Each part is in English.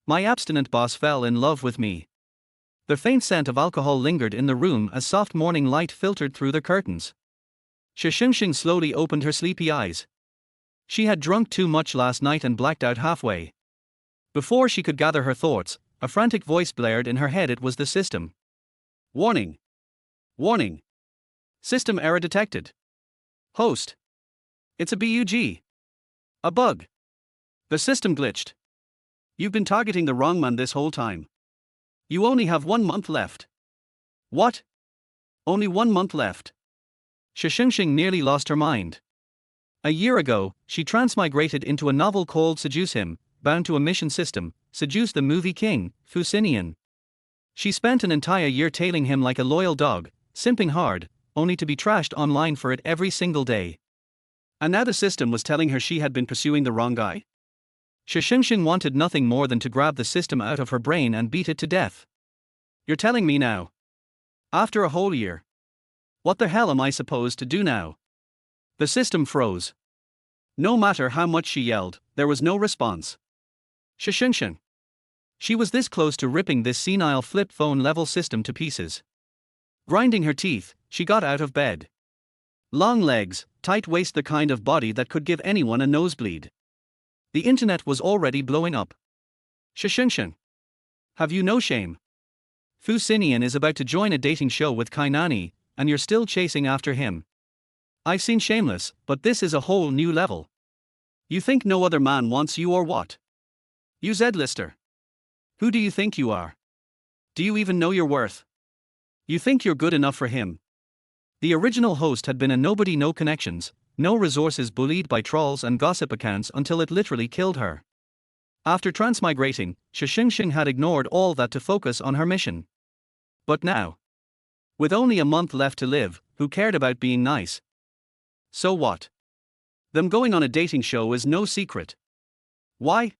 My abstinent boss fell in love with me. The faint scent of alcohol lingered in the room as soft morning light filtered through the curtains. Shi Shengsheng slowly opened her sleepy eyes. She had drunk too much last night and blacked out halfway. Before she could gather her thoughts, a frantic voice blared in her head. It was the system. Warning! Warning! System error detected. Host. It's a bug. A bug. The system glitched. You've been targeting the wrong man this whole time. You only have 1 month left. What? Only 1 month left? Shi Shengsheng nearly lost her mind. A year ago, she transmigrated into a novel called Seduce Him, bound to a mission system, seduce the movie king, Fu Xinian. She spent an entire year tailing him like a loyal dog, simping hard, only to be trashed online for it every single day. And now the system was telling her she had been pursuing the wrong guy? Shi Shengsheng wanted nothing more than to grab the system out of her brain and beat it to death. You're telling me now? After a whole year? What the hell am I supposed to do now? The system froze. No matter how much she yelled, there was no response. Shi Shengsheng. She was this close to ripping this senile flip phone level system to pieces. Grinding her teeth, she got out of bed. Long legs, tight waist, the kind of body that could give anyone a nosebleed. The internet was already blowing up. Shi Shengsheng. Have you no shame? Fu Xinian is about to join a dating show with Kainani, and you're still chasing after him. I've seen Shameless, but this is a whole new level. You think no other man wants you or what? You Z-lister. Who do you think you are? Do you even know your worth? You think you're good enough for him? The original host had been a nobody, no connections, no resources, bullied by trolls and gossip accounts until it literally killed her. After transmigrating, Shi Shengsheng had ignored all that to focus on her mission. But now, with only a month left to live, who cared about being nice? So what? Them going on a dating show is no secret. Why?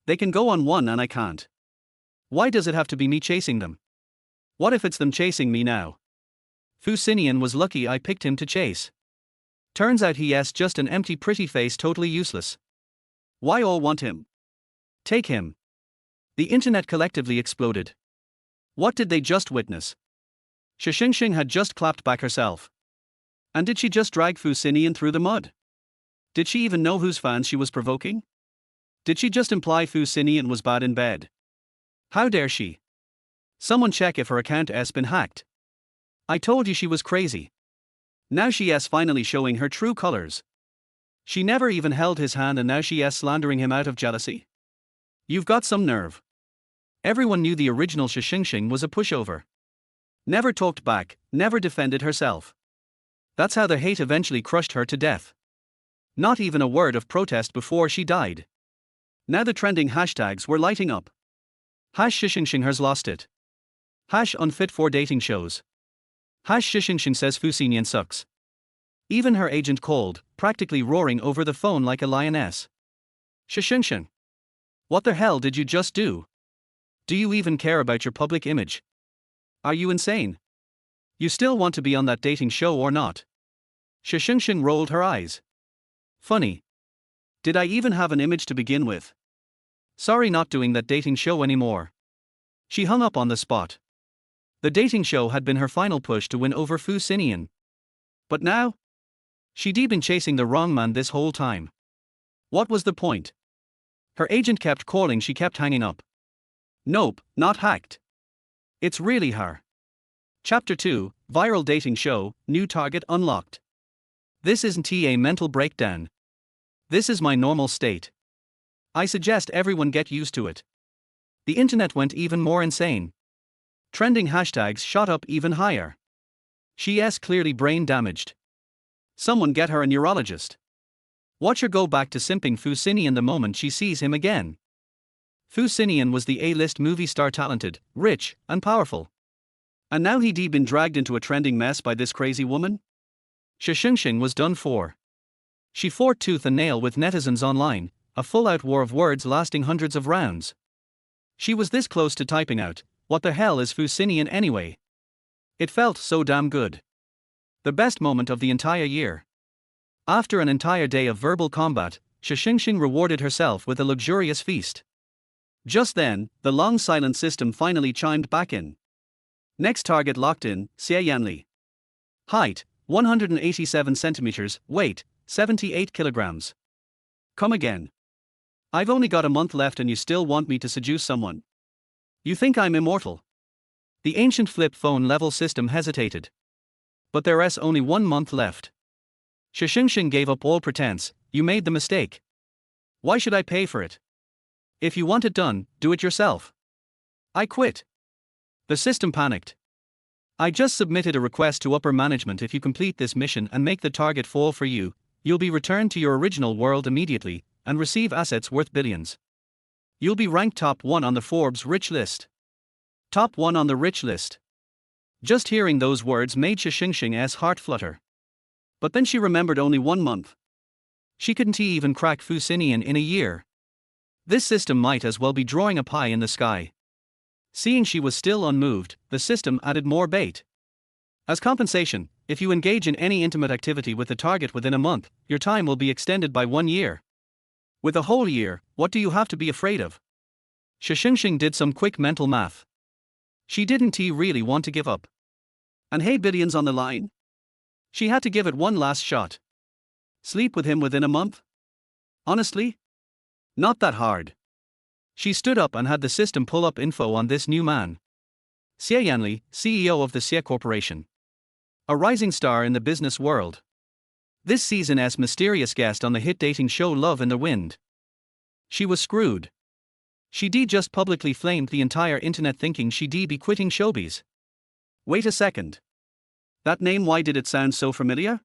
They can go on one and I can't. Why does it have to be me chasing them? What if it's them chasing me now? Fu Xinian was lucky I picked him to chase. Turns out he's just an empty pretty face, totally useless. Why all want him? Take him. The internet collectively exploded. What did they just witness? Shi Shengsheng had just clapped back herself. And did she just drag Fu Xinian through the mud? Did she even know whose fans she was provoking? Did she just imply Fu Xinian was bad in bed? How dare she? Someone check if her account has been hacked. I told you she was crazy. Now she is finally showing her true colors. She never even held his hand and now she is slandering him out of jealousy. You've got some nerve. Everyone knew the original Shi Shengsheng was a pushover. Never talked back, never defended herself. That's how the hate eventually crushed her to death. Not even a word of protest before she died. Now the trending hashtags were lighting up. Shi Shengsheng has lost it. Unfit for dating shows. Shi Shengsheng says Fu Xinian sucks. Even her agent called, practically roaring over the phone like a lioness. Shi Shengsheng. What the hell did you just do? Do you even care about your public image? Are you insane? You still want to be on that dating show or not? Shi Shengsheng rolled her eyes. Funny. Did I even have an image to begin with? Sorry, not doing that dating show anymore. She hung up on the spot. The dating show had been her final push to win over Fu Xinian. But now? She'd been chasing the wrong man this whole time. What was the point? Her agent kept calling, she kept hanging up. Nope, not hacked. It's really her. Chapter 2, Viral Dating Show, New Target Unlocked. This isn't a mental breakdown. This is my normal state. I suggest everyone get used to it. The internet went even more insane. Trending hashtags shot up even higher. She is clearly brain damaged. Someone get her a neurologist. Watch her go back to simping Fu Xinian the moment she sees him again. Fu Xinian was the A-list movie star, talented, rich, and powerful. And now he'd been dragged into a trending mess by this crazy woman? Shi Shengsheng was done for. She fought tooth and nail with netizens online, a full-out war of words lasting hundreds of rounds. She was this close to typing out, "What the hell is Fu Xinian anyway?" It felt so damn good. The best moment of the entire year. After an entire day of verbal combat, Shi Shengsheng rewarded herself with a luxurious feast. Just then, the long silent system finally chimed back in. Next target locked in, Xie Yanli. Height, 187 centimeters, weight, 78 kilograms. Come again. I've only got a month left and you still want me to seduce someone. You think I'm immortal? The ancient flip phone level system hesitated. But there's only 1 month left. Shi Shengsheng gave up all pretense. You made the mistake. Why should I pay for it? If you want it done, do it yourself. I quit. The system panicked. I just submitted a request to upper management. If you complete this mission and make the target fall for you, you'll be returned to your original world immediately and receive assets worth billions. You'll be ranked top 1 on the Forbes rich list. Top 1 on the rich list. Just hearing those words made Shi Shengsheng's heart flutter. But then she remembered only 1 month. She couldn't even crack Fusinian in a year. This system might as well be drawing a pie in the sky. Seeing she was still unmoved, the system added more bait. As compensation, if you engage in any intimate activity with the target within a month, your time will be extended by 1 year. With a whole year, what do you have to be afraid of? Shi Shengsheng did some quick mental math. She didn't really want to give up. And hey, billions on the line? She had to give it one last shot. Sleep with him within a month? Honestly? Not that hard. She stood up and had the system pull up info on this new man. Xie Yanli, CEO of the Xie Corporation. A rising star in the business world. This season's mysterious guest on the hit dating show Love in the Wind. She was screwed. She just publicly flamed the entire internet thinking she'd be quitting showbiz. Wait a second. That name, why did it sound so familiar?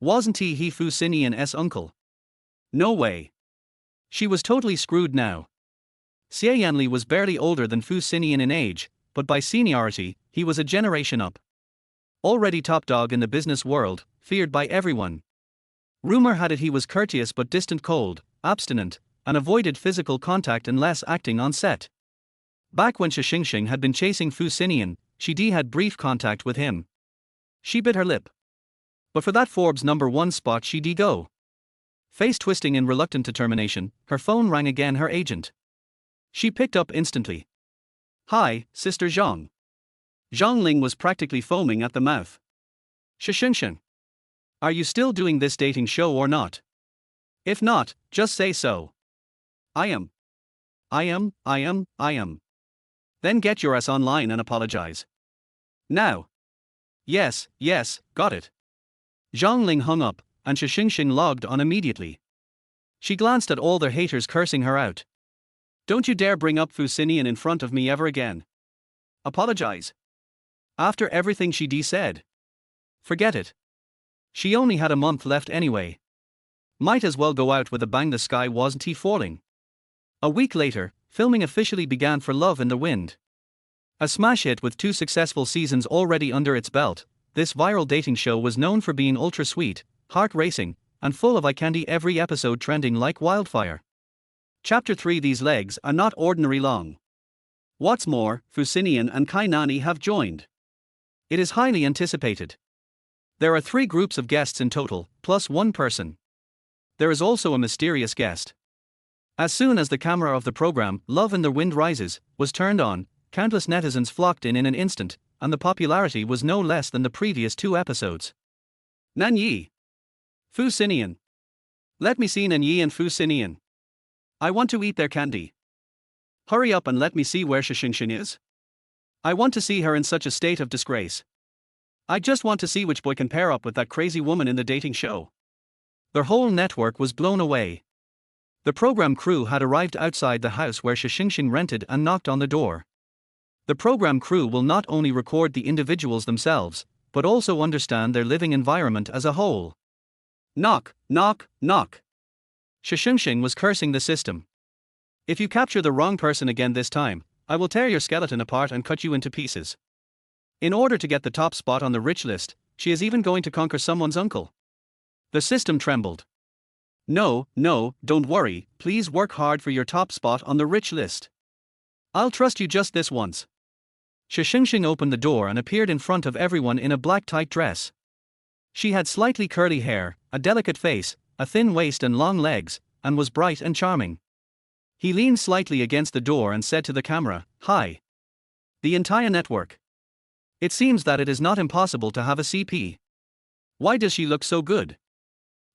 Wasn't he Fusinian's uncle? No way. She was totally screwed now. Xie Yanli was barely older than Fusinian in age, but by seniority, he was a generation up. Already top dog in the business world, feared by everyone. Rumor had it he was courteous but distant, cold, abstinent, and avoided physical contact unless acting on set. Back when Shi Shengsheng had been chasing Fusinian, she had brief contact with him. She bit her lip. But for that Forbes #1 spot she'd go. Face twisting in reluctant determination, her phone rang again. Her agent. She picked up instantly. Hi, Sister Zhang. Zhang Ling was practically foaming at the mouth. Shi Shengsheng. Are you still doing this dating show or not? If not, just say so. I am. Then get your ass online and apologize. Now. Yes, got it. Zhang Ling hung up, and Shi Shengsheng logged on immediately. She glanced at all their haters cursing her out. Don't you dare bring up Fusinian in front of me ever again. Apologize. After everything she said. Forget it. She only had a month left anyway. Might as well go out with a bang. The sky wasn't falling. A week later, filming officially began for Love in the Wind. A smash hit with 2 successful seasons already under its belt, this viral dating show was known for being ultra sweet, heart-racing, and full of eye candy, every episode trending like wildfire. Chapter 3. These legs are not ordinary long. What's more, Fusinian and Kai Nani have joined. It is highly anticipated. There are 3 groups of guests in total, plus 1 person. There is also a mysterious guest. As soon as the camera of the program, Love in the Wind Rises, was turned on, countless netizens flocked in an instant, and the popularity was no less than the previous 2 episodes. Nanyi. Fusinian. Let me see Nanyi and Fusinian. I want to eat their candy. Hurry up and let me see where Shi Shengsheng is. I want to see her in such a state of disgrace. I just want to see which boy can pair up with that crazy woman in the dating show. Their whole network was blown away. The program crew had arrived outside the house where Shi Shengsheng rented and knocked on the door. The program crew will not only record the individuals themselves, but also understand their living environment as a whole. Knock, knock, knock. Shi Shengsheng was cursing the system. If you capture the wrong person again this time, I will tear your skeleton apart and cut you into pieces. In order to get the top spot on the rich list, she is even going to conquer someone's uncle. The system trembled. No, don't worry, please work hard for your top spot on the rich list. I'll trust you just this once. Shi Shengsheng opened the door and appeared in front of everyone in a black tight dress. She had slightly curly hair, a delicate face, a thin waist and long legs, and was bright and charming. He leaned slightly against the door and said to the camera, "Hi. The entire network. It seems that it is not impossible to have a CP. Why does she look so good?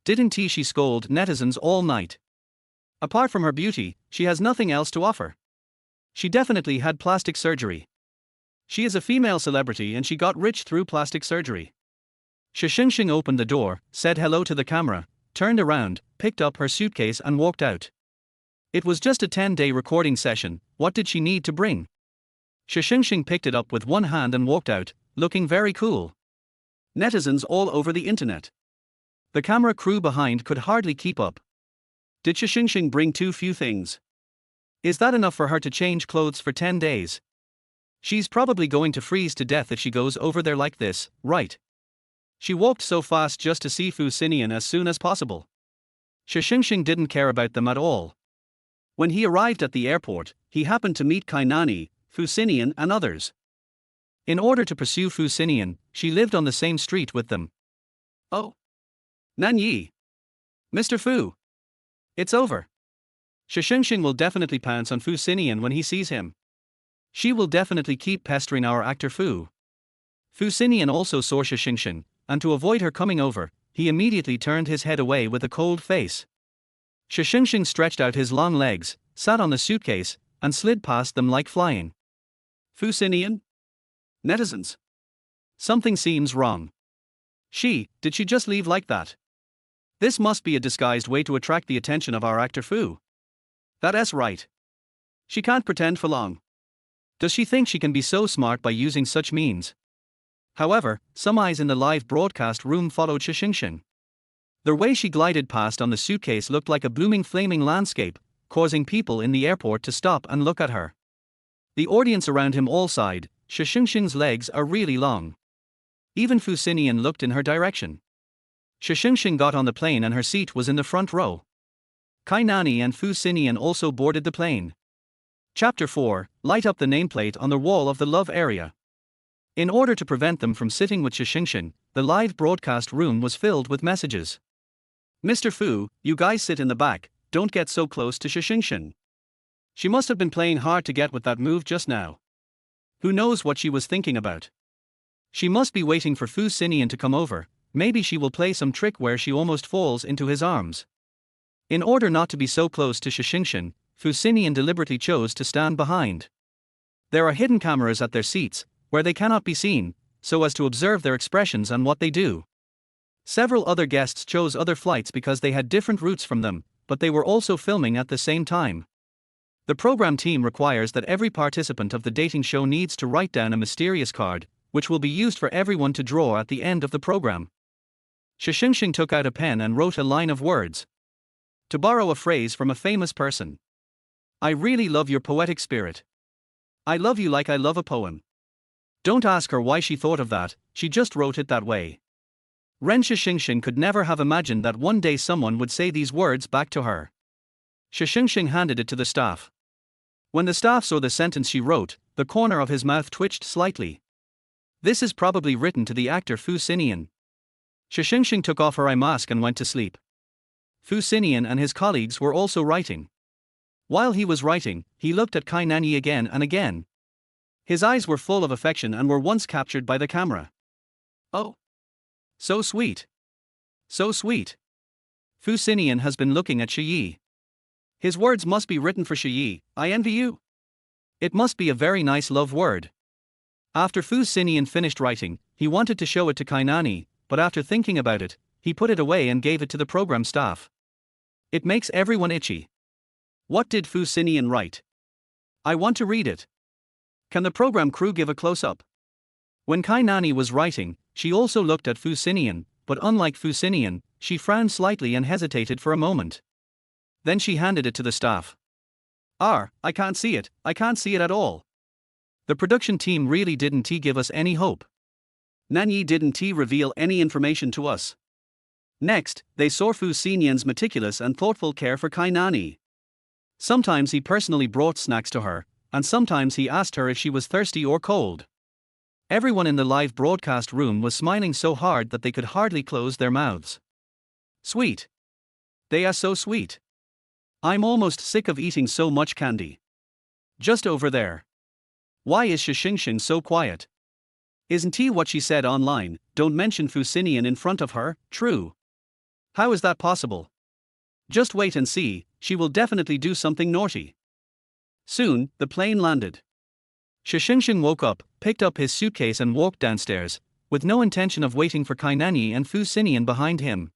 Didn't she scold netizens all night? Apart from her beauty, she has nothing else to offer. She definitely had plastic surgery. She is a female celebrity and she got rich through plastic surgery." Shi Shengsheng opened the door, said hello to the camera, turned around, picked up her suitcase and walked out. It was just a 10-day recording session, what did she need to bring? Shi Shengsheng picked it up with one hand and walked out, looking very cool. Netizens all over the internet. The camera crew behind could hardly keep up. Did Shi Shengsheng bring too few things? Is that enough for her to change clothes for 10 days? She's probably going to freeze to death if she goes over there like this, right? She walked so fast just to see Fu Xinian as soon as possible. Shi Shengsheng didn't care about them at all. When he arrived at the airport, he happened to meet Kainani, Fu Xinian and others. In order to pursue Fu Xinian, she lived on the same street with them. "Oh. Nan Yi. Mr. Fu. It's over. Shi Shengsheng will definitely pounce on Fu Xinian when he sees him. She will definitely keep pestering our actor Fu." Fu Xinian also saw Shi Shengsheng, and to avoid her coming over, he immediately turned his head away with a cold face. Shi Shengsheng stretched out his long legs, sat on the suitcase, and slid past them like flying. "Fu Xinian? Netizens. Something seems wrong. Did she just leave like that? This must be a disguised way to attract the attention of our actor Fu. That's right. She can't pretend for long. Does she think she can be so smart by using such means?" However, some eyes in the live broadcast room followed Shi Shengsheng. The way she glided past on the suitcase looked like a blooming flaming landscape, causing people in the airport to stop and look at her. The audience around him all sighed, Shi Shengsheng's legs are really long. Even Fu Xinian looked in her direction. Shi Shengsheng got on the plane and her seat was in the front row. Kainani and Fu Xinian also boarded the plane. Chapter 4, Light up the nameplate on the wall of the love area. In order to prevent them from sitting with Shi Shengsheng, the live broadcast room was filled with messages. "Mr. Fu, you guys sit in the back, don't get so close to Shi Shengsheng. She must have been playing hard to get with that move just now. Who knows what she was thinking about? She must be waiting for Fu Xinian to come over, maybe she will play some trick where she almost falls into his arms." In order not to be so close to Shi Shengsheng, Fu Xinian deliberately chose to stand behind. There are hidden cameras at their seats, where they cannot be seen, so as to observe their expressions and what they do. Several other guests chose other flights because they had different routes from them, but they were also filming at the same time. The program team requires that every participant of the dating show needs to write down a mysterious card, which will be used for everyone to draw at the end of the program. Shi Shengsheng took out a pen and wrote a line of words. To borrow a phrase from a famous person. "I really love your poetic spirit. I love you like I love a poem." Don't ask her why she thought of that, she just wrote it that way. Shi Shengsheng could never have imagined that one day someone would say these words back to her. Shi Shengsheng handed it to the staff. When the staff saw the sentence she wrote, the corner of his mouth twitched slightly. This is probably written to the actor Fu Xinian. Shi Shengsheng took off her eye mask and went to sleep. Fu Xinian and his colleagues were also writing. While he was writing, he looked at Kainani again and again. His eyes were full of affection and were once captured by the camera. "Oh. So sweet. So sweet. Fu Xinian has been looking at Shi Yi. His words must be written for Shi Yi, I envy you. It must be a very nice love word." After Fu Xinian finished writing, he wanted to show it to Kainani, but after thinking about it, he put it away and gave it to the program staff. It makes everyone itchy. What did Fu Xinian write? I want to read it. Can the program crew give a close-up? When Kainani was writing, she also looked at Fu Xinian, but unlike Fu Xinian, she frowned slightly and hesitated for a moment. Then she handed it to the staff. I can't see it at all. The production team really didn't give us any hope. Nanyi didn't reveal any information to us. Next, they saw Fu Xinian's meticulous and thoughtful care for Kainani. Sometimes he personally brought snacks to her, and sometimes he asked her if she was thirsty or cold. Everyone in the live broadcast room was smiling so hard that they could hardly close their mouths. Sweet. They are so sweet. I'm almost sick of eating so much candy. Just over there. Why is Shi Shengsheng so quiet? Isn't he what she said online, don't mention Fu Xinian in front of her, true? How is that possible? Just wait and see, she will definitely do something naughty. Soon, the plane landed. Shi Shengsheng woke up, picked up his suitcase and walked downstairs, with no intention of waiting for Kainani and Fu Xinian behind him.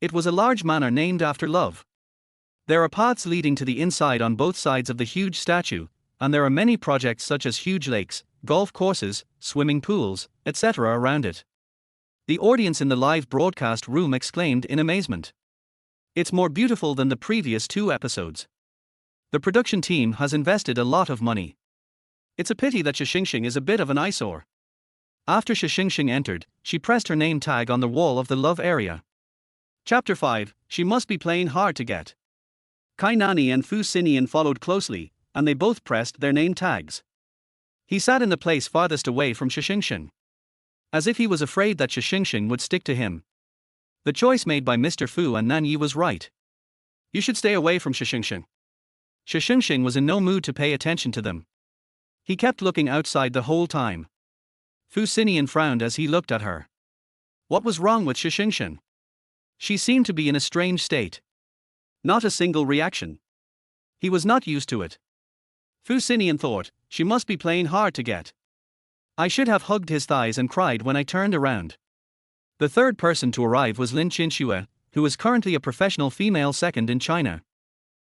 It was a large manor named after love. There are paths leading to the inside on both sides of the huge statue, and there are many projects such as huge lakes, golf courses, swimming pools, etc. around it. The audience in the live broadcast room exclaimed in amazement. It's more beautiful than the previous 2 episodes. The production team has invested a lot of money. It's a pity that Shi Shengsheng is a bit of an eyesore. After Shi Shengsheng entered, she pressed her name tag on the wall of the love area. Chapter 5, She Must Be Playing Hard to Get. Kainani and Fu Xinian followed closely, and they both pressed their name tags. He sat in the place farthest away from Shi Shengsheng. As if he was afraid that Shi Shengsheng would stick to him. The choice made by Mr. Fu and Nan Yi was right. You should stay away from Shi Shengsheng. Shi Shengsheng was in no mood to pay attention to them. He kept looking outside the whole time. Fu Xinian frowned as he looked at her. What was wrong with Shi Shengsheng? She seemed to be in a strange state. Not a single reaction. He was not used to it. Fu Xinian thought, she must be playing hard to get. I should have hugged his thighs and cried when I turned around. The third person to arrive was Lin Qinxue, who is currently a professional female second in China.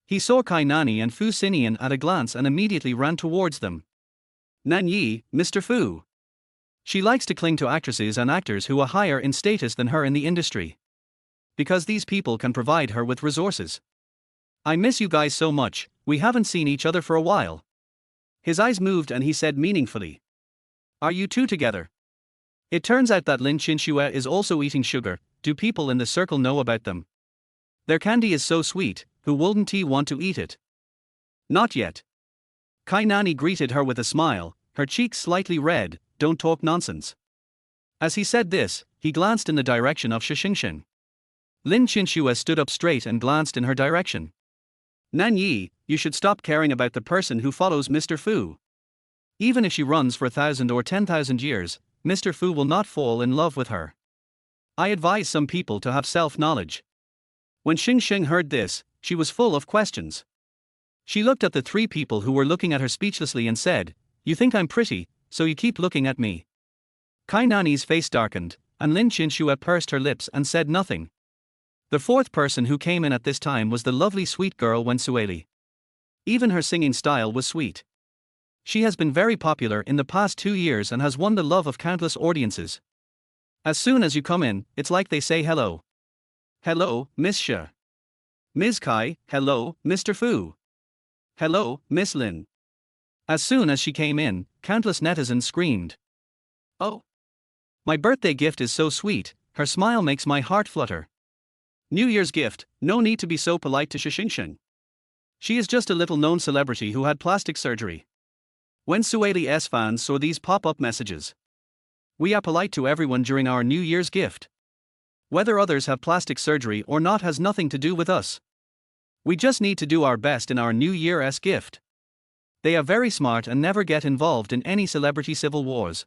He saw Kainani and Fu Xinian at a glance and immediately ran towards them. Nan Yi, Mr. Fu. She likes to cling to actresses and actors who are higher in status than her in the industry. Because these people can provide her with resources. I miss you guys so much, we haven't seen each other for a while. His eyes moved and he said meaningfully. Are you two together? It turns out that Lin Qinxue is also eating sugar. Do people in the circle know about them? Their candy is so sweet, who wouldn't he want to eat it? Not yet. Kainani greeted her with a smile, her cheeks slightly red. Don't talk nonsense. As he said this, he glanced in the direction of Shi Shengsheng. Lin Qinxue stood up straight and glanced in her direction. Nan Yi, you should stop caring about the person who follows Mr. Fu. Even if she runs for 1,000 or 10,000 years, Mr. Fu will not fall in love with her. I advise some people to have self-knowledge. When Shengsheng heard this, she was full of questions. She looked at the 3 people who were looking at her speechlessly and said, You think I'm pretty, so you keep looking at me. Kainani's face darkened, and Lin Qinxue pursed her lips and said nothing. The 4th person who came in at this time was the lovely sweet girl Wen Sueli. Even her singing style was sweet. She has been very popular in the past 2 years and has won the love of countless audiences. As soon as you come in, it's like they say hello. Hello, Miss Shi. Ms. Kai, hello, Mr. Fu. Hello, Miss Lin. As soon as she came in, countless netizens screamed. Oh. My birthday gift is so sweet, her smile makes my heart flutter. New Year's gift, no need to be so polite to Shi Shengsheng. She is just a little known celebrity who had plastic surgery. When Sueli's fans saw these pop-up messages. We are polite to everyone during our New Year's gift. Whether others have plastic surgery or not has nothing to do with us. We just need to do our best in our New Year's gift. They are very smart and never get involved in any celebrity civil wars.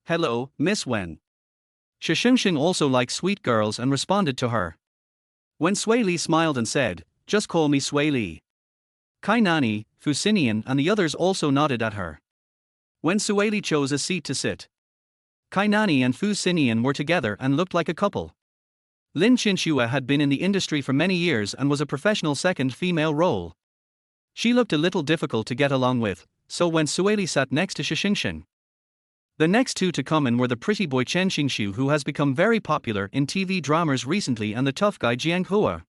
Hello, Miss Wen. Shi Shengsheng also likes sweet girls and responded to her. When Sueli smiled and said, Just call me Sueli. Kainani, Fu Xinian and the others also nodded at her. When Sueli chose a seat to sit. Kainani and Fu Xinian were together and looked like a couple. Lin Qinxue had been in the industry for many years and was a professional second female role. She looked a little difficult to get along with, so when Sueli sat next to Shi Shengsheng. The next 2 to come in were the pretty boy Chen Xingxiu, who has become very popular in TV dramas recently, and the tough guy Jiang Hua.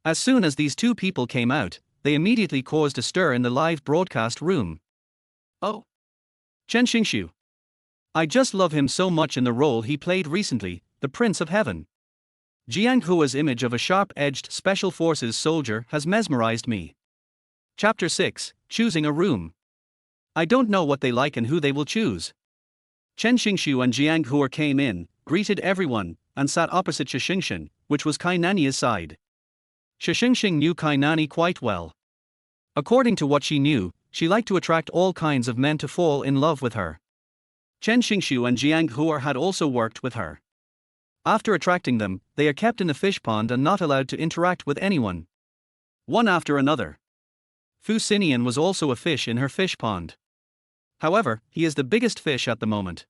As soon as these 2 people came out, they immediately caused a stir in the live broadcast room. Oh. Chen Xingxiu. I just love him so much in the role he played recently, the Prince of Heaven. Jiang Hua's image of a sharp-edged Special Forces soldier has mesmerized me. Chapter 6, Choosing a Room. I don't know what they like and who they will choose. Chen Xingxiu and Jiang Hua came in, greeted everyone, and sat opposite Shi Shengsheng, which was Kainani's side. Shi Shengsheng knew Kainani quite well. According to what she knew, she liked to attract all kinds of men to fall in love with her. Chen Xingshu and Jiang Huar had also worked with her. After attracting them, they are kept in the fish pond and not allowed to interact with anyone. One after another. Fu Xinian was also a fish in her fish pond. However, he is the biggest fish at the moment.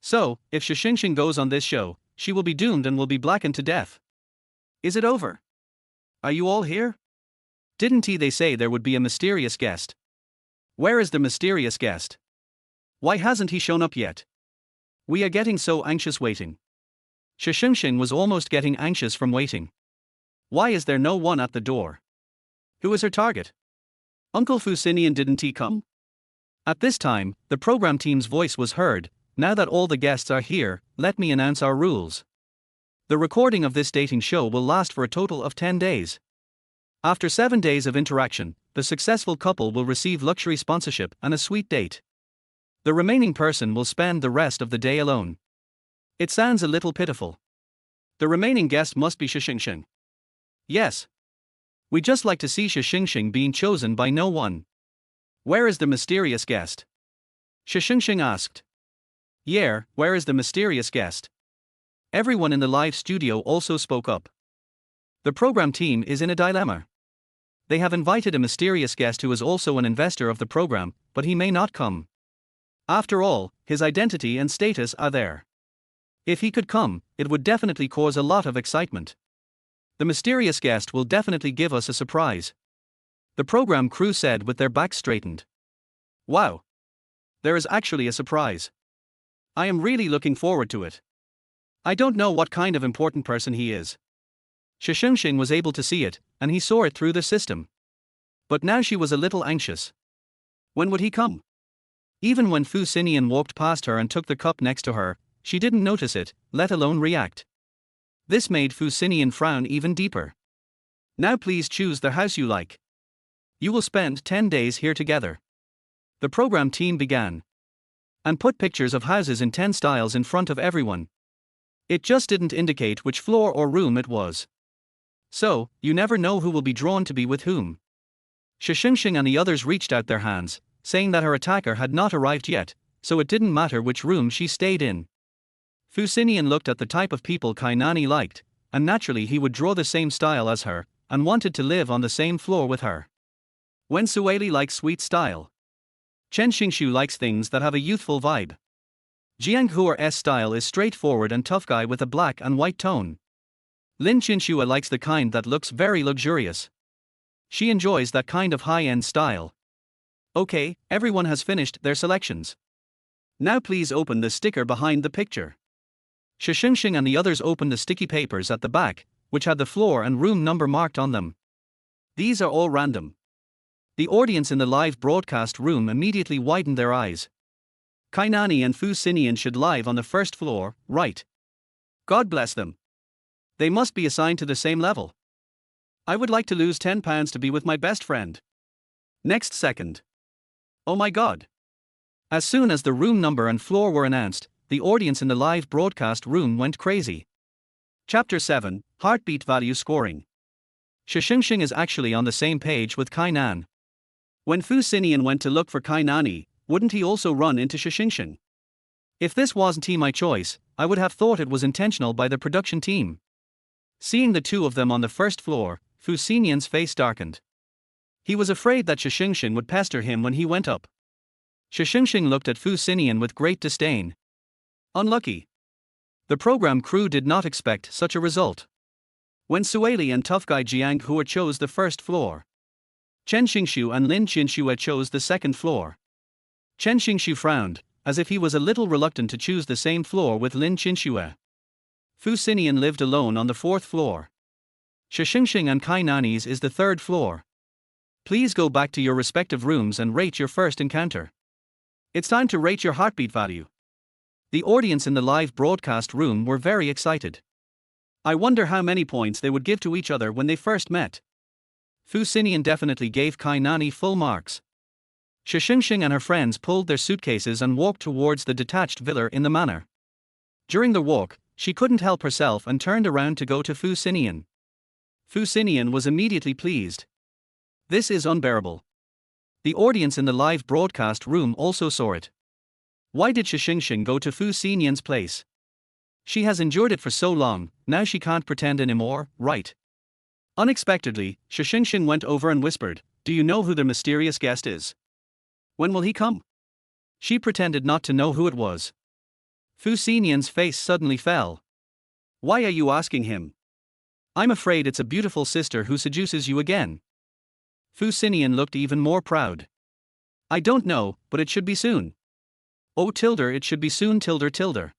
So, if Shi Shengsheng goes on this show, she will be doomed and will be blackened to death. Is it over? Are you all here? Didn't they say there would be a mysterious guest? Where is the mysterious guest? Why hasn't he shown up yet? We are getting so anxious waiting. Shi Shengsheng was almost getting anxious from waiting. Why is there no one at the door? Who is her target? Uncle Fu Xinian, didn't he come? At this time, the program team's voice was heard. Now that all the guests are here, let me announce our rules. The recording of this dating show will last for a total of 10 days. After 7 days of interaction, the successful couple will receive luxury sponsorship and a sweet date. The remaining person will spend the rest of the day alone. It sounds a little pitiful. The remaining guest must be Shi Shengsheng. Yes. We just like to see Shi Shengsheng being chosen by no one. Where is the mysterious guest? Shi Shengsheng asked. Yeah, where is the mysterious guest? Everyone in the live studio also spoke up. The program team is in a dilemma. They have invited a mysterious guest who is also an investor of the program, but he may not come. After all, his identity and status are there. If he could come, it would definitely cause a lot of excitement. The mysterious guest will definitely give us a surprise. The program crew said with their backs straightened. Wow! There is actually a surprise. I am really looking forward to it. I don't know what kind of important person he is. Shi Shengsheng was able to see it, and he saw it through the system. But now she was a little anxious. When would he come? Even when Fu Xinian walked past her and took the cup next to her, she didn't notice it, let alone react. This made Fu Xinian frown even deeper. Now please choose the house you like. You will spend 10 days here together. The program team began. And put pictures of houses in 10 styles in front of everyone. It just didn't indicate which floor or room it was. So, you never know who will be drawn to be with whom. Shi Shengsheng and the others reached out their hands, saying that her attacker had not arrived yet, so it didn't matter which room she stayed in. Fu Xinian looked at the type of people Kainani liked, and naturally he would draw the same style as her, and wanted to live on the same floor with her. Wen Sueli likes sweet style. Chen Xingshu likes things that have a youthful vibe. Jiang Huar's style is straightforward and tough guy with a black and white tone. Lin Qinshua likes the kind that looks very luxurious. She enjoys that kind of high-end style. Okay, everyone has finished their selections. Now please open the sticker behind the picture. Shi Shengsheng and the others opened the sticky papers at the back, which had the floor and room number marked on them. These are all random. The audience in the live broadcast room immediately widened their eyes. Kainani and Fu Xinian should live on the first floor, right? God bless them. They must be assigned to the same level. I would like to lose 10 pounds to be with my best friend. Next second. Oh my god. As soon as the room number and floor were announced, the audience in the live broadcast room went crazy. Chapter 7, Heartbeat Value Scoring. Shi Shengsheng is actually on the same page with Kainan. When Fu Xinian went to look for Kainani, wouldn't he also run into Shi Shengsheng? If this wasn't my choice, I would have thought it was intentional by the production team. Seeing the two of them on the first floor, Fu Xinian's face darkened. He was afraid that Shi Shengsheng would pester him when he went up. Shi Shengsheng looked at Fu Xinian with great disdain. Unlucky. The program crew did not expect such a result. When Sueli and tough guy Jiang Hua chose the first floor, Chen Xingshu and Lin Qinshua chose the second floor. Chen Xingshu frowned, as if he was a little reluctant to choose the same floor with Lin Qinshua. Fu Xinian lived alone on the fourth floor. Shi Shengsheng and Kainani's is the third floor. Please go back to your respective rooms and rate your first encounter. It's time to rate your heartbeat value. The audience in the live broadcast room were very excited. I wonder how many points they would give to each other when they first met. Fu Xinian definitely gave Kainani full marks. Shi Shengsheng and her friends pulled their suitcases and walked towards the detached villa in the manor. During the walk, she couldn't help herself and turned around to go to Fu Xinian. Fu Xinian was immediately pleased. This is unbearable. The audience in the live broadcast room also saw it. Why did Shi Shengsheng go to Fu Xinian's place? She has endured it for so long, now she can't pretend anymore, right? Unexpectedly, Shi Shengsheng went over and whispered, "Do you know who the mysterious guest is? When will he come?" She pretended not to know who it was. Fu Xinian's face suddenly fell. "Why are you asking him? I'm afraid it's a beautiful sister who seduces you again." Fu Xinian looked even more proud. "I don't know, but it should be soon. Oh tilde, it should be soon tilde tilde."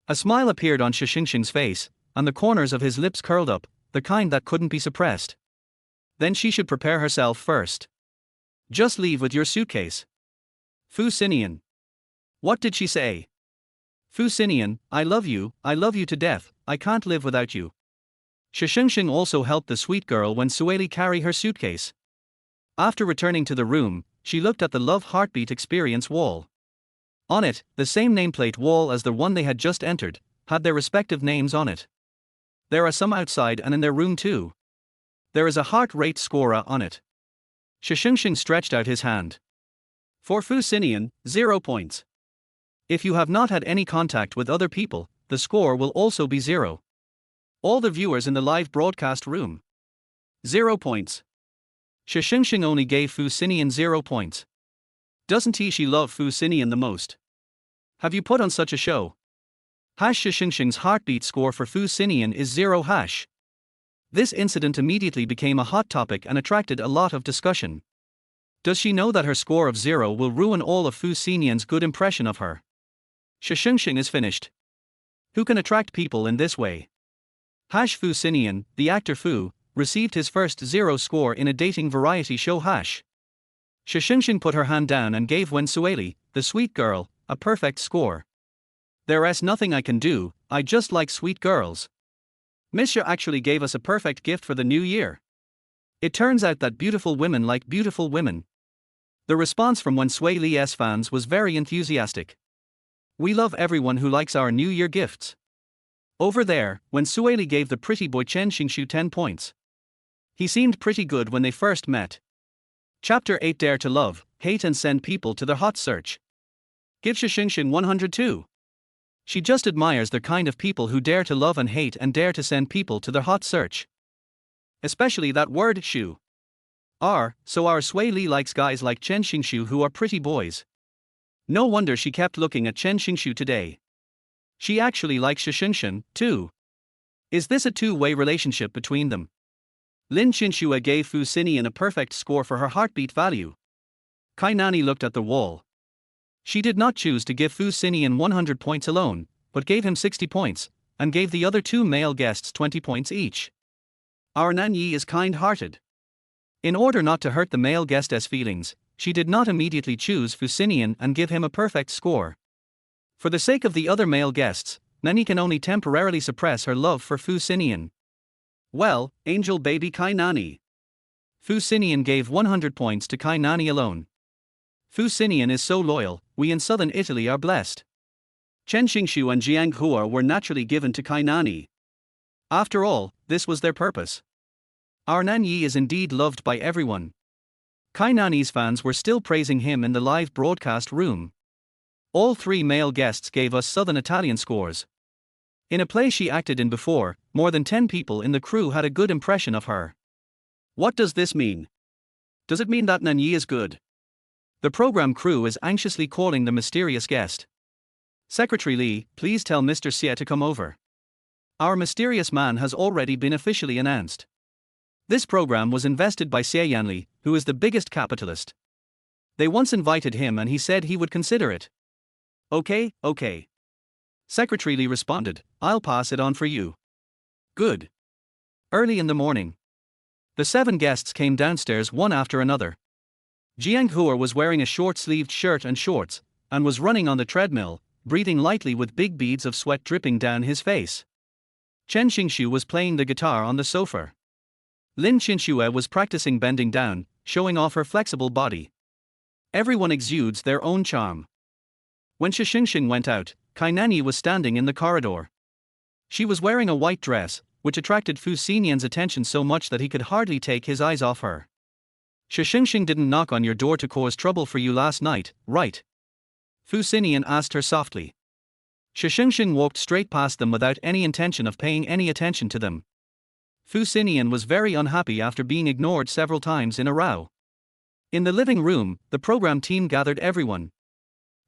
A smile appeared on Shi Shengsheng's face, and the corners of his lips curled up, the kind that couldn't be suppressed. Then she should prepare herself first. "Just leave with your suitcase." Fu Xinian. What did she say? Fu Xinian, I love you to death, I can't live without you. Shi Shengsheng also helped the sweet girl when Sueli carry her suitcase. After returning to the room, she looked at the Love Heartbeat Experience wall. On it, the same nameplate wall as the one they had just entered, had their respective names on it. There are some outside and in their room too. There is a heart rate scorer on it. Shi Shengsheng stretched out his hand. For Fu Xinian, 0 points. If you have not had any contact with other people, the score will also be 0. All the viewers in the live broadcast room. 0 points. Shi Shengsheng only gave Fu Xinian 0 points. Doesn't she love Fu Xinian the most? Have you put on such a show? Shi Shengsheng's heartbeat score for Fu Xinian is 0 hash. This incident immediately became a hot topic and attracted a lot of discussion. Does she know that her score of 0 will ruin all of Fu Xinian's good impression of her? Shi Shengsheng is finished. Who can attract people in this way? Fu Xinian, the actor Fu, received his first 0 score in a dating variety show. Shi Shengsheng put her hand down and gave Wen Sueli, the sweet girl, a perfect score. There's nothing I can do, I just like sweet girls. Miss Shi actually gave us a perfect gift for the new year. It turns out that beautiful women like beautiful women. The response from Wen Sueli's fans was very enthusiastic. We love everyone who likes our New Year gifts. Over there, Wen Sueli gave the pretty boy Chen Xingshu 10 points. He seemed pretty good when they first met. Chapter 8 Dare to Love, Hate and Send People to Their Hot Search. Give Shi Shengsheng 102. She just admires the kind of people who dare to love and hate and dare to send people to their hot search. Especially that word shu. So our Sueli likes guys like Chen Xingshu who are pretty boys. No wonder she kept looking at Chen Xingshu today. She actually likes Shi Shengsheng, too. Is this a two-way relationship between them? Lin Qinshui gave Fu Xinian a perfect score for her heartbeat value. Kai Nani looked at the wall. She did not choose to give Fu Xinian 100 points alone, but gave him 60 points, and gave the other 2 male guests 20 points each. Our Nanyi is kind-hearted. In order not to hurt the male guest's feelings, she did not immediately choose Fu Xinian and give him a perfect score. For the sake of the other male guests, Nanyi can only temporarily suppress her love for Fu Xinian. Well, angel baby Kai Nani. Fu Xinian gave 100 points to Kai Nani alone. Fu Xinian is so loyal, we in southern Italy are blessed. Chen Xingshu and Jiang Hua were naturally given to Kai Nani. After all, this was their purpose. Our Nanyi is indeed loved by everyone. Kai Nani's fans were still praising him in the live broadcast room. All 3 male guests gave us southern Italian scores. In a play she acted in before, more than 10 people in the crew had a good impression of her. What does this mean? Does it mean that Nanyi is good? The program crew is anxiously calling the mysterious guest. Secretary Li, please tell Mr. Xie to come over. Our mysterious man has already been officially announced. This program was invested by Xie Yanli, who is the biggest capitalist. They once invited him and he said he would consider it. Okay. Secretary Li responded, I'll pass it on for you. Good. Early in the morning, the 7 guests came downstairs one after another. Jiang Hua was wearing a short-sleeved shirt and shorts, and was running on the treadmill, breathing lightly with big beads of sweat dripping down his face. Chen Xingshu was playing the guitar on the sofa. Lin Qinshui was practicing bending down, showing off her flexible body. Everyone exudes their own charm. When Shi Shengsheng went out, Kai Nani was standing in the corridor. She was wearing a white dress, which attracted Fu Xinian's attention so much that he could hardly take his eyes off her. Shi Shengsheng didn't knock on your door to cause trouble for you last night, right? Fu Xinian asked her softly. Shi Shengsheng walked straight past them without any intention of paying any attention to them. Fu Xinian was very unhappy after being ignored several times in a row. In the living room, the program team gathered everyone.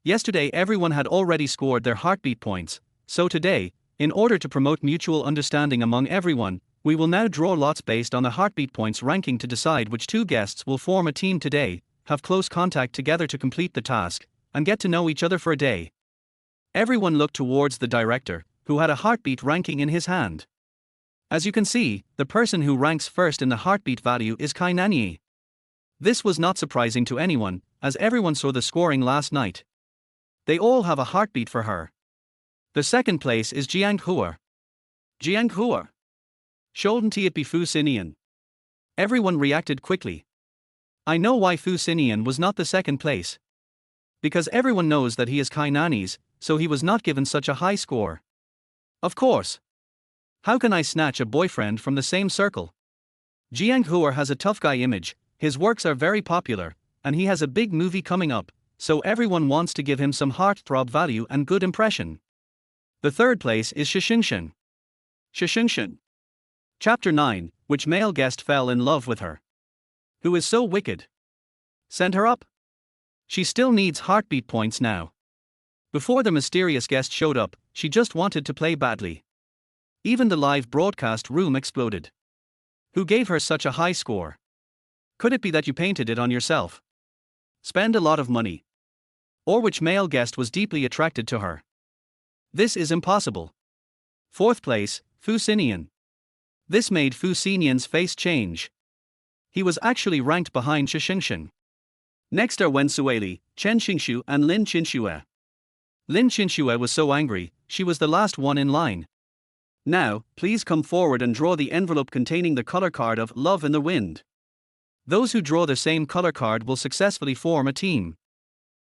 Yesterday everyone had already scored their heartbeat points, so today, in order to promote mutual understanding among everyone, we will now draw lots based on the heartbeat points ranking to decide which two guests will form a team today, have close contact together to complete the task, and get to know each other for a day. Everyone looked towards the director, who had a heartbeat ranking in his hand. As you can see, the person who ranks first in the heartbeat value is Kai Nanyi. This was not surprising to anyone, as everyone saw the scoring last night. They all have a heartbeat for her. The second place is Jiang Hua. Jiang Hua. Shouldn't it be Fu Xinian? Everyone reacted quickly. I know why Fu Xinian was not the second place. Because everyone knows that he is Kai Nanyi's, so he was not given such a high score. Of course. How can I snatch a boyfriend from the same circle? Jiang Hua has a tough guy image, his works are very popular, and he has a big movie coming up, so everyone wants to give him some heartthrob value and good impression. The third place is Shi Shengsheng. Shi Shengsheng. Chapter 9, which male guest fell in love with her? Who is so wicked? Send her up. She still needs heartbeat points now. Before the mysterious guest showed up, she just wanted to play badly. Even the live broadcast room exploded. Who gave her such a high score? Could it be that you painted it on yourself? Spend a lot of money. Or which male guest was deeply attracted to her? This is impossible. Fourth place, Fu Xinian. This made Fu Xinian's face change. He was actually ranked behind Shi Shengsheng. Next are Wen Sueli, Chen Xingxu and Lin Qinxue. Lin Qinxue was so angry, she was the last one in line. Now, please come forward and draw the envelope containing the color card of Love in the Wind. Those who draw the same color card will successfully form a team.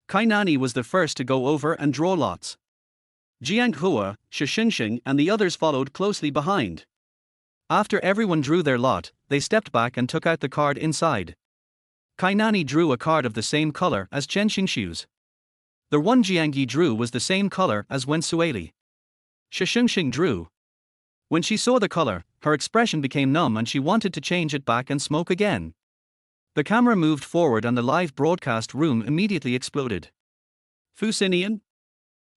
Kai Nanyi was the first to go over and draw lots. Jiang Hua, Shi Shengsheng and the others followed closely behind. After everyone drew their lot, they stepped back and took out the card inside. Kai Nanyi drew a card of the same color as Chen Xingxu's. The one Jiang Yi drew was the same color as Wen Sueli. Shi Shengsheng drew. When she saw the color, her expression became numb and she wanted to change it back and smoke again. The camera moved forward and the live broadcast room immediately exploded. Fu Xinian?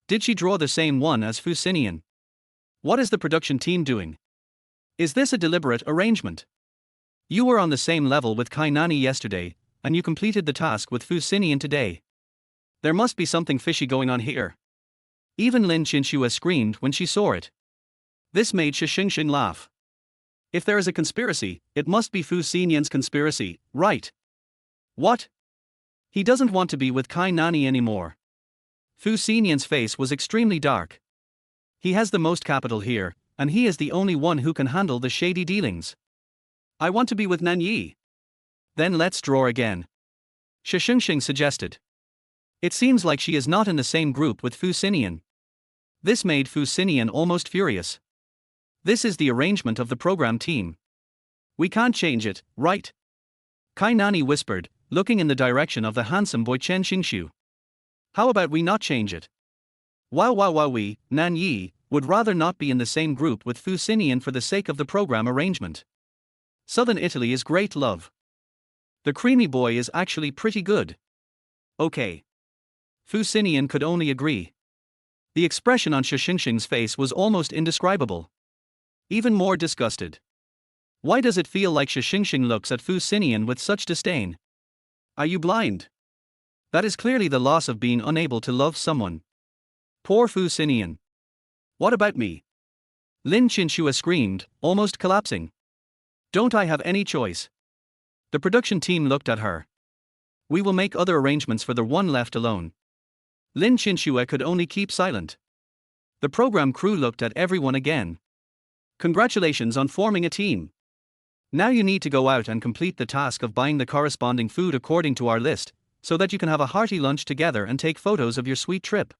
Did she draw the same one as Fu Xinian? What is the production team doing? Is this a deliberate arrangement? You were on the same level with Kai Nanyi yesterday, and you completed the task with Fu Xinian today. There must be something fishy going on here. Even Lin Qinxue screamed when she saw it. This made Shi Shengsheng laugh. If there is a conspiracy, it must be Fu Xinian's conspiracy, right? What? He doesn't want to be with Kai Nanyi anymore. Fu Xinian's face was extremely dark. He has the most capital here, and he is the only one who can handle the shady dealings. I want to be with Nanyi. Then let's draw again. Shi Shengsheng suggested. It seems like she is not in the same group with Fu Xinian. This made Fu Xinian almost furious. This is the arrangement of the program team. We can't change it, right? Kai Nanyi whispered, looking in the direction of the handsome boy Chen Xingxu. How about we not change it? We, Nanyi, would rather not be in the same group with Fu Xinian for the sake of the program arrangement. Southern Italy is great love. The creamy boy is actually pretty good. Okay. Fu Xinian could only agree. The expression on Shi Shengsheng's face was almost indescribable. Even more disgusted. Why does it feel like Shi Shengsheng looks at Fu Xinian with such disdain? Are you blind? That is clearly the loss of being unable to love someone. Poor Fu Xinian. What about me? Lin Qinxue screamed, almost collapsing. Don't I have any choice? The production team looked at her. We will make other arrangements for the one left alone. Lin Qinxue could only keep silent. The program crew looked at everyone again. Congratulations on forming a team. Now you need to go out and complete the task of buying the corresponding food according to our list, so that you can have a hearty lunch together and take photos of your sweet trip.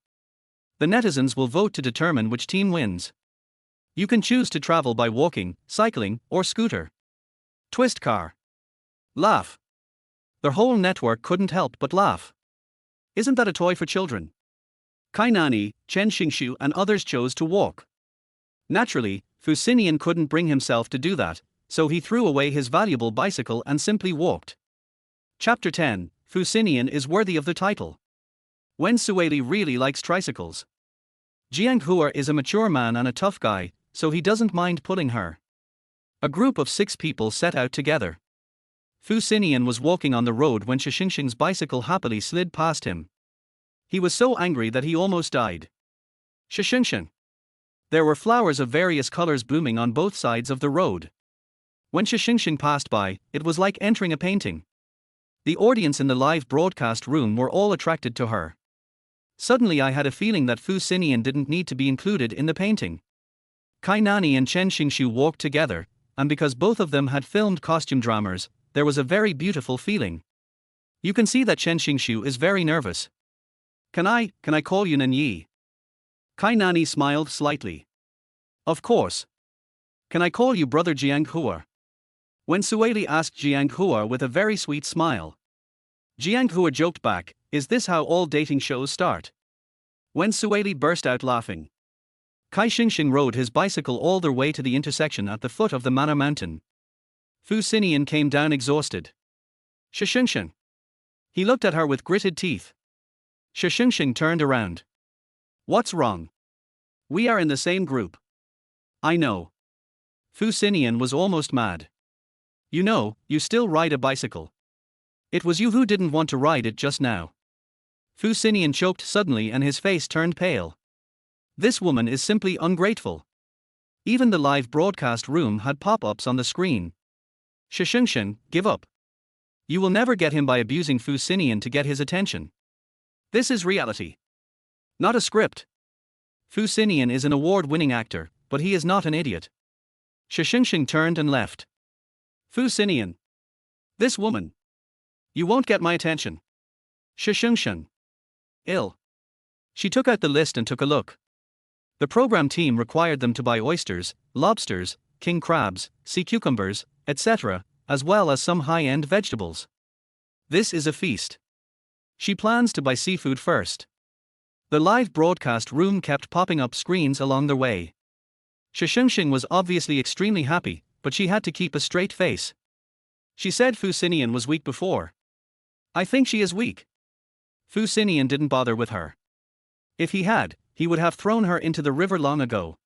The netizens will vote to determine which team wins. You can choose to travel by walking, cycling, or scooter. Twist car. Laugh. Their whole network couldn't help but laugh. Isn't that a toy for children? Kainani, Chen Xingshu and others chose to walk. Naturally, Fu Xinian couldn't bring himself to do that, so he threw away his valuable bicycle and simply walked. Chapter 10, Fu Xinian is worthy of the title. Wen Sueli really likes tricycles. Jiang Hua is a mature man and a tough guy, so he doesn't mind pulling her. A group of 6 people set out together. Fu Xinian was walking on the road when Shi Shengsheng's bicycle happily slid past him. He was so angry that he almost died. Shi Shengsheng. There were flowers of various colors blooming on both sides of the road. When Shi Shengsheng passed by, it was like entering a painting. The audience in the live broadcast room were all attracted to her. Suddenly I had a feeling that Fu Xinian didn't need to be included in the painting. Kainani and Chen Xingshu walked together, and because both of them had filmed costume dramas, there was a very beautiful feeling. You can see that Chen Xingshu is very nervous. Can I call you Nanyi? Kainani smiled slightly. Of course. Can I call you Brother Jiang Hua? Wen Sueli asked Jiang Hua with a very sweet smile. Jiang Hua joked back, is this how all dating shows start? Wen Sueli burst out laughing. Kai Xingxing rode his bicycle all the way to the intersection at the foot of the Mana Mountain. Fu Xinian came down exhausted. Shi Shengsheng. He looked at her with gritted teeth. Shi Shengsheng turned around. What's wrong? We are in the same group. I know. Fu Xinian was almost mad. You know, you still ride a bicycle. It was you who didn't want to ride it just now. Fu Xinian choked suddenly and his face turned pale. This woman is simply ungrateful. Even the live broadcast room had pop-ups on the screen. Shi Shengsheng, give up. You will never get him by abusing Fu Xinian to get his attention. This is reality. Not a script. Fu Xinian is an award-winning actor, but he is not an idiot. Shi Shengsheng turned and left. Fu Xinian. This woman. You won't get my attention. Shi Shengsheng. Ill. She took out the list and took a look. The program team required them to buy oysters, lobsters, king crabs, sea cucumbers, etc., as well as some high-end vegetables. This is a feast. She plans to buy seafood first. The live broadcast room kept popping up screens along the way. Shi Shengsheng was obviously extremely happy, but she had to keep a straight face. She said Fu Xinian was weak before. I think she is weak. Fu Xinian didn't bother with her. If he had, he would have thrown her into the river long ago.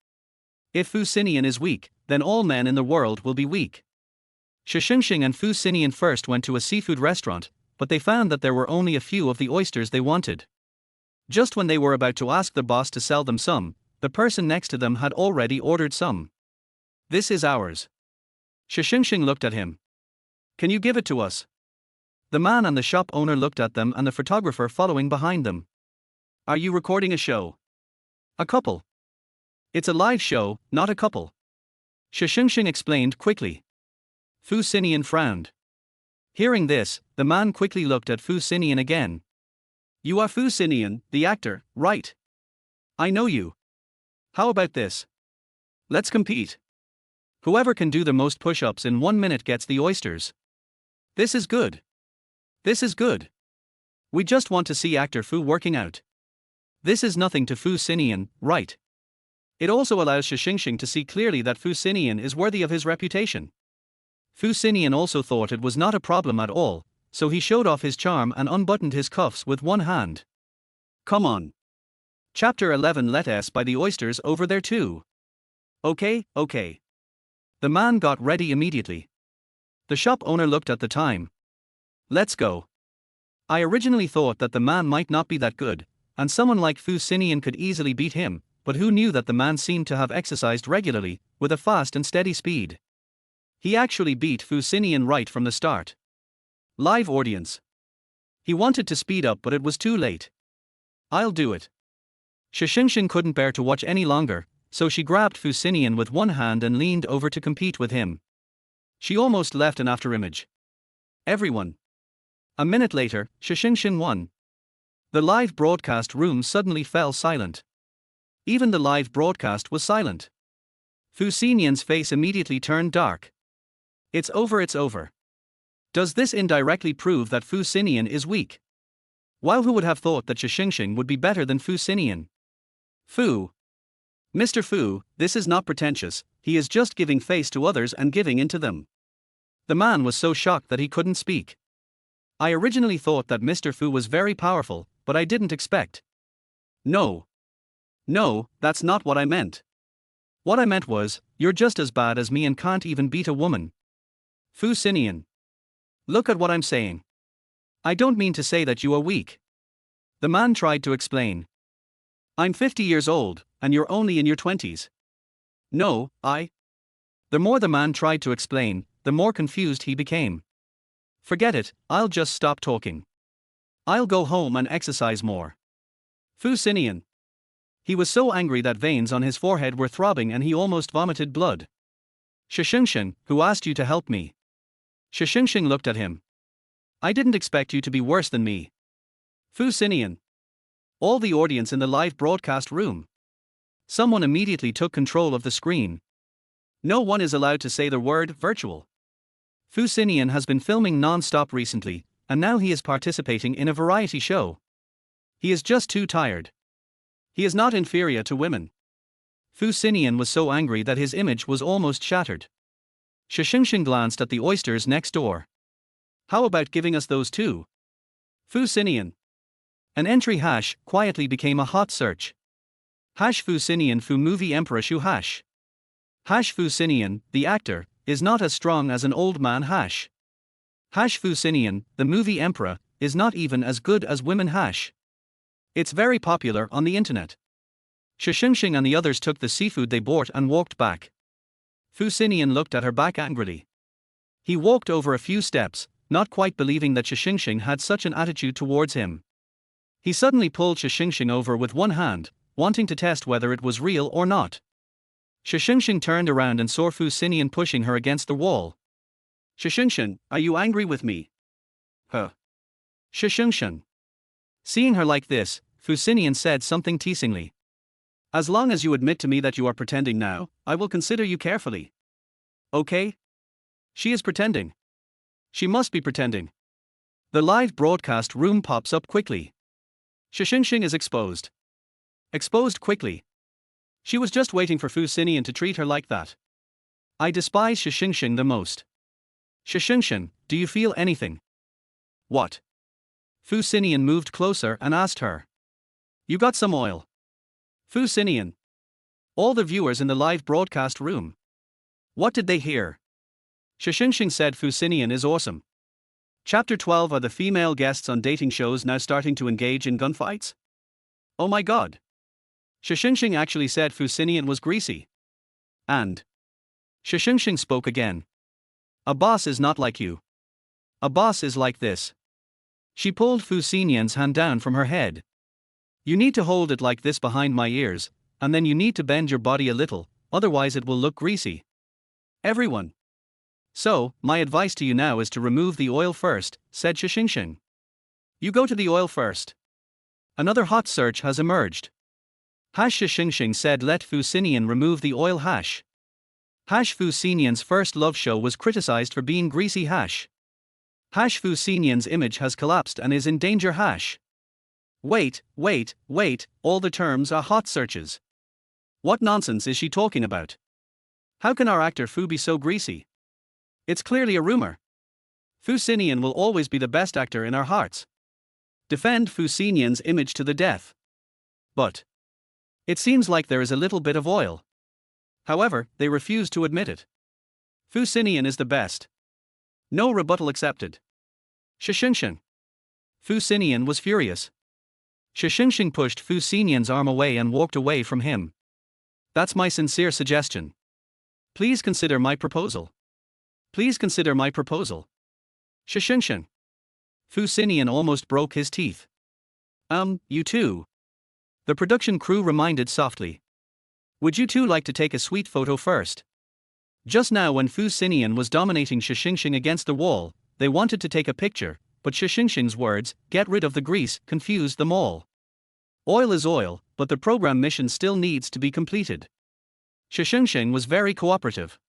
If Fu Xinian is weak, then all men in the world will be weak. Shi Shengsheng and Fu Xinian first went to a seafood restaurant, but they found that there were only a few of the oysters they wanted. Just when they were about to ask the boss to sell them some, the person next to them had already ordered some. This is ours. Shi Shengsheng looked at him. Can you give it to us? The man and the shop owner looked at them and the photographer following behind them. Are you recording a show? A couple. It's a live show, not a couple. Shi Shengsheng explained quickly. Fu Xinian frowned. Hearing this, the man quickly looked at Fu Xinian again. You are Fu Xinian, the actor, right? I know you. How about this? Let's compete. Whoever can do the most push-ups in 1 minute gets the oysters. This is good. This is good. We just want to see actor Fu working out. This is nothing to Fu Xinian, right? It also allows Shi Shengsheng to see clearly that Fu Xinian is worthy of his reputation. Fu Xinian also thought it was not a problem at all, so he showed off his charm and unbuttoned his cuffs with one hand. Come on. Chapter 11. Let us buy the oysters over there too. Okay. The man got ready immediately. The shop owner looked at the time. Let's go. I originally thought that the man might not be that good, and someone like Fu Xinian could easily beat him, but who knew that the man seemed to have exercised regularly, with a fast and steady speed. He actually beat Fu Xinian right from the start. Live audience. He wanted to speed up but it was too late. I'll do it. Shi Shengsheng couldn't bear to watch any longer, so she grabbed Fu Xinian with one hand and leaned over to compete with him. She almost left an afterimage. Everyone. A minute later, Shi Shengsheng won. The live broadcast room suddenly fell silent. Even the live broadcast was silent. Fu Xinian's face immediately turned dark. It's over, it's over. Does this indirectly prove that Fu Xinian is weak? While who would have thought that Shi Shengsheng would be better than Fu Xinian? Fu. Mr. Fu, this is not pretentious, he is just giving face to others and giving in to them. The man was so shocked that he couldn't speak. I originally thought that Mr. Fu was very powerful, but I didn't expect. No. No, that's not what I meant. What I meant was, you're just as bad as me and can't even beat a woman. Fu Xinian. Look at what I'm saying. I don't mean to say that you are weak. The man tried to explain. I'm 50 years old, and you're only in your 20s. No, The more the man tried to explain, the more confused he became. Forget it, I'll just stop talking. I'll go home and exercise more. Fu Xinian. He was so angry that veins on his forehead were throbbing and he almost vomited blood. Shi Shengsheng, who asked you to help me? Shi Shengsheng looked at him. I didn't expect you to be worse than me. Fu Xinian. All the audience in the live broadcast room. Someone immediately took control of the screen. No one is allowed to say the word virtual. Fu Xinian has been filming non-stop recently, and now he is participating in a variety show. He is just too tired. He is not inferior to women. Fu Xinian was so angry that his image was almost shattered. Shi Shengsheng glanced at the oysters next door. How about giving us those too? Fu Xinian. An entry hash quietly became a hot search. Hash Fu Xinian Fu movie Emperor Shu hash. Hash Fu Xinian, the actor, is not as strong as an old man hash. Hash Fu Xinian, the movie Emperor, is not even as good as women hash. It's very popular on the internet. Shi Shengsheng and the others took the seafood they bought and walked back. Fu Xinian looked at her back angrily. He walked over a few steps, not quite believing that Shi Shengsheng had such an attitude towards him. He suddenly pulled Shi Shengsheng over with one hand, wanting to test whether it was real or not. Shi Shengsheng turned around and saw Fu Xinian pushing her against the wall. Shi Shengsheng, are you angry with me? Huh. Shi Shengsheng. Seeing her like this, Fu Xinian said something teasingly. As long as you admit to me that you are pretending now, I will consider you carefully. Okay? She is pretending. She must be pretending. The live broadcast room pops up quickly. Shi Shengsheng is exposed. Exposed quickly. She was just waiting for Fu Xinian to treat her like that. I despise Shi Shengsheng the most. Shi Shengsheng, do you feel anything? What? Fu Xinian moved closer and asked her. You got some oil? Fu Xinian. All the viewers in the live broadcast room. What did they hear? Shi Shengsheng said Fu Xinian is awesome. Chapter 12. Are the female guests on dating shows now starting to engage in gunfights? Oh my god. Shi Shengsheng actually said Fu Xinian was greasy. And Shi Shengsheng spoke again. A boss is not like you. A boss is like this. She pulled Fu Xinian's hand down from her head. You need to hold it like this behind my ears, and then you need to bend your body a little, otherwise it will look greasy. Everyone. So, my advice to you now is to remove the oil first, said Shi Shengsheng. You go to the oil first. Another hot search has emerged. Hash Shi Shengsheng said let Fu Xinian remove the oil hash. Hash Fu Xinian's first love show was criticized for being greasy hash. Hash Fu Xinian's image has collapsed and is in danger hash. Wait, all the terms are hot searches. What nonsense is she talking about? How can our actor Fu be so greasy? It's clearly a rumor. Fu Xinian will always be the best actor in our hearts. Defend Fu Xinian's image to the death. But it seems like there is a little bit of oil. However, they refuse to admit it. Fu Xinian is the best. No rebuttal accepted. Shi Shengsheng. Fu Xinian was furious. Shi Shengsheng pushed Fu Xinian's arm away and walked away from him. That's my sincere suggestion. Please consider my proposal. Please consider my proposal. Shi Shengsheng. Fu Xinian almost broke his teeth. You too. The production crew reminded softly. Would you two like to take a sweet photo first? Just now when Fu Xinian was dominating Shi Shengsheng against the wall, they wanted to take a picture, but Shi Shengsheng's words, get rid of the grease, confused them all. Oil is oil, but the program mission still needs to be completed. Shi Shengsheng was very cooperative.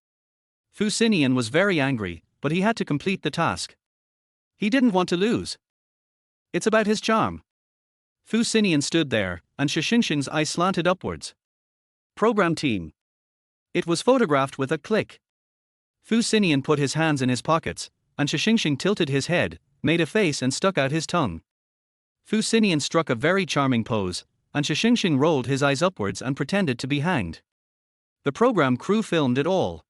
Fu Xinian was very angry, but he had to complete the task. He didn't want to lose. It's about his charm. Fu Xinian stood there, and Shi Shengsheng's eyes slanted upwards. Program team. It was photographed with a click. Fu Xinian put his hands in his pockets, and Shi Shengsheng tilted his head, made a face and stuck out his tongue. Fu Xinian struck a very charming pose, and Shi Shengsheng rolled his eyes upwards and pretended to be hanged. The program crew filmed it all.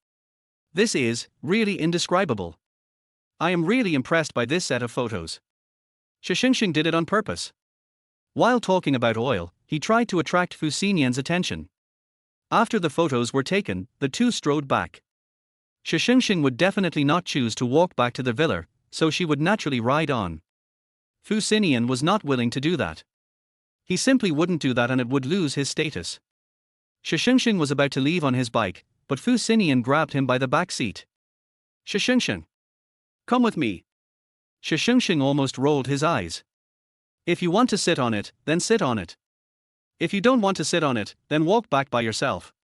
This is really indescribable. I am really impressed by this set of photos. Shi Shengsheng did it on purpose. While talking about oil, he tried to attract Fu Xinian's attention. After the photos were taken, the two strode back. Shi Shengsheng would definitely not choose to walk back to the villa, so she would naturally ride on. Fu Xinian was not willing to do that. He simply wouldn't do that and it would lose his status. Shi Shengsheng was about to leave on his bike, but Fu Xinian grabbed him by the back seat. Shi Shengsheng, come with me. Shi Shengsheng almost rolled his eyes. If you want to sit on it, then sit on it. If you don't want to sit on it, then walk back by yourself.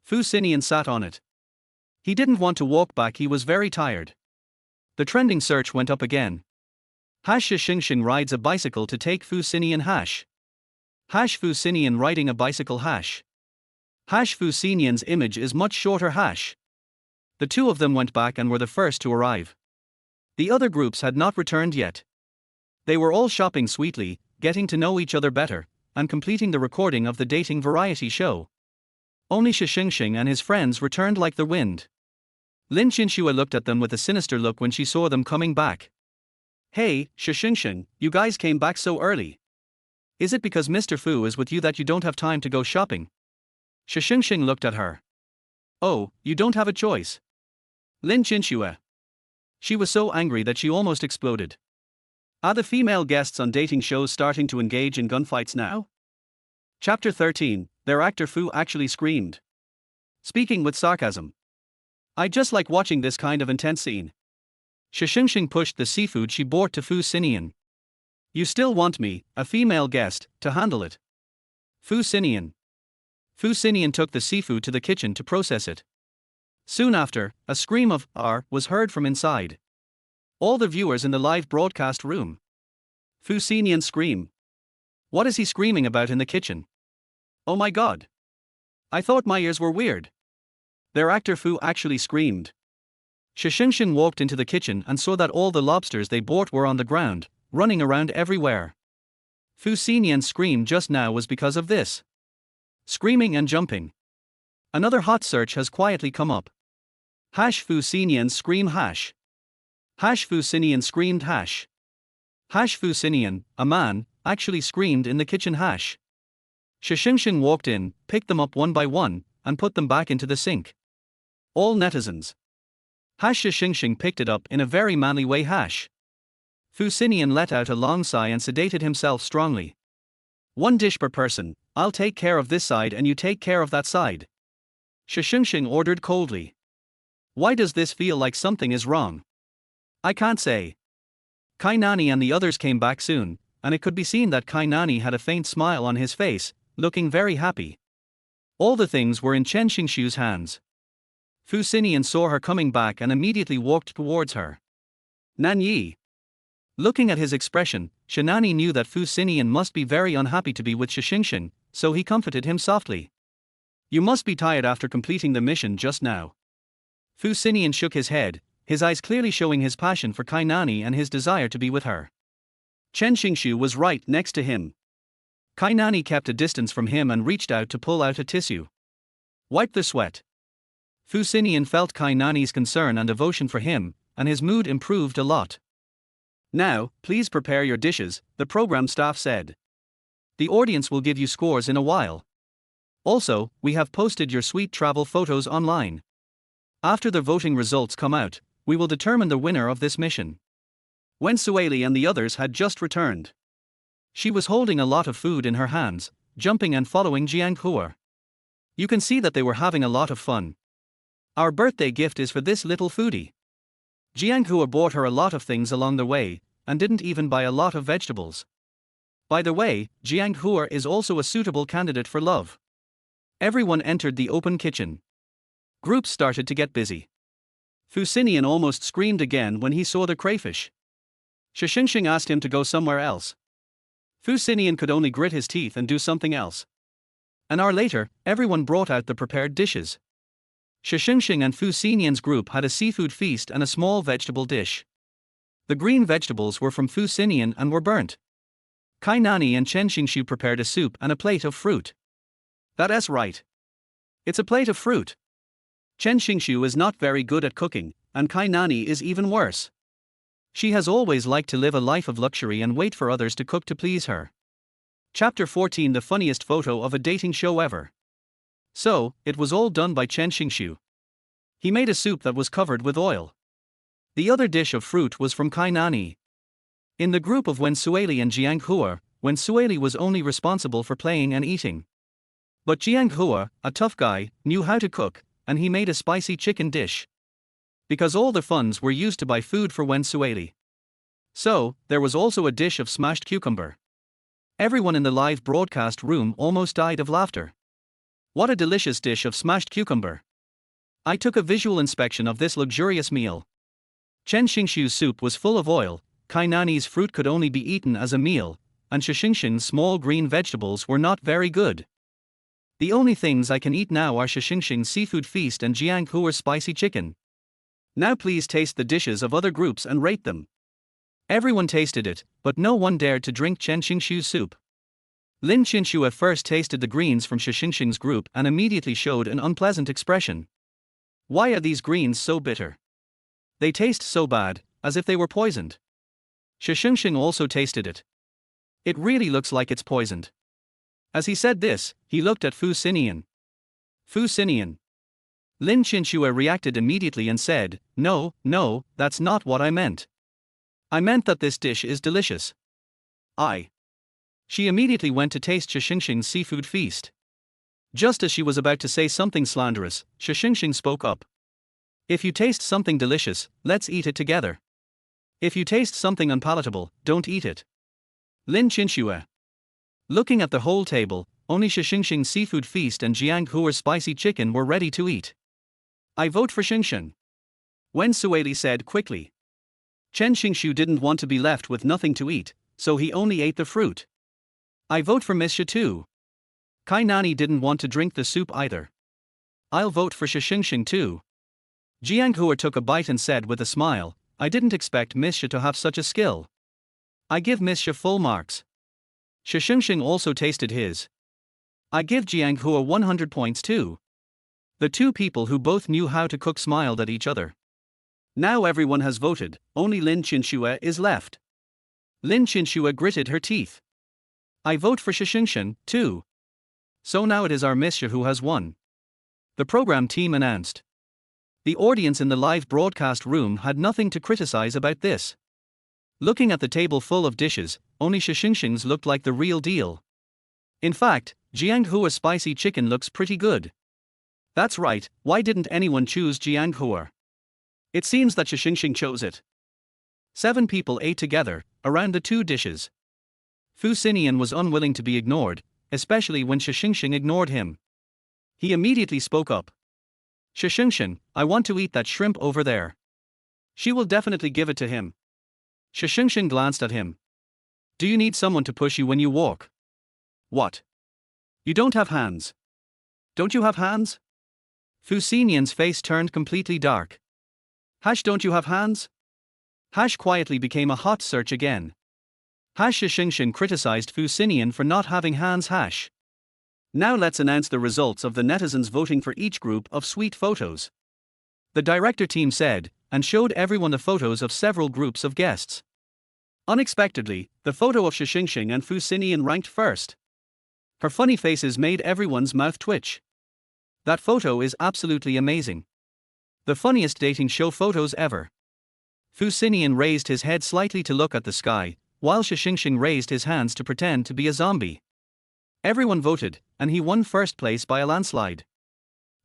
Fu Xinian sat on it. He didn't want to walk back, he was very tired. The trending search went up again. Shi Shengsheng rides a bicycle to take Fu Xinian hash. Fu Xinian riding a bicycle hash. Fu Xinian's image is much shorter hash. The two of them went back and were the first to arrive. The other groups had not returned yet. They were all shopping sweetly, getting to know each other better, and completing the recording of the dating variety show. Only Shi Shengsheng and his friends returned like the wind. Lin Qinxue looked at them with a sinister look when she saw them coming back. Hey, Shi Shengsheng, you guys came back so early. Is it because Mr. Fu is with you that you don't have time to go shopping? Shi Shengsheng looked at her. Oh, you don't have a choice. Lin Qinxue. She was so angry that she almost exploded. Are the female guests on dating shows starting to engage in gunfights now? Chapter 13, their actor Fu actually screamed. Speaking with sarcasm. I just like watching this kind of intense scene. Shi Shengsheng pushed the seafood she brought to Fu Xinian. You still want me, a female guest, to handle it? Fu Xinian. Fu Xinian took the seafood to the kitchen to process it. Soon after, a scream of "R" was heard from inside. All the viewers in the live broadcast room. Fu Xinian scream. What is he screaming about in the kitchen? Oh my god. I thought my ears were weird. Their actor Fu actually screamed. Shi Shengsheng walked into the kitchen and saw that all the lobsters they bought were on the ground, running around everywhere. Fu Xinian's scream just now was because of this. Screaming and jumping. Another hot search has quietly come up. Fu Xinian's scream hash. Fu Xinian screamed hash. Fu Xinian, a man, actually screamed in the kitchen hash. Shi Shengsheng walked in, picked them up one by one, and put them back into the sink. All netizens. Shi Shengsheng picked it up in a very manly way hash. Fu Xinian let out a long sigh and sedated himself strongly. One dish per person, I'll take care of this side and you take care of that side. Shi Shengsheng ordered coldly. Why does this feel like something is wrong? I can't say. Kai Nani and the others came back soon, and it could be seen that Kai Nani had a faint smile on his face, looking very happy. All the things were in Chen Xingshu's hands. Fu Xinian saw her coming back and immediately walked towards her. Nan Yi. Looking at his expression, Shinani knew that Fu Xinian must be very unhappy to be with Shi Shengsheng, so he comforted him softly. You must be tired after completing the mission just now. Fu Xinian shook his head, his eyes clearly showing his passion for Kai Nani and his desire to be with her. Chen Xingshu was right next to him. Kai Nani kept a distance from him and reached out to pull out a tissue. Wipe the sweat. Fu Xinian felt Kai Nani's concern and devotion for him, and his mood improved a lot. Now, please prepare your dishes, the program staff said. The audience will give you scores in a while. Also, we have posted your sweet travel photos online. After the voting results come out, we will determine the winner of this mission. Wen Sueli and the others had just returned. She was holding a lot of food in her hands, jumping and following Jiang Hua. You can see that they were having a lot of fun. Our birthday gift is for this little foodie. Jiang Hua bought her a lot of things along the way, and didn't even buy a lot of vegetables. By the way, Jiang Hua is also a suitable candidate for love. Everyone entered the open kitchen. Groups started to get busy. Fu Xinian almost screamed again when he saw the crayfish. Shi Shengsheng asked him to go somewhere else. Fu Xinian could only grit his teeth and do something else. An hour later, everyone brought out the prepared dishes. Shi Shengsheng and Fu Xinian's group had a seafood feast and a small vegetable dish. The green vegetables were from Fu Xinian and were burnt. Kai Nani and Chen Xingshu prepared a soup and a plate of fruit. That's right. It's a plate of fruit. Chen Xingshu is not very good at cooking, and Kai Nani is even worse. She has always liked to live a life of luxury and wait for others to cook to please her. Chapter 14: The funniest photo of a dating show ever. So, it was all done by Chen Xingshu. He made a soup that was covered with oil. The other dish of fruit was from Kai Nani. In the group of Wen Sueli and Jiang Hua, Wen Sueli was only responsible for playing and eating. But Jiang Hua, a tough guy, knew how to cook, and he made a spicy chicken dish. Because all the funds were used to buy food for Wen Sueli. So, there was also a dish of smashed cucumber. Everyone in the live broadcast room almost died of laughter. What a delicious dish of smashed cucumber! I took a visual inspection of this luxurious meal. Chen Xingshu's soup was full of oil, Kai Nani's fruit could only be eaten as a meal, and Shi Shengsheng's small green vegetables were not very good. The only things I can eat now are Shi Shengsheng's seafood feast and Jiang Hua's spicy chicken. Now please taste the dishes of other groups and rate them. Everyone tasted it, but no one dared to drink Chen Xingshu's soup. Lin Qinshu at first tasted the greens from Shi Shengsheng's group and immediately showed an unpleasant expression. Why are these greens so bitter? They taste so bad, as if they were poisoned. Shi Shengsheng also tasted it. It really looks like it's poisoned. As he said this, he looked at Fu Xinian. Fu Xinian. Lin Qinshu reacted immediately and said, No, that's not what I meant. I meant that this dish is delicious. She immediately went to taste Shi Shengsheng's seafood feast. Just as she was about to say something slanderous, Shi Shengsheng spoke up. If you taste something delicious, let's eat it together. If you taste something unpalatable, don't eat it. Lin Qinshu. Looking at the whole table, only Shi Shengsheng's seafood feast and Jiang Hua's spicy chicken were ready to eat. I vote for Shengsheng. Wen Sueli said quickly. Chen Xingshu didn't want to be left with nothing to eat, so he only ate the fruit. I vote for Miss Shi too. Kai Nani didn't want to drink the soup either. I'll vote for Shi Shengsheng too. Jiang Hua took a bite and said with a smile, I didn't expect Miss Shi to have such a skill. I give Miss Shi full marks. Shi Shengsheng also tasted his. I give Jiang Hua 100 points too. The two people who both knew how to cook smiled at each other. Now everyone has voted, only Lin Qinshu is left. Lin Qinshu gritted her teeth. I vote for Shi Shengsheng too. So now it is our Miss Shi who has won. The program team announced. The audience in the live broadcast room had nothing to criticize about this. Looking at the table full of dishes, only Shi Shengsheng's looked like the real deal. In fact, Jiang Hua's spicy chicken looks pretty good. That's right, why didn't anyone choose Jiang Hua? It seems that Shi Shengsheng chose it. 7 people ate together, around the 2 dishes. Fu Xinian was unwilling to be ignored, especially when Shi Shengsheng ignored him. He immediately spoke up. Shi Shengsheng, I want to eat that shrimp over there. She will definitely give it to him. Shi Shengsheng glanced at him. Do you need someone to push you when you walk? What? You don't have hands. Don't you have hands? Fu Xinian's face turned completely dark. Don't you have hands? Quietly became a hot search again. Shi Shengsheng criticized Fu Xinian for not having hands. Now let's announce the results of the netizens voting for each group of sweet photos. The director team said, and showed everyone the photos of several groups of guests. Unexpectedly, the photo of Shi Shengsheng and Fu Xinian ranked first. Her funny faces made everyone's mouth twitch. That photo is absolutely amazing. The funniest dating show photos ever. Fu Xinian raised his head slightly to look at the sky, while Shi Shengsheng raised his hands to pretend to be a zombie. Everyone voted, and he won first place by a landslide.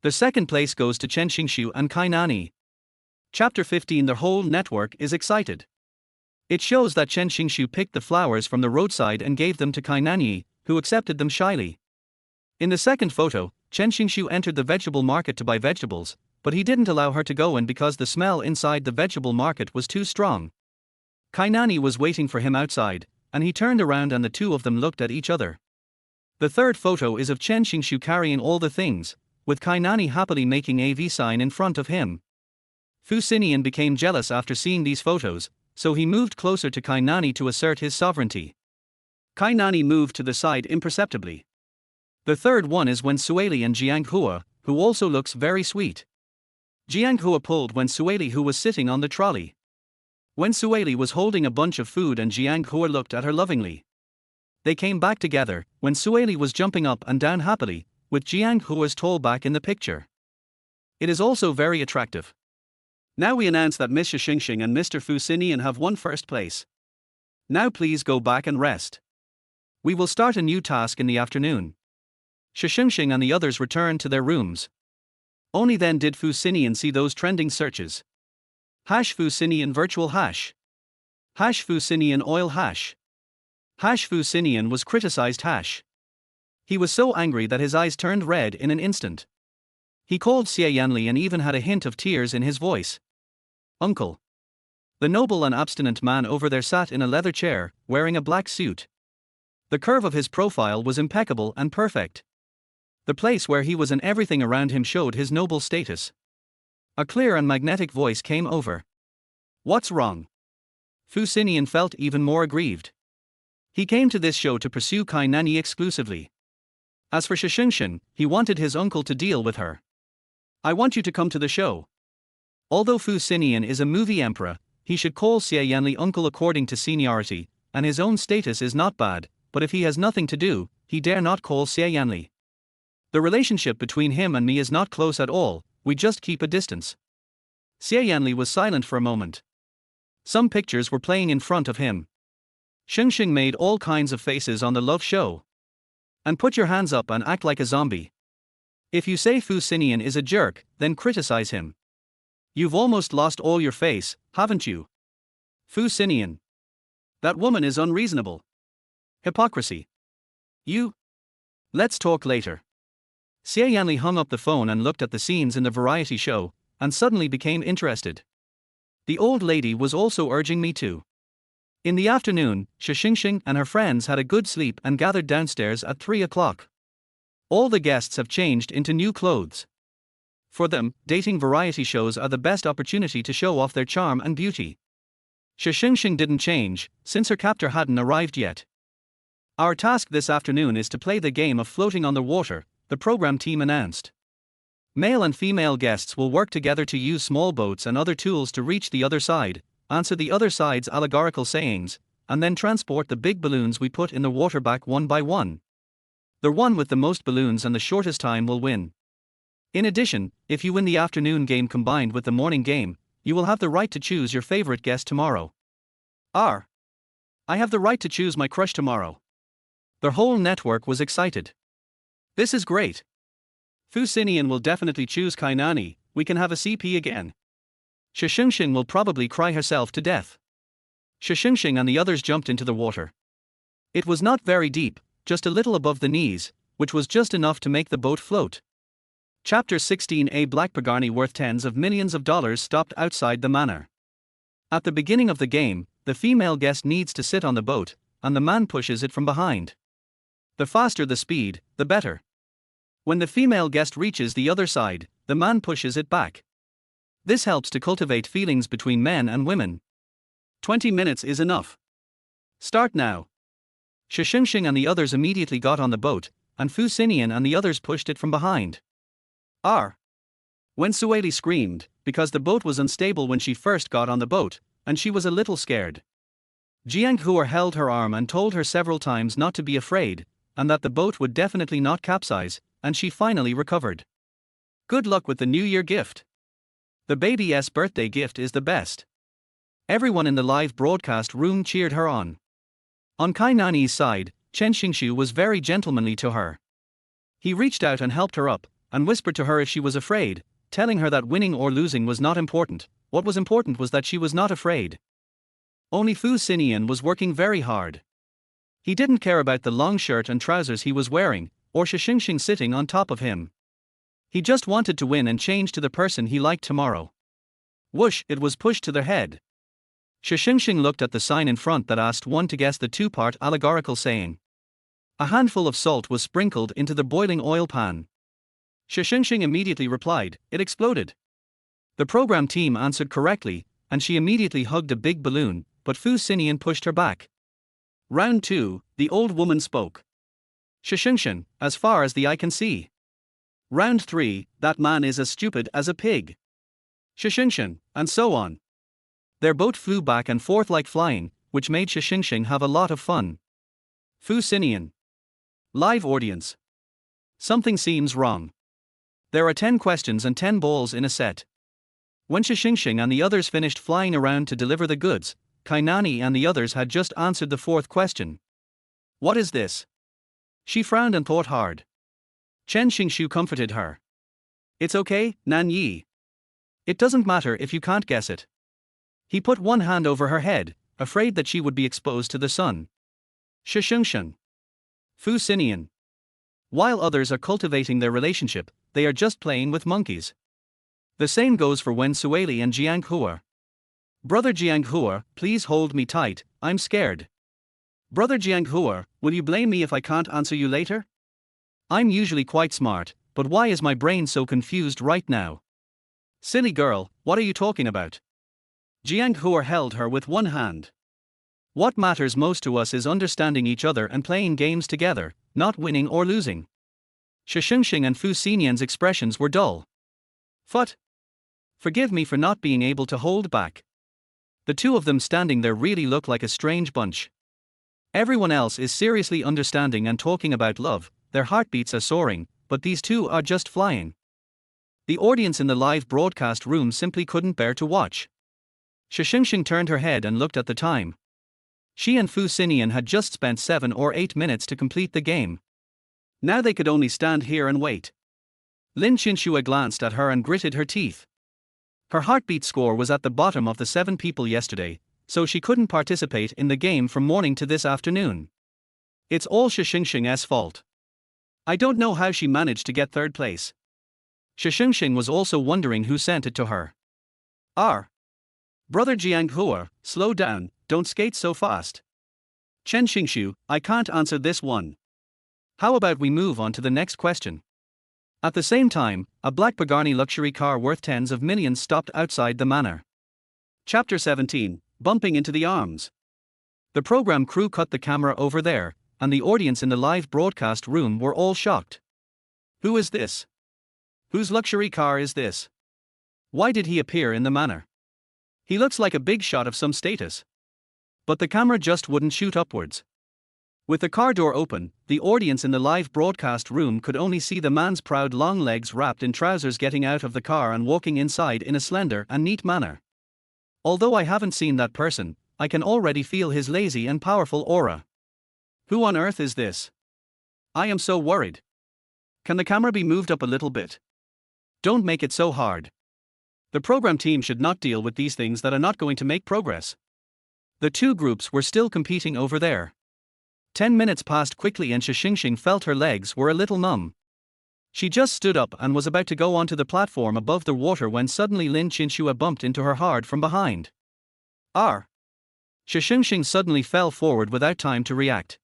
The second place goes to Chen Xingshu and Kai Nani. Chapter 15. The whole network is excited. It shows that Chen Xingshu picked the flowers from the roadside and gave them to Kai Nani, who accepted them shyly. In the second photo, Chen Xingshu entered the vegetable market to buy vegetables, but he didn't allow her to go in because the smell inside the vegetable market was too strong. Kainani was waiting for him outside, and he turned around and the two of them looked at each other. The third photo is of Chen Xingshu carrying all the things, with Kainani happily making a V sign in front of him. Fu Xinian became jealous after seeing these photos, so he moved closer to Kainani to assert his sovereignty. Kainani moved to the side imperceptibly. The third one is when Sueli and Jianghua, who also looks very sweet. Jianghua pulled when Sueli who was sitting on the trolley. When Sueli was holding a bunch of food and Jianghua looked at her lovingly. They came back together, when Sueli was jumping up and down happily, with Jianghua's tall back in the picture. It is also very attractive. Now we announce that Miss Shi Shengsheng and Mr. Fu Xinian have won first place. Now please go back and rest. We will start a new task in the afternoon. Shi Shengsheng and the others returned to their rooms. Only then did Fu Xinian see those trending searches. Hash Fu Xinian virtual hash. Hash Fu Xinian oil hash. Hash Fu Xinian was criticized hash. He was so angry that his eyes turned red in an instant. He called Xie Yanli and even had a hint of tears in his voice. Uncle. The noble and abstinent man over there sat in a leather chair, wearing a black suit. The curve of his profile was impeccable and perfect. The place where he was and everything around him showed his noble status. A clear and magnetic voice came over. What's wrong? Fu Xinian felt even more aggrieved. He came to this show to pursue Kainani exclusively. As for Shi Shengsheng, he wanted his uncle to deal with her. I want you to come to the show. Although Fu Xinian is a movie emperor, he should call Xie Yanli uncle according to seniority, and his own status is not bad, but if he has nothing to do, he dare not call Xie Yanli. The relationship between him and me is not close at all, we just keep a distance. Xie Yanli was silent for a moment. Some pictures were playing in front of him. Shengsheng made all kinds of faces on the love show. And put your hands up and act like a zombie. If you say Fu Xinian is a jerk, then criticize him. You've almost lost all your face, haven't you? Fu Xinian. That woman is unreasonable. Hypocrisy. You? Let's talk later. Xie Yanli hung up the phone and looked at the scenes in the variety show, and suddenly became interested. The old lady was also urging me to. In the afternoon, Shi Shengsheng and her friends had a good sleep and gathered downstairs at 3 o'clock. All the guests have changed into new clothes. For them, dating variety shows are the best opportunity to show off their charm and beauty. Shi Shengsheng didn't change, since her captor hadn't arrived yet. Our task this afternoon is to play the game of floating on the water, the program team announced. Male and female guests will work together to use small boats and other tools to reach the other side, answer the other side's allegorical sayings, and then transport the big balloons we put in the water back one by one. The one with the most balloons and the shortest time will win. In addition, if you win the afternoon game combined with the morning game, you will have the right to choose your favorite guest tomorrow. I have the right to choose my crush tomorrow. The whole network was excited. This is great. Fu Xinian will definitely choose Kainani, we can have a CP again. Shi Shengsheng will probably cry herself to death. Shi Shengsheng and the others jumped into the water. It was not very deep, just a little above the knees, which was just enough to make the boat float. Chapter 16. A black Pagani worth tens of millions of dollars stopped outside the manor. At the beginning of the game, the female guest needs to sit on the boat, and the man pushes it from behind. The faster the speed, the better. When the female guest reaches the other side, the man pushes it back. This helps to cultivate feelings between men and women. 20 minutes is enough. Start now. Shi Shengsheng and the others immediately got on the boat, and Fu Xinian and the others pushed it from behind. When Sueli screamed, because the boat was unstable when she first got on the boat, and she was a little scared. Jianghua held her arm and told her several times not to be afraid, and that the boat would definitely not capsize, and she finally recovered. Good luck with the New Year gift. The baby's birthday gift is the best. Everyone in the live broadcast room cheered her on. On Kainani's side, Chen Xingshu was very gentlemanly to her. He reached out and helped her up, and whispered to her if she was afraid, telling her that winning or losing was not important, what was important was that she was not afraid. Only Fu Xinian was working very hard. He didn't care about the long shirt and trousers he was wearing, or Shi Shengsheng sitting on top of him. He just wanted to win and change to the person he liked tomorrow. Whoosh, it was pushed to their head. Shi Shengsheng looked at the sign in front that asked one to guess the two-part allegorical saying. A handful of salt was sprinkled into the boiling oil pan. Shi Shengsheng immediately replied, it exploded. The program team answered correctly, and she immediately hugged a big balloon, but Fu Xinian pushed her back. Round 2, the old woman spoke. Shi Shengsheng, as far as the eye can see. Round 3, that man is as stupid as a pig. Shi Shengsheng, and so on. Their boat flew back and forth like flying, which made Shi Shengsheng have a lot of fun. Fu Xinian. Live audience. Something seems wrong. There are 10 questions and 10 balls in a set. When Shi Shengsheng and the others finished flying around to deliver the goods, Kainani and the others had just answered the fourth question. What is this? She frowned and thought hard. Chen Xingshu comforted her. It's okay, Nan Yi. It doesn't matter if you can't guess it. He put one hand over her head, afraid that she would be exposed to the sun. Shi Shengsheng. Fu Xinian. While others are cultivating their relationship, they are just playing with monkeys. The same goes for Wen Sueli and Jiang Hua. Brother Jiang Hua, please hold me tight, I'm scared. Brother Jiang Hua, will you blame me if I can't answer you later? I'm usually quite smart, but why is my brain so confused right now? Silly girl, what are you talking about? Jiang Hua held her with one hand. What matters most to us is understanding each other and playing games together, not winning or losing. Shi Shengsheng and Fu Xinian's expressions were dull. Phut. Forgive me for not being able to hold back. The two of them standing there really look like a strange bunch. Everyone else is seriously understanding and talking about love, their heartbeats are soaring, but these two are just flying. The audience in the live broadcast room simply couldn't bear to watch. Shi Shengsheng turned her head and looked at the time. She and Fu Xinian had just spent 7 or 8 minutes to complete the game. Now they could only stand here and wait. Lin Qinshua glanced at her and gritted her teeth. Her heartbeat score was at the bottom of the 7 people yesterday, so she couldn't participate in the game from morning to this afternoon. It's all Shi Shengsheng's fault. I don't know how she managed to get 3rd place. Shi Shengsheng was also wondering who sent it to her. Brother Jiang Hua, slow down, don't skate so fast. Chen Xingshu, I can't answer this one. How about we move on to the next question? At the same time, a black Pagani luxury car worth tens of millions stopped outside the manor. Chapter 17, Bumping into the Arms. The program crew cut the camera over there, and the audience in the live broadcast room were all shocked. Who is this? Whose luxury car is this? Why did he appear in the manor? He looks like a big shot of some status. But the camera just wouldn't shoot upwards. With the car door open, the audience in the live broadcast room could only see the man's proud long legs wrapped in trousers getting out of the car and walking inside in a slender and neat manner. Although I haven't seen that person, I can already feel his lazy and powerful aura. Who on earth is this? I am so worried. Can the camera be moved up a little bit? Don't make it so hard. The program team should not deal with these things that are not going to make progress. The two groups were still competing over there. 10 minutes passed quickly and Shi Shengsheng felt her legs were a little numb. She just stood up and was about to go onto the platform above the water when suddenly Lin Qinshua bumped into her hard from behind. Shi Shengsheng suddenly fell forward without time to react.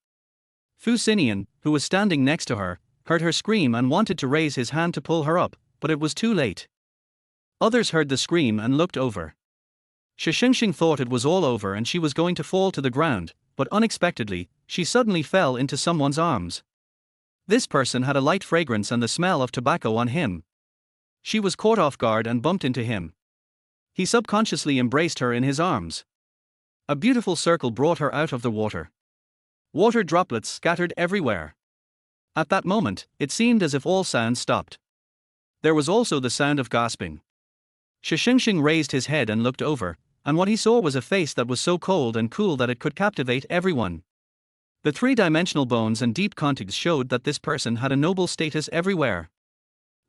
Fu Xinian, who was standing next to her, heard her scream and wanted to raise his hand to pull her up, but it was too late. Others heard the scream and looked over. Shi Shengsheng thought it was all over and she was going to fall to the ground, but unexpectedly, she suddenly fell into someone's arms. This person had a light fragrance and the smell of tobacco on him. She was caught off guard and bumped into him. He subconsciously embraced her in his arms. A beautiful circle brought her out of the water. Water droplets scattered everywhere. At that moment, it seemed as if all sound stopped. There was also the sound of gasping. Shi Shengsheng raised his head and looked over, and what he saw was a face that was so cold and cool that it could captivate everyone. The three-dimensional bones and deep contacts showed that this person had a noble status everywhere.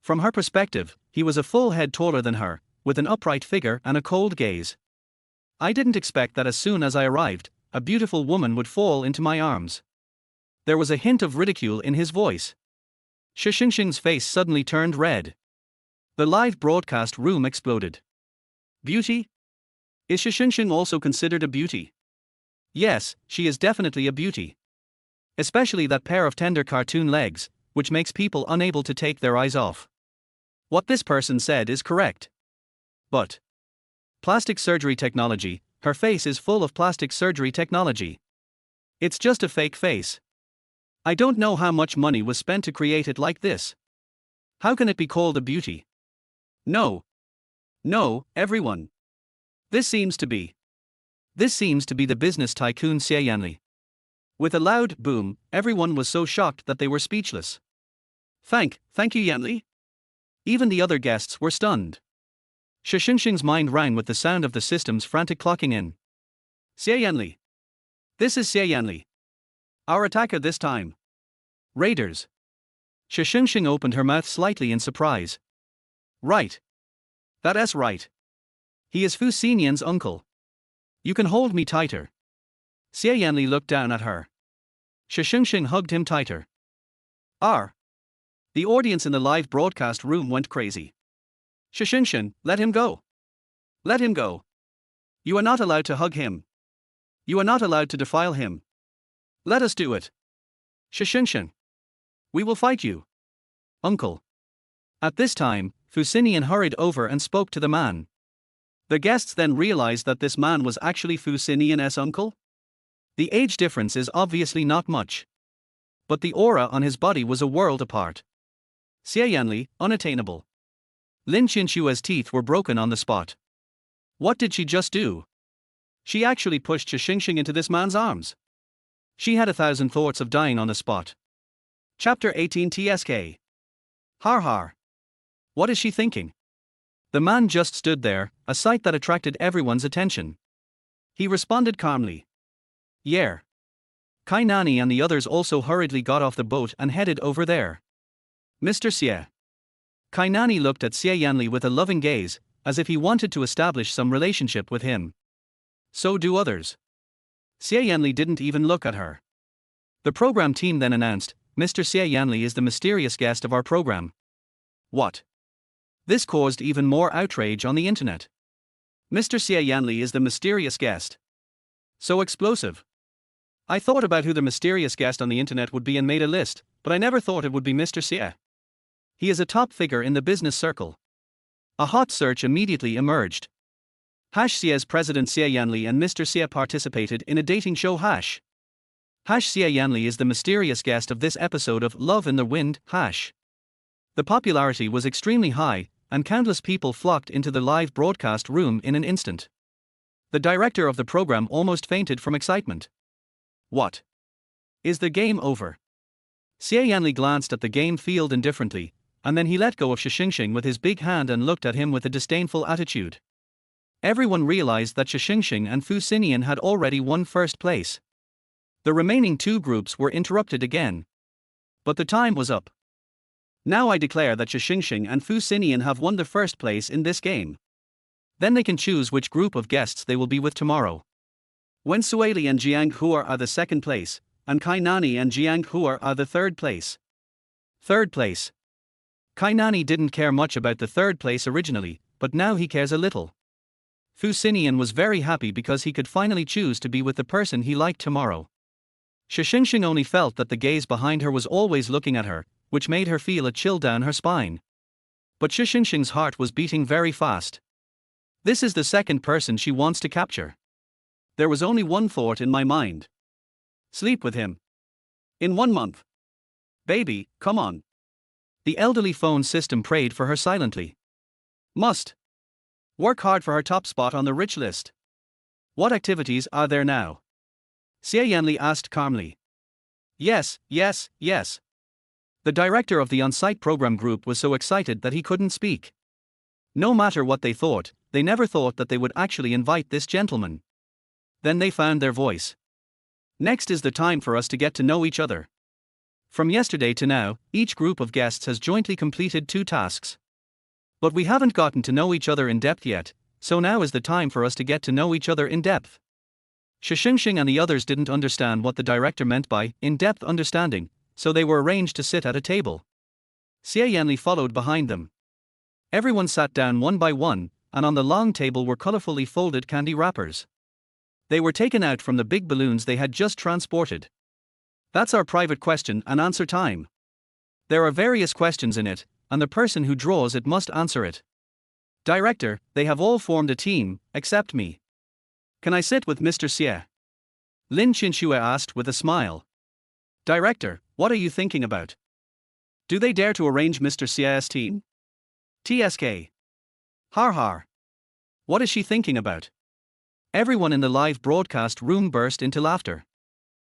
From her perspective, he was a full head taller than her, with an upright figure and a cold gaze. I didn't expect that as soon as I arrived, a beautiful woman would fall into my arms. There was a hint of ridicule in his voice. Shi Shengsheng's face suddenly turned red. The live broadcast room exploded. Beauty? Is Shi Shengsheng also considered a beauty? Yes, she is definitely a beauty. Especially that pair of tender cartoon legs, which makes people unable to take their eyes off. What this person said is correct. But plastic surgery technology, her face is full of plastic surgery technology. It's just a fake face. I don't know how much money was spent to create it like this. How can it be called a beauty? No. No, everyone. This seems to be the business tycoon Xie Yanli. With a loud boom, everyone was so shocked that they were speechless. Thank you Yanli. Even the other guests were stunned. Shi Shengsheng's mind rang with the sound of the system's frantic clocking in. Xie Yanli. This is Xie Yanli. Our attacker this time. Raiders. Shi Shengsheng opened her mouth slightly in surprise. Right. That's right. He is Fu Xinian's uncle. You can hold me tighter. Xie Yanli looked down at her. Shi Shengsheng hugged him tighter. The audience in the live broadcast room went crazy. Shi Shengsheng, let him go. Let him go. You are not allowed to hug him. You are not allowed to defile him. Let us do it. Shi Shengsheng. We will fight you. Uncle. At this time, Fu Xinian hurried over and spoke to the man. The guests then realized that this man was actually Fu Xinian's uncle. The age difference is obviously not much. But the aura on his body was a world apart. Xie Yanli, unattainable. Lin Qinshua's teeth were broken on the spot. What did she just do? She actually pushed Shi Shengsheng into this man's arms. She had 1,000 thoughts of dying on the spot. Chapter 18 TSK. Har har. What is she thinking? The man just stood there, a sight that attracted everyone's attention. He responded calmly. Yeah. Kai Nani and the others also hurriedly got off the boat and headed over there. Mr. Xie. Kai Nani looked at Xie Yanli with a loving gaze, as if he wanted to establish some relationship with him. So do others. Xie Yanli didn't even look at her. The program team then announced, Mr. Xie Yanli is the mysterious guest of our program. What? This caused even more outrage on the internet. Mr. Xie Yanli is the mysterious guest. So explosive. I thought about who the mysterious guest on the internet would be and made a list, but I never thought it would be Mr. Xie. He is a top figure in the business circle. A hot search immediately emerged. Xie's president Xie Yanli and Mr. Xie participated in a dating show. Xie Yanli is the mysterious guest of this episode of Love in the Wind. The popularity was extremely high, and countless people flocked into the live broadcast room in an instant. The director of the program almost fainted from excitement. What? Is the game over? Xie Yanli glanced at the game field indifferently, and then he let go of Shi Shengsheng with his big hand and looked at him with a disdainful attitude. Everyone realized that Shi Shengsheng and Fu Xinian had already won first place. The remaining two groups were interrupted again. But the time was up. Now I declare that Shi Shengsheng and Fu Xinian have won the first place in this game. Then they can choose which group of guests they will be with tomorrow. Wen Sueli and Jiang Hua are the second place, and Kai Nani and Jiang Hua are the third place. Third place. Kai Nani didn't care much about the third place originally, but now he cares a little. Fu Xinian was very happy because he could finally choose to be with the person he liked tomorrow. Shi Shengsheng only felt that the gaze behind her was always looking at her, which made her feel a chill down her spine. But Shi Shengsheng's heart was beating very fast. This is the second person she wants to capture. There was only one thought in my mind. Sleep with him. In 1 month. Baby, come on. The elderly phone system prayed for her silently. Must work hard for her top spot on the rich list. What activities are there now? Xie Yanli asked calmly. Yes. The director of the on-site program group was so excited that he couldn't speak. No matter what they thought, they never thought that they would actually invite this gentleman. Then they found their voice. Next is the time for us to get to know each other. From yesterday to now, each group of guests has jointly completed 2 tasks. But we haven't gotten to know each other in depth yet, so now is the time for us to get to know each other in depth. Shi Shengsheng and the others didn't understand what the director meant by in-depth understanding, so they were arranged to sit at a table. Xie Yanli followed behind them. Everyone sat down one by one, and on the long table were colorfully folded candy wrappers. They were taken out from the big balloons they had just transported. That's our private question and answer time. There are various questions in it, and the person who draws it must answer it. Director, they have all formed a team, except me. Can I sit with Mr. Xie? Lin Qinxue asked with a smile. Director, what are you thinking about? Do they dare to arrange Mr. Xie's team? TSK. Har har. What is she thinking about? Everyone in the live broadcast room burst into laughter.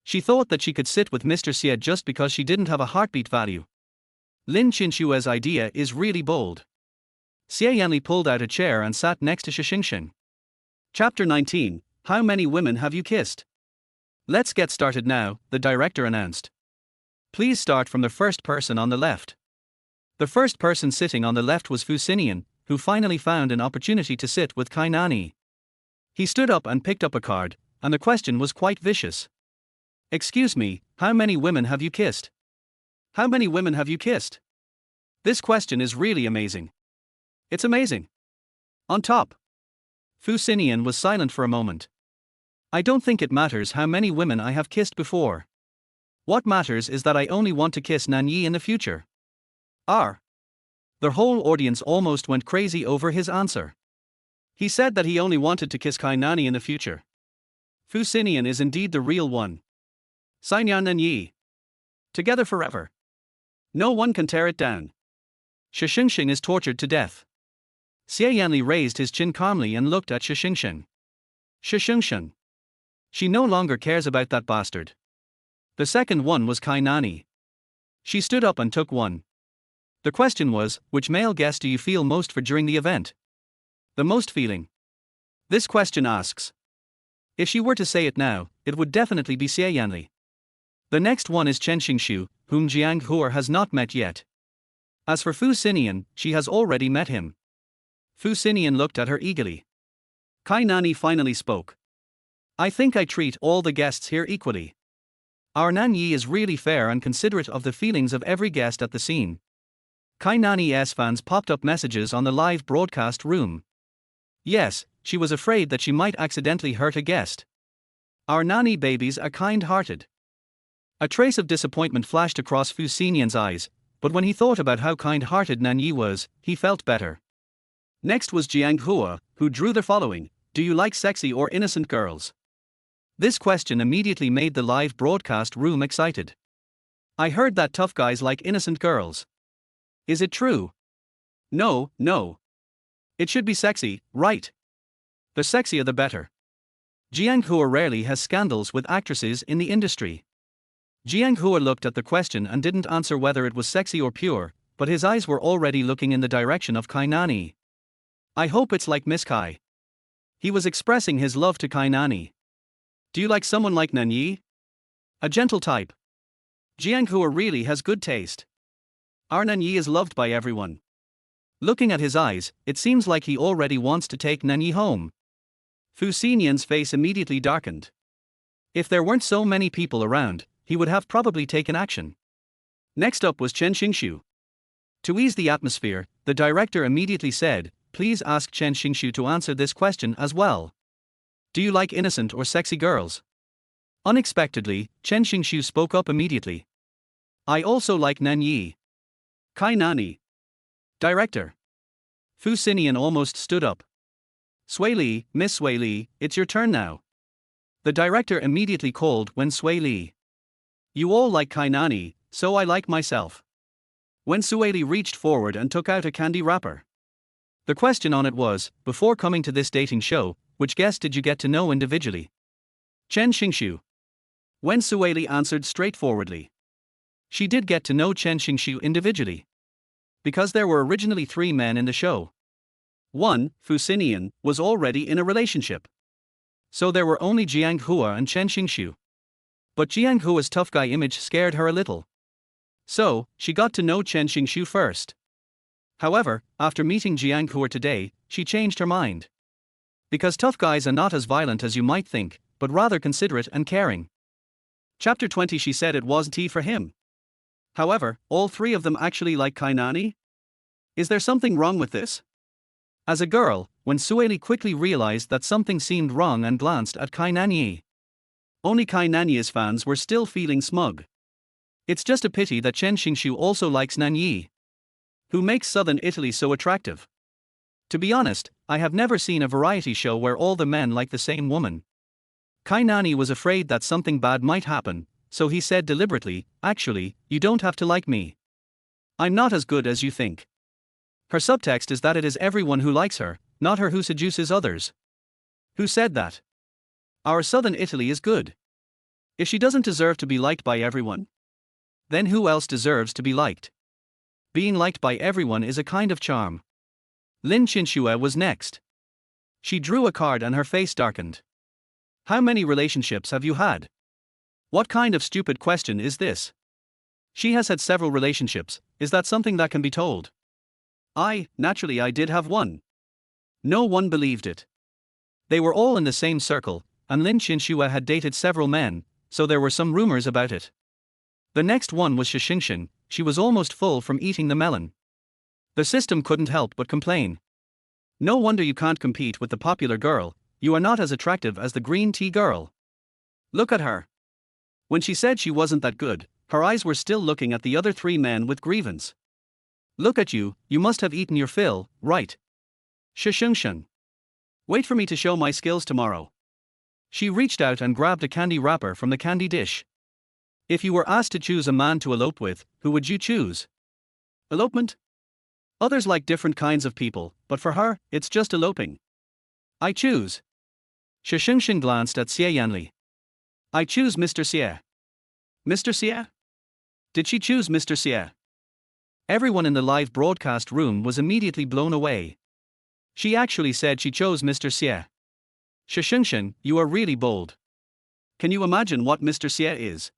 She thought that she could sit with Mr. Xie just because she didn't have a heartbeat value. Lin Qinshue's idea is really bold. Xie Yanli pulled out a chair and sat next to Shi Shengsheng. Chapter 19, How many women have you kissed? Let's get started now, the director announced. Please start from the first person on the left. The first person sitting on the left was Fu Xinian, who finally found an opportunity to sit with Kai Nani. He stood up and picked up a card, and the question was quite vicious. Excuse me, how many women have you kissed? How many women have you kissed? This question is really amazing. It's amazing. On top. Fu Xinian was silent for a moment. I don't think it matters how many women I have kissed before. What matters is that I only want to kiss Nanyi in the future. R. The whole audience almost went crazy over his answer. He said that he only wanted to kiss Kai Nani in the future. Fu Xinian is indeed the real one. Sainyan Nanyi. Together forever. No one can tear it down. Shi Shengsheng is tortured to death. Xie Yanli raised his chin calmly and looked at Shi Shengsheng. Shi Shengsheng. She no longer cares about that bastard. The second one was Kai Nani. She stood up and took one. The question was, which male guest do you feel most for during the event? The most feeling. This question asks. If she were to say it now, it would definitely be Xie Yanli. The next one is Chen Xingshu, whom Jiang Huo has not met yet. As for Fu Xinian, she has already met him. Fu Xinian looked at her eagerly. Kai Nani finally spoke. I think I treat all the guests here equally. Our Nanyi is really fair and considerate of the feelings of every guest at the scene. Kai Nani's fans popped up messages on the live broadcast room. Yes, she was afraid that she might accidentally hurt a guest. Our Nani babies are kind-hearted. A trace of disappointment flashed across Fu Xinian's eyes, but when he thought about how kind-hearted Nanyi was, he felt better. Next was Jiang Huo, who drew the following: Do you like sexy or innocent girls? This question immediately made the live broadcast room excited. I heard that tough guys like innocent girls. Is it true? No. It should be sexy, right? The sexier the better. Jiang Huo rarely has scandals with actresses in the industry. Jiang Huo looked at the question and didn't answer whether it was sexy or pure, but his eyes were already looking in the direction of Kai Nani. I hope it's like Miss Kai. He was expressing his love to Kai Nani. Do you like someone like Nanyi? A gentle type. Jiang Huo really has good taste. Our Nanyi is loved by everyone. Looking at his eyes, it seems like he already wants to take Nanyi home. Fu Xinian's face immediately darkened. If there weren't so many people around, he would have probably taken action. Next up was Chen Xingshu. To ease the atmosphere, the director immediately said, Please ask Chen Xingshu to answer this question as well. Do you like innocent or sexy girls? Unexpectedly, Chen Xingshu spoke up immediately. I also like Nanyi. Kai Nani. Director. Fu Xinian almost stood up. Sui Li, Miss Sui Li, it's your turn now. The director immediately called when Sui Li. You all like Kai Nani, so I like myself. When Sui Li reached forward and took out a candy wrapper. The question on it was, before coming to this dating show, which guest did you get to know individually? Chen Xingshu. When Sui Li answered straightforwardly. She did get to know Chen Xingshu individually. Because there were originally 3 men in the show. 1, Fu Xinian, was already in a relationship. So there were only Jiang Huo and Chen Xingshu. But Jiang Huo's tough guy image scared her a little. So, she got to know Chen Xingshu first. However, after meeting Jiang Huo today, she changed her mind. Because tough guys are not as violent as you might think, but rather considerate and caring. Chapter 20. She said it wasn't tea for him. However, all 3 of them actually like Kai Nani? Is there something wrong with this? As a girl, when Sueli quickly realized that something seemed wrong and glanced at Kai Nanyi. Only Kai Nanyi's fans were still feeling smug. It's just a pity that Chen Xingshu also likes Nanyi. Who makes southern Italy so attractive? To be honest, I have never seen a variety show where all the men like the same woman. Kai Nanyi was afraid that something bad might happen, so he said deliberately, "Actually, you don't have to like me. I'm not as good as you think." Her subtext is that it is everyone who likes her, not her who seduces others. Who said that? Our southern Italy is good. If she doesn't deserve to be liked by everyone, then who else deserves to be liked? Being liked by everyone is a kind of charm. Lin Chinxue was next. She drew a card and her face darkened. How many relationships have you had? What kind of stupid question is this? She has had several relationships, is that something that can be told? Naturally I did have one. No one believed it. They were all in the same circle, and Lin Chinxue had dated several men, so there were some rumors about it. The next one was Shi Shengsheng. She was almost full from eating the melon. The system couldn't help but complain. No wonder you can't compete with the popular girl, you are not as attractive as the green tea girl. Look at her. When she said she wasn't that good, her eyes were still looking at the other three men with grievance. Look at you, you must have eaten your fill, right? Shi Shengsheng. Wait for me to show my skills tomorrow. She reached out and grabbed a candy wrapper from the candy dish. If you were asked to choose a man to elope with, who would you choose? Elopement? Others like different kinds of people, but for her, it's just eloping. I choose. Shi Shengsheng glanced at Xie Yanli. I choose Mr. Xie. Mr. Xie? Did she choose Mr. Xie? Everyone in the live broadcast room was immediately blown away. She actually said she chose Mr. Xie. Shi Shengsheng, you are really bold. Can you imagine what Mr. Xie is?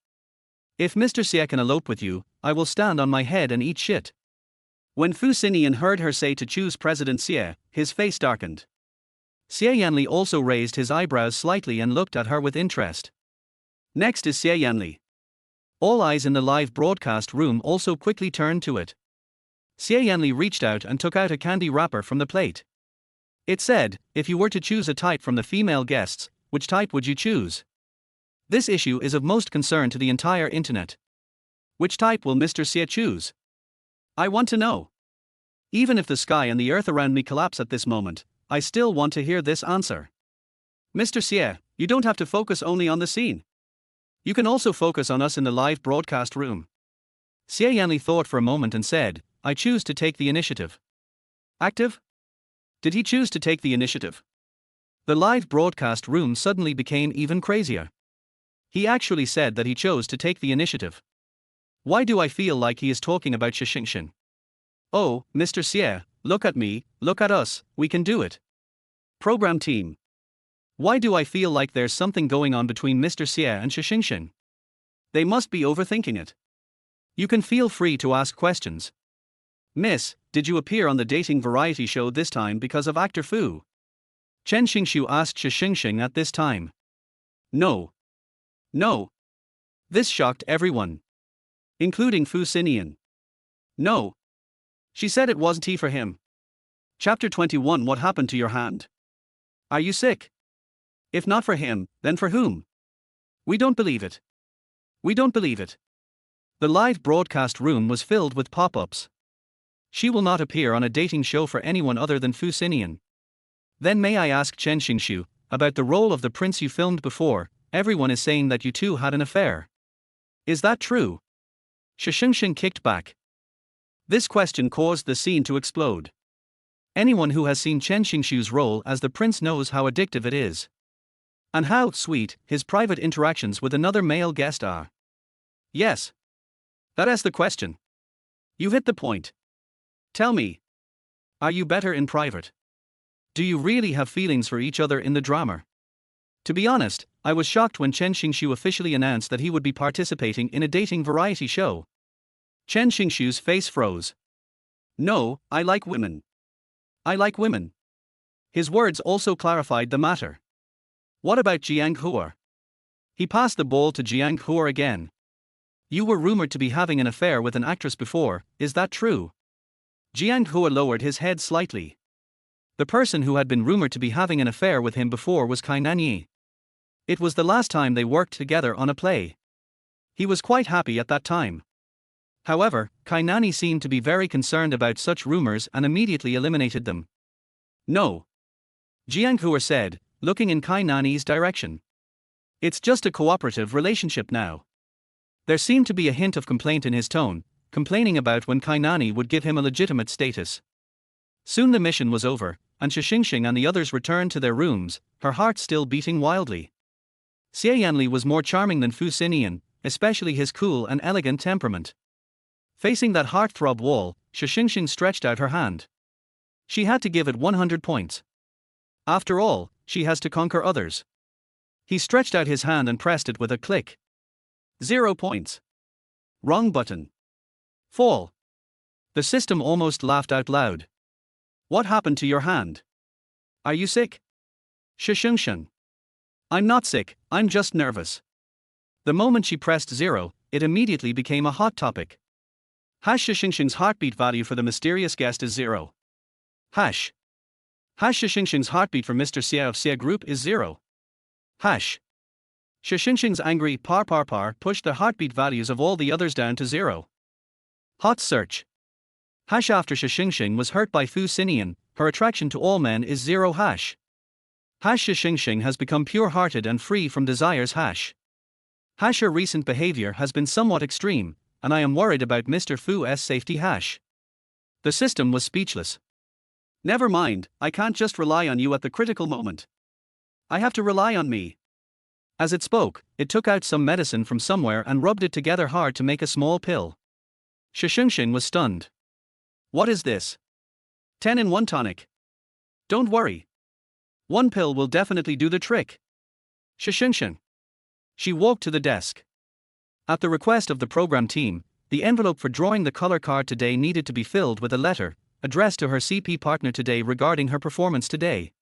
If Mr. Xie can elope with you, I will stand on my head and eat shit. When Fu Xinian heard her say to choose President Xie, his face darkened. Xie Yanli also raised his eyebrows slightly and looked at her with interest. Next is Xie Yanli. All eyes in the live broadcast room also quickly turned to it. Xie Yanli reached out and took out a candy wrapper from the plate. It said, if you were to choose a type from the female guests, which type would you choose? This issue is of most concern to the entire internet. Which type will Mr. Xie choose? I want to know. Even if the sky and the earth around me collapse at this moment, I still want to hear this answer. Mr. Xie, you don't have to focus only on the scene. You can also focus on us in the live broadcast room. Xie Yanli thought for a moment and said, I choose to take the initiative. Active? Did he choose to take the initiative? The live broadcast room suddenly became even crazier. He actually said that he chose to take the initiative. Why do I feel like he is talking about Shi Shengsheng? Oh, Mr. Xie, look at me, look at us, we can do it. Program team. Why do I feel like there's something going on between Mr. Xie and Shi Shengsheng? They must be overthinking it. You can feel free to ask questions. Miss, did you appear on the dating variety show this time because of actor Fu? Chen Xingshu asked Shi Shengsheng at this time. No. No. This shocked everyone. Including Fu Xinian. No. She said it wasn't tea for him. Chapter 21. What happened to your hand? Are you sick? If not for him, then for whom? We don't believe it. We don't believe it. The live broadcast room was filled with pop-ups. She will not appear on a dating show for anyone other than Fu Xinian. Then may I ask Chen Xingshu, about the role of the prince you filmed before, everyone is saying that you two had an affair. Is that true? Shi Shengsheng kicked back. This question caused the scene to explode. Anyone who has seen Chen Xingshu's role as the prince knows how addictive it is. And how sweet his private interactions with another male guest are. Yes. That is the question. You hit the point. Tell me. Are you better in private? Do you really have feelings for each other in the drama? To be honest, I was shocked when Chen Xingshu officially announced that he would be participating in a dating variety show. Chen Xingshu's face froze. No, I like women. I like women. His words also clarified the matter. What about Jiang Hua? He passed the ball to Jiang Hua again. You were rumored to be having an affair with an actress before, is that true? Jiang Hua lowered his head slightly. The person who had been rumored to be having an affair with him before was Kai Nanyi. It was the last time they worked together on a play. He was quite happy at that time. However, Kai Nanyi seemed to be very concerned about such rumors and immediately eliminated them. No. Jiang Hua said, looking in Kai Nanyi's direction. It's just a cooperative relationship now. There seemed to be a hint of complaint in his tone, complaining about when Kai Nanyi would give him a legitimate status. Soon the mission was over, and Shi Shengsheng and the others returned to their rooms, her heart still beating wildly. Xie Yanli was more charming than Fu Xinian, especially his cool and elegant temperament. Facing that heartthrob wall, Shi Shengsheng stretched out her hand. She had to give it 100 points. After all, she has to conquer others. He stretched out his hand and pressed it with a click. 0 points. Wrong button. Fall. The system almost laughed out loud. What happened to your hand? Are you sick? Shi Shengsheng. I'm not sick, I'm just nervous. The moment she pressed 0, it immediately became a hot topic. Shi Shengsheng's heartbeat value for the mysterious guest is 0. Shi Shengsheng's heartbeat for Mr. Xie of Xie Group is 0. Shi Shengsheng's angry par pushed the heartbeat values of all the others down to 0. Hot search. After Shi Shengsheng was hurt by Fu Xinian, her attraction to all men is 0. Shi Shengsheng has become pure-hearted and free from desires. Her recent behavior has been somewhat extreme, and I am worried about Mr. Fu's safety. The system was speechless. Never mind, I can't just rely on you at the critical moment. I have to rely on me. As it spoke, it took out some medicine from somewhere and rubbed it together hard to make a small pill. Shi Shengsheng was stunned. What is this? 10-in-1 tonic. Don't worry. One pill will definitely do the trick. Shi Shengsheng. She walked to the desk. At the request of the program team, the envelope for drawing the color card today needed to be filled with a letter, addressed to her CP partner today regarding her performance today.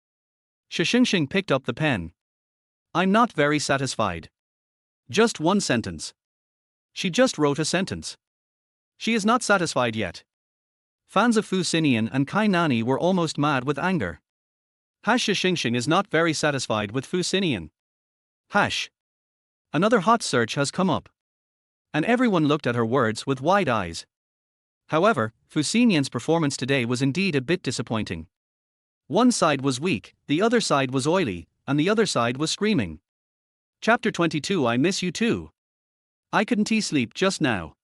Shi Shengsheng picked up the pen. I'm not very satisfied. Just one sentence. She just wrote a sentence. She is not satisfied yet. Fans of Fu Xinian and Kai Nanyi were almost mad with anger. Shi Shengsheng is not very satisfied with Fu Xinian. Another hot search has come up. And everyone looked at her words with wide eyes. However, Fu Xinian's performance today was indeed a bit disappointing. One side was weak, the other side was oily, and the other side was screaming. Chapter 22. I miss you too. I couldn't sleep just now.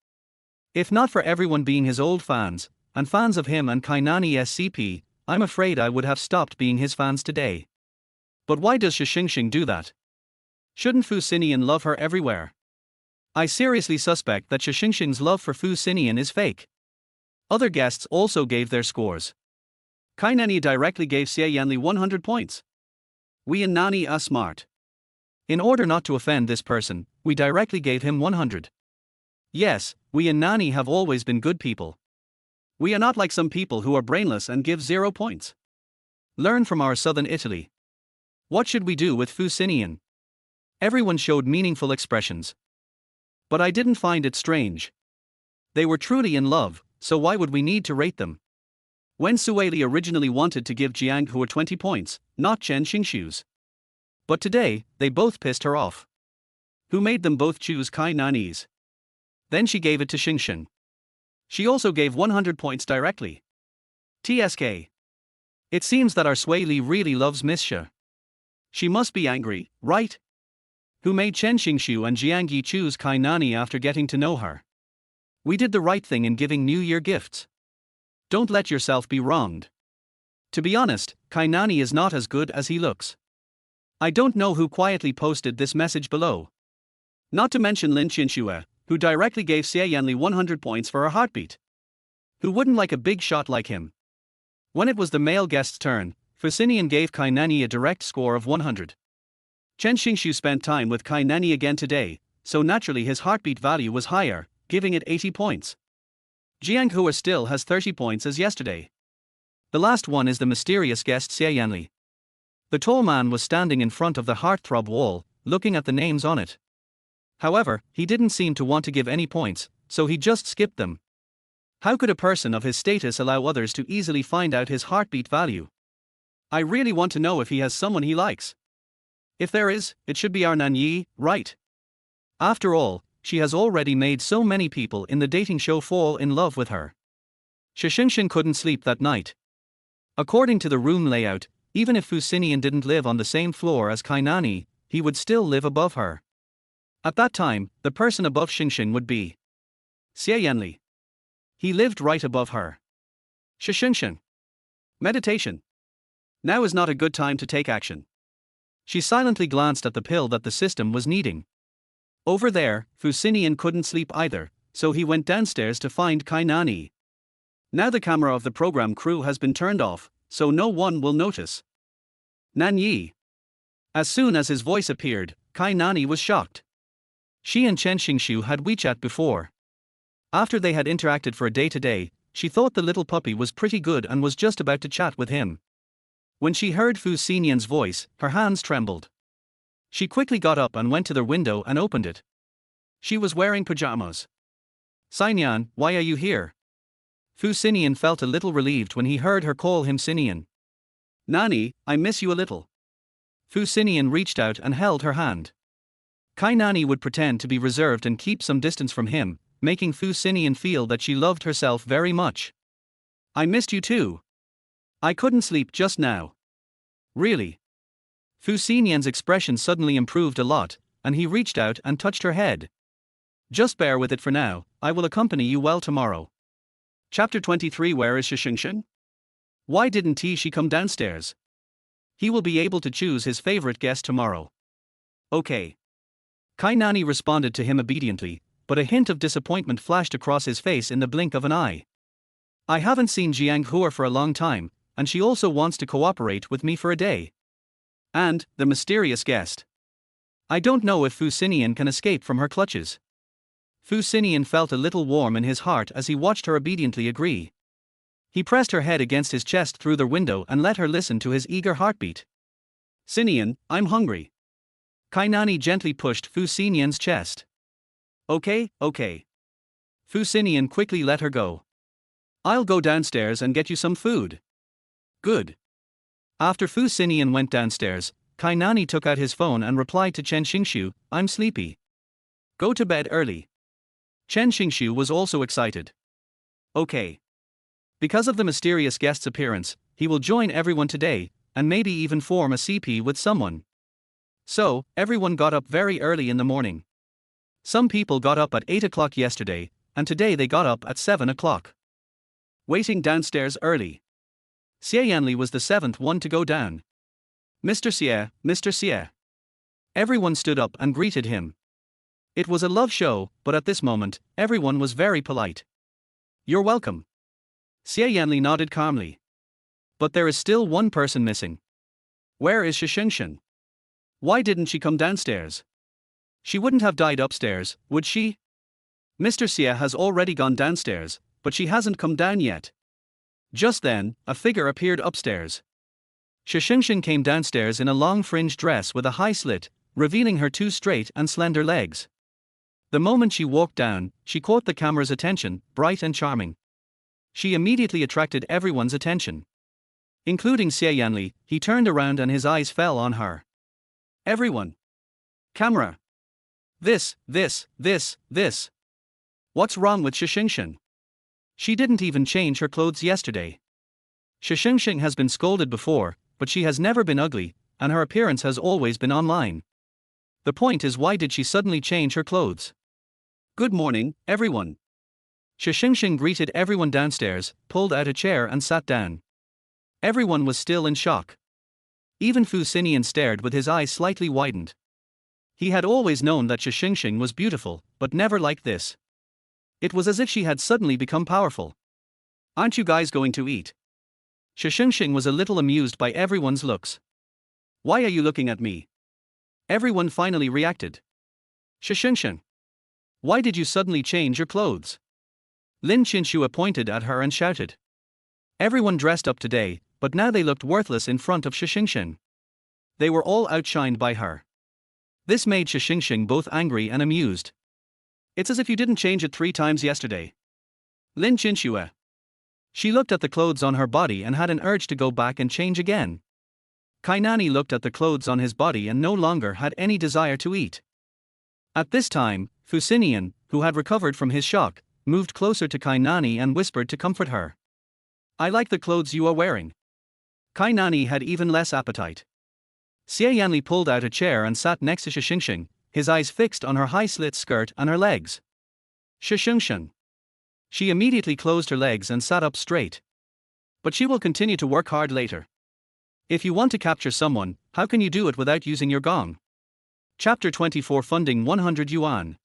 If not for everyone being his old fans, and fans of him and Kai Nanyi's CP, I'm afraid I would have stopped being his fans today. But why does Shi Shengsheng do that? Shouldn't Fu Xinian love her everywhere? I seriously suspect that Shi Shengsheng's love for Fu Xinian is fake. Other guests also gave their scores. Kai Nanyi directly gave Xie Yanli 100 points. We and Nanyi are smart. In order not to offend this person, we directly gave him 100. Yes, we and Nanyi have always been good people. We are not like some people who are brainless and give 0 points. Learn from our southern Italy. What should we do with Fu Xinian? Everyone showed meaningful expressions. But I didn't find it strange. They were truly in love, so why would we need to rate them? Wen Sueli originally wanted to give Jiang Hua 20 points, not Chen Xingshu's. But today, they both pissed her off. Who made them both choose Kai Nanyi's? Then she gave it to Shengsheng. She also gave 100 points directly. TSK. It seems that our Sui Li really loves Miss Shi. She must be angry, right? Who made Chen Xingshu and Jiang Yi choose Kai Nanyi after getting to know her? We did the right thing in giving New Year gifts. Don't let yourself be wronged. To be honest, Kai Nanyi is not as good as he looks. I don't know who quietly posted this message below. Not to mention Lin Qianxue, who directly gave Xie Yanli 100 points for her heartbeat. Who wouldn't like a big shot like him? When it was the male guest's turn, Fu Xinian gave Kai Nanyi a direct score of 100. Chen Xingshu spent time with Kai Nanyi again today, so naturally his heartbeat value was higher, giving it 80 points. Jiang Hua still has 30 points as yesterday. The last one is the mysterious guest Xie Yanli. The tall man was standing in front of the heartthrob wall, looking at the names on it. However, he didn't seem to want to give any points, so he just skipped them. How could a person of his status allow others to easily find out his heartbeat value? I really want to know if he has someone he likes. If there is, it should be our Nan Yi, right? After all, she has already made so many people in the dating show fall in love with her. Shi Shengsheng couldn't sleep that night. According to the room layout, even if Fu Xinian didn't live on the same floor as Kainani, he would still live above her. At that time, the person above Shengsheng would be Xie Yanli. He lived right above her. Shi Shengsheng. Meditation. Now is not a good time to take action. She silently glanced at the pill that the system was needing. Over there, Fu Xinian couldn't sleep either, so he went downstairs to find Kainani. Now the camera of the program crew has been turned off, so no one will notice. Nan Yi. As soon as his voice appeared, Kainani was shocked. She and Chen Xingshu had WeChat before. After they had interacted for a day, she thought the little puppy was pretty good and was just about to chat with him. When she heard Fu Xinian's voice, her hands trembled. She quickly got up and went to the window and opened it. She was wearing pajamas. Xinian, why are you here? Fu Xinian felt a little relieved when he heard her call him Xinian. Nani, I miss you a little. Fu Xinian reached out and held her hand. Kainani would pretend to be reserved and keep some distance from him, making Fu Xinian feel that she loved herself very much. I missed you too. I couldn't sleep just now. Really? Fu Xinian's expression suddenly improved a lot, and he reached out and touched her head. Just bear with it for now, I will accompany you well tomorrow. Chapter 23. Where is Shi Shengsheng? Why didn't she come downstairs? He will be able to choose his favorite guest tomorrow. Okay. Kainani responded to him obediently, but a hint of disappointment flashed across his face in the blink of an eye. I haven't seen Jiang Hua for a long time, and she also wants to cooperate with me for a day. And, the mysterious guest. I don't know if Fu Xinian can escape from her clutches. Fu Xinian felt a little warm in his heart as he watched her obediently agree. He pressed her head against his chest through the window and let her listen to his eager heartbeat. Xinian, I'm hungry. Kainani gently pushed Fu Xinian's chest. Okay. Fu Xinian quickly let her go. I'll go downstairs and get you some food. Good. After Fu Xinian went downstairs, Kainani took out his phone and replied to Chen Xingshu, I'm sleepy. Go to bed early. Chen Xingshu was also excited. Okay. Because of the mysterious guest's appearance, he will join everyone today, and maybe even form a CP with someone. So, everyone got up very early in the morning. Some people got up at 8 o'clock yesterday, and today they got up at 7 o'clock. Waiting downstairs early. Xie Yanli was the seventh one to go down. Mr. Xie. Everyone stood up and greeted him. It was a love show, but at this moment, everyone was very polite. You're welcome. Xie Yanli nodded calmly. But there is still one person missing. Where is Shi Shengsheng? Why didn't she come downstairs? She wouldn't have died upstairs, would she? Mr. Xie has already gone downstairs, but she hasn't come down yet. Just then, a figure appeared upstairs. Shi Shengsheng came downstairs in a long fringed dress with a high slit, revealing her two straight and slender legs. The moment she walked down, she caught the camera's attention, bright and charming. She immediately attracted everyone's attention. Including Xie Yanli. He turned around and his eyes fell on her. Everyone. Camera. This. What's wrong with Shi Shengsheng? She didn't even change her clothes yesterday. Shi Shengsheng has been scolded before, but she has never been ugly, and her appearance has always been online. The point is, why did she suddenly change her clothes? Good morning, everyone. Shi Shengsheng greeted everyone downstairs, pulled out a chair and sat down. Everyone was still in shock. Even Fu Xinian stared with his eyes slightly widened. He had always known that Shi Shengsheng was beautiful, but never like this. It was as if she had suddenly become powerful. Aren't you guys going to eat? Shi Shengsheng was a little amused by everyone's looks. Why are you looking at me? Everyone finally reacted. Shi Shengsheng. Why did you suddenly change your clothes? Lin Qinshu pointed at her and shouted. Everyone dressed up today, but now they looked worthless in front of Shi Shengsheng. They were all outshined by her. This made Shi Shengsheng both angry and amused. It's as if you didn't change it 3 times yesterday. Lin Chinxue. She looked at the clothes on her body and had an urge to go back and change again. Kainani looked at the clothes on his body and no longer had any desire to eat. At this time, Fusinian, who had recovered from his shock, moved closer to Kainani and whispered to comfort her. I like the clothes you are wearing. Kainani had even less appetite. Xie Yanli pulled out a chair and sat next to Shi Shengsheng, his eyes fixed on her high-slit skirt and her legs. Shi Shengsheng. She immediately closed her legs and sat up straight. But she will continue to work hard later. If you want to capture someone, how can you do it without using your gong? Chapter 24 Funding 100 Yuan.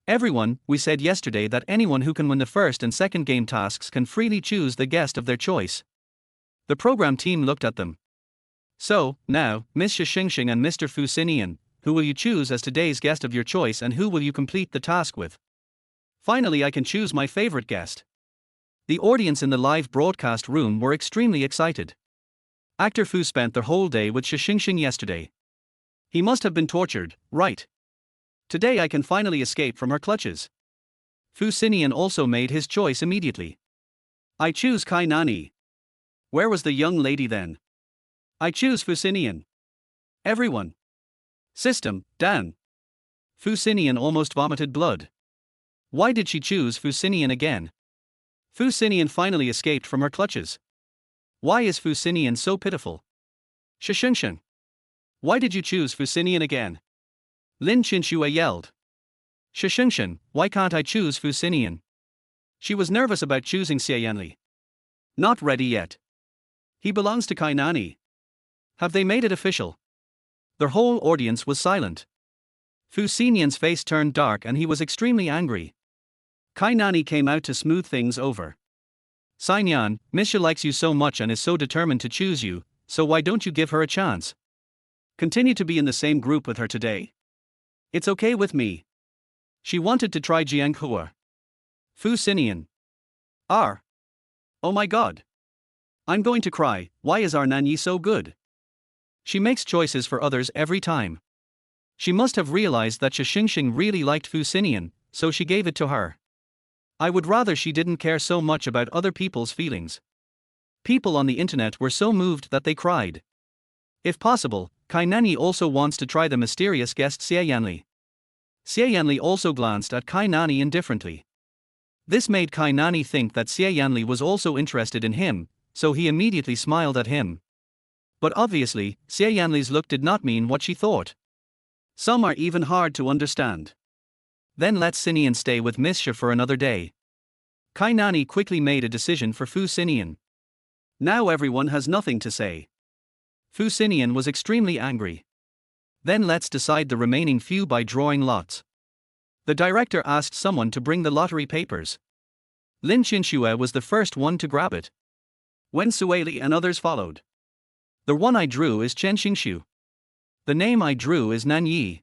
Everyone, we said yesterday that anyone who can win the first and second game tasks can freely choose the guest of their choice. The program team looked at them. So, now, Miss Shi Shengsheng and Mr. Fu Xinian, who will you choose as today's guest of your choice and who will you complete the task with? Finally, I can choose my favorite guest. The audience in the live broadcast room were extremely excited. Actor Fu spent the whole day with Shi Shengsheng yesterday. He must have been tortured, right? Today I can finally escape from her clutches. Fu Xinian also made his choice immediately. I choose Kainani. Where was the young lady then? I choose Fu Xinian. Everyone. System, Dan. Fu Xinian almost vomited blood. Why did she choose Fu Xinian again? Fu Xinian finally escaped from her clutches. Why is Fu Xinian so pitiful? Shi Shengsheng. Why did you choose Fu Xinian again? Lin Chinxue yelled. Shi Shengsheng, why can't I choose Fu Xinian? She was nervous about choosing Xie Yanli. Not ready yet. He belongs to Kainani. Have they made it official? The whole audience was silent. Fu Xinian's face turned dark and he was extremely angry. Kainani came out to smooth things over. Xinyan, Miss Shi likes you so much and is so determined to choose you, so why don't you give her a chance? Continue to be in the same group with her today. It's okay with me. She wanted to try Jianghua. Fu Xinian. Oh my god. I'm going to cry, why is our Nanyi so good? She makes choices for others every time. She must have realized that Shi Shengsheng really liked Fu Xinian, so she gave it to her. I would rather she didn't care so much about other people's feelings. People on the internet were so moved that they cried. If possible, Kainani also wants to try the mysterious guest Xie Yanli. Xie Yanli also glanced at Kainani indifferently. This made Kainani think that Xie Yanli was also interested in him, so he immediately smiled at him. But obviously, Xie Yanli's look did not mean what she thought. Some are even hard to understand. Then let Xinian stay with Miss Shi for another day. Kainani quickly made a decision for Fu Xinian. Now everyone has nothing to say. Fu Xinian was extremely angry. Then let's decide the remaining few by drawing lots. The director asked someone to bring the lottery papers. Lin Chinxue was the first one to grab it. Wen Sueli and others followed. The one I drew is Chen Xingshu. The name I drew is Nan Yi.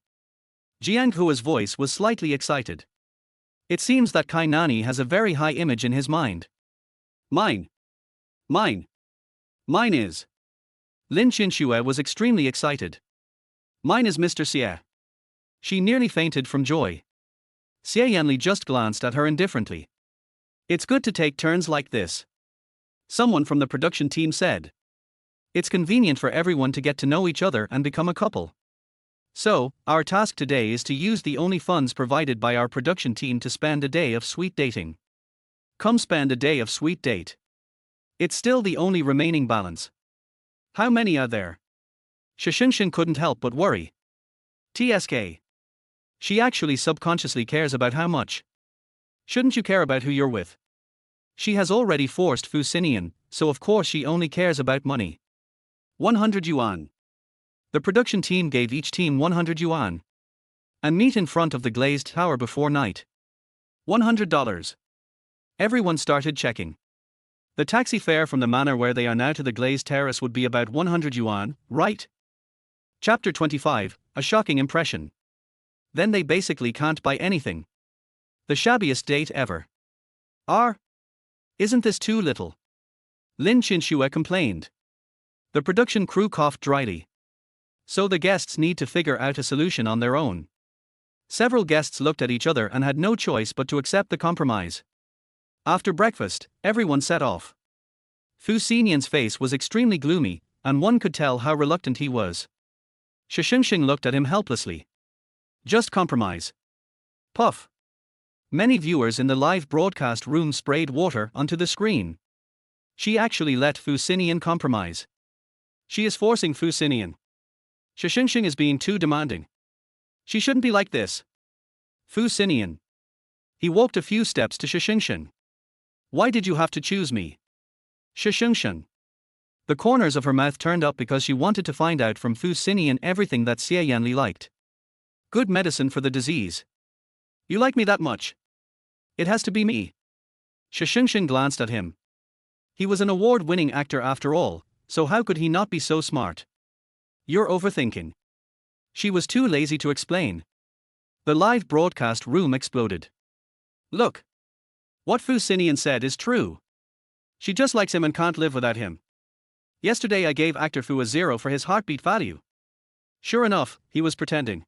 Jianghua's voice was slightly excited. It seems that Kainani has a very high image in his mind. Mine is. Lin Chinxue was extremely excited. Mine is Mr. Xie. She nearly fainted from joy. Xie Yanli just glanced at her indifferently. It's good to take turns like this. Someone from the production team said. It's convenient for everyone to get to know each other and become a couple. So, our task today is to use the only funds provided by our production team to spend a day of sweet dating. Come spend a day of sweet date. It's still the only remaining balance. How many are there? Shi Shengsheng couldn't help but worry. TSK. She actually subconsciously cares about how much. Shouldn't you care about who you're with? She has already forced Fu Xinian, so of course she only cares about money. 100 yuan. The production team gave each team 100 yuan. And meet in front of the glazed tower before night. $100. Everyone started checking. The taxi fare from the manor where they are now to the glazed terrace would be about 100 yuan, right? Chapter 25, a shocking impression. Then they basically can't buy anything. The shabbiest date ever. Isn't this too little? Lin Chinxue complained. The production crew coughed dryly. So the guests need to figure out a solution on their own. Several guests looked at each other and had no choice but to accept the compromise. After breakfast, everyone set off. Fu Xinian's face was extremely gloomy, and one could tell how reluctant he was. Shi Shengsheng looked at him helplessly. Just compromise. Puff. Many viewers in the live broadcast room sprayed water onto the screen. She actually let Fu Xinian compromise. She is forcing Fu Xinian. Shi Shengsheng is being too demanding. She shouldn't be like this. Fu Xinian. He walked a few steps to Shi Shengsheng. Why did you have to choose me? Shi Shengsheng. The corners of her mouth turned up because she wanted to find out from Fu Xinian everything that Xie Yanli liked. Good medicine for the disease. You like me that much? It has to be me. Shi Shengsheng glanced at him. He was an award-winning actor after all, so how could he not be so smart? You're overthinking. She was too lazy to explain. The live broadcast room exploded. Look. What Fu Xinian said is true. She just likes him and can't live without him. Yesterday I gave actor Fu a 0 for his heartbeat value. Sure enough, he was pretending.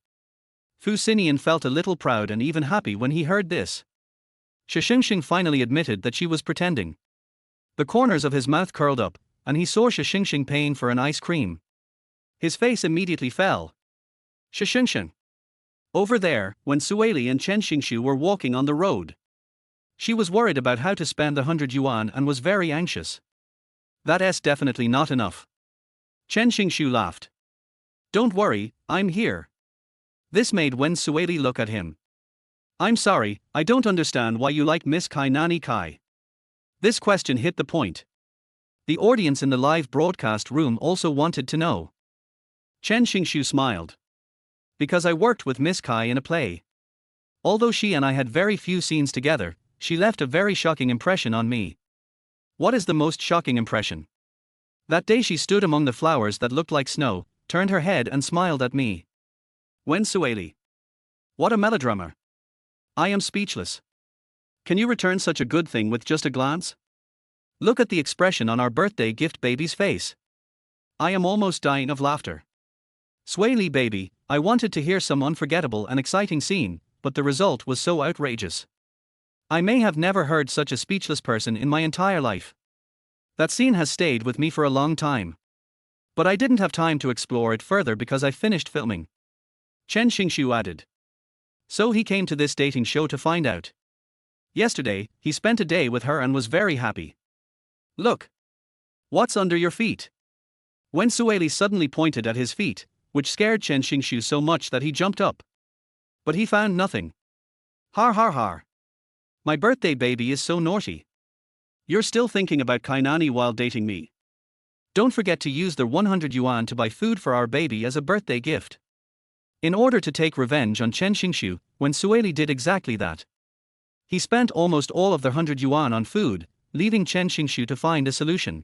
Fu Xinian felt a little proud and even happy when he heard this. Shi Shengsheng finally admitted that she was pretending. The corners of his mouth curled up, and he saw Shi Shengsheng paying for an ice cream. His face immediately fell. Shi Shengsheng. Over there, when Sueli and Chen Xingshu were walking on the road. She was worried about how to spend the 100 yuan and was very anxious. That's definitely not enough. Chen Xingshu laughed. Don't worry, I'm here. This made Wen Sueli look at him. I'm sorry, I don't understand why you like Miss Kai Nani Kai. This question hit the point. The audience in the live broadcast room also wanted to know. Chen Xingshu smiled. Because I worked with Miss Kai in a play. Although she and I had very few scenes together, she left a very shocking impression on me. What is the most shocking impression? That day she stood among the flowers that looked like snow, turned her head and smiled at me. Wen Sueli. What a melodrama. I am speechless. Can you return such a good thing with just a glance? Look at the expression on our birthday gift baby's face. I am almost dying of laughter. Sueli baby, I wanted to hear some unforgettable and exciting scene, but the result was so outrageous. I may have never heard such a speechless person in my entire life. That scene has stayed with me for a long time. But I didn't have time to explore it further because I finished filming. Chen Xingshu added. So he came to this dating show to find out. Yesterday, he spent a day with her and was very happy. Look. What's under your feet? Wen Sueli suddenly pointed at his feet, which scared Chen Xingshu so much that he jumped up. But he found nothing. Har har har. My birthday baby is so naughty. You're still thinking about Kainani while dating me. Don't forget to use the 100 yuan to buy food for our baby as a birthday gift. In order to take revenge on Chen Xingshu, Wen Sueli did exactly that. He spent almost all of the 100 yuan on food, leaving Chen Xingshu to find a solution.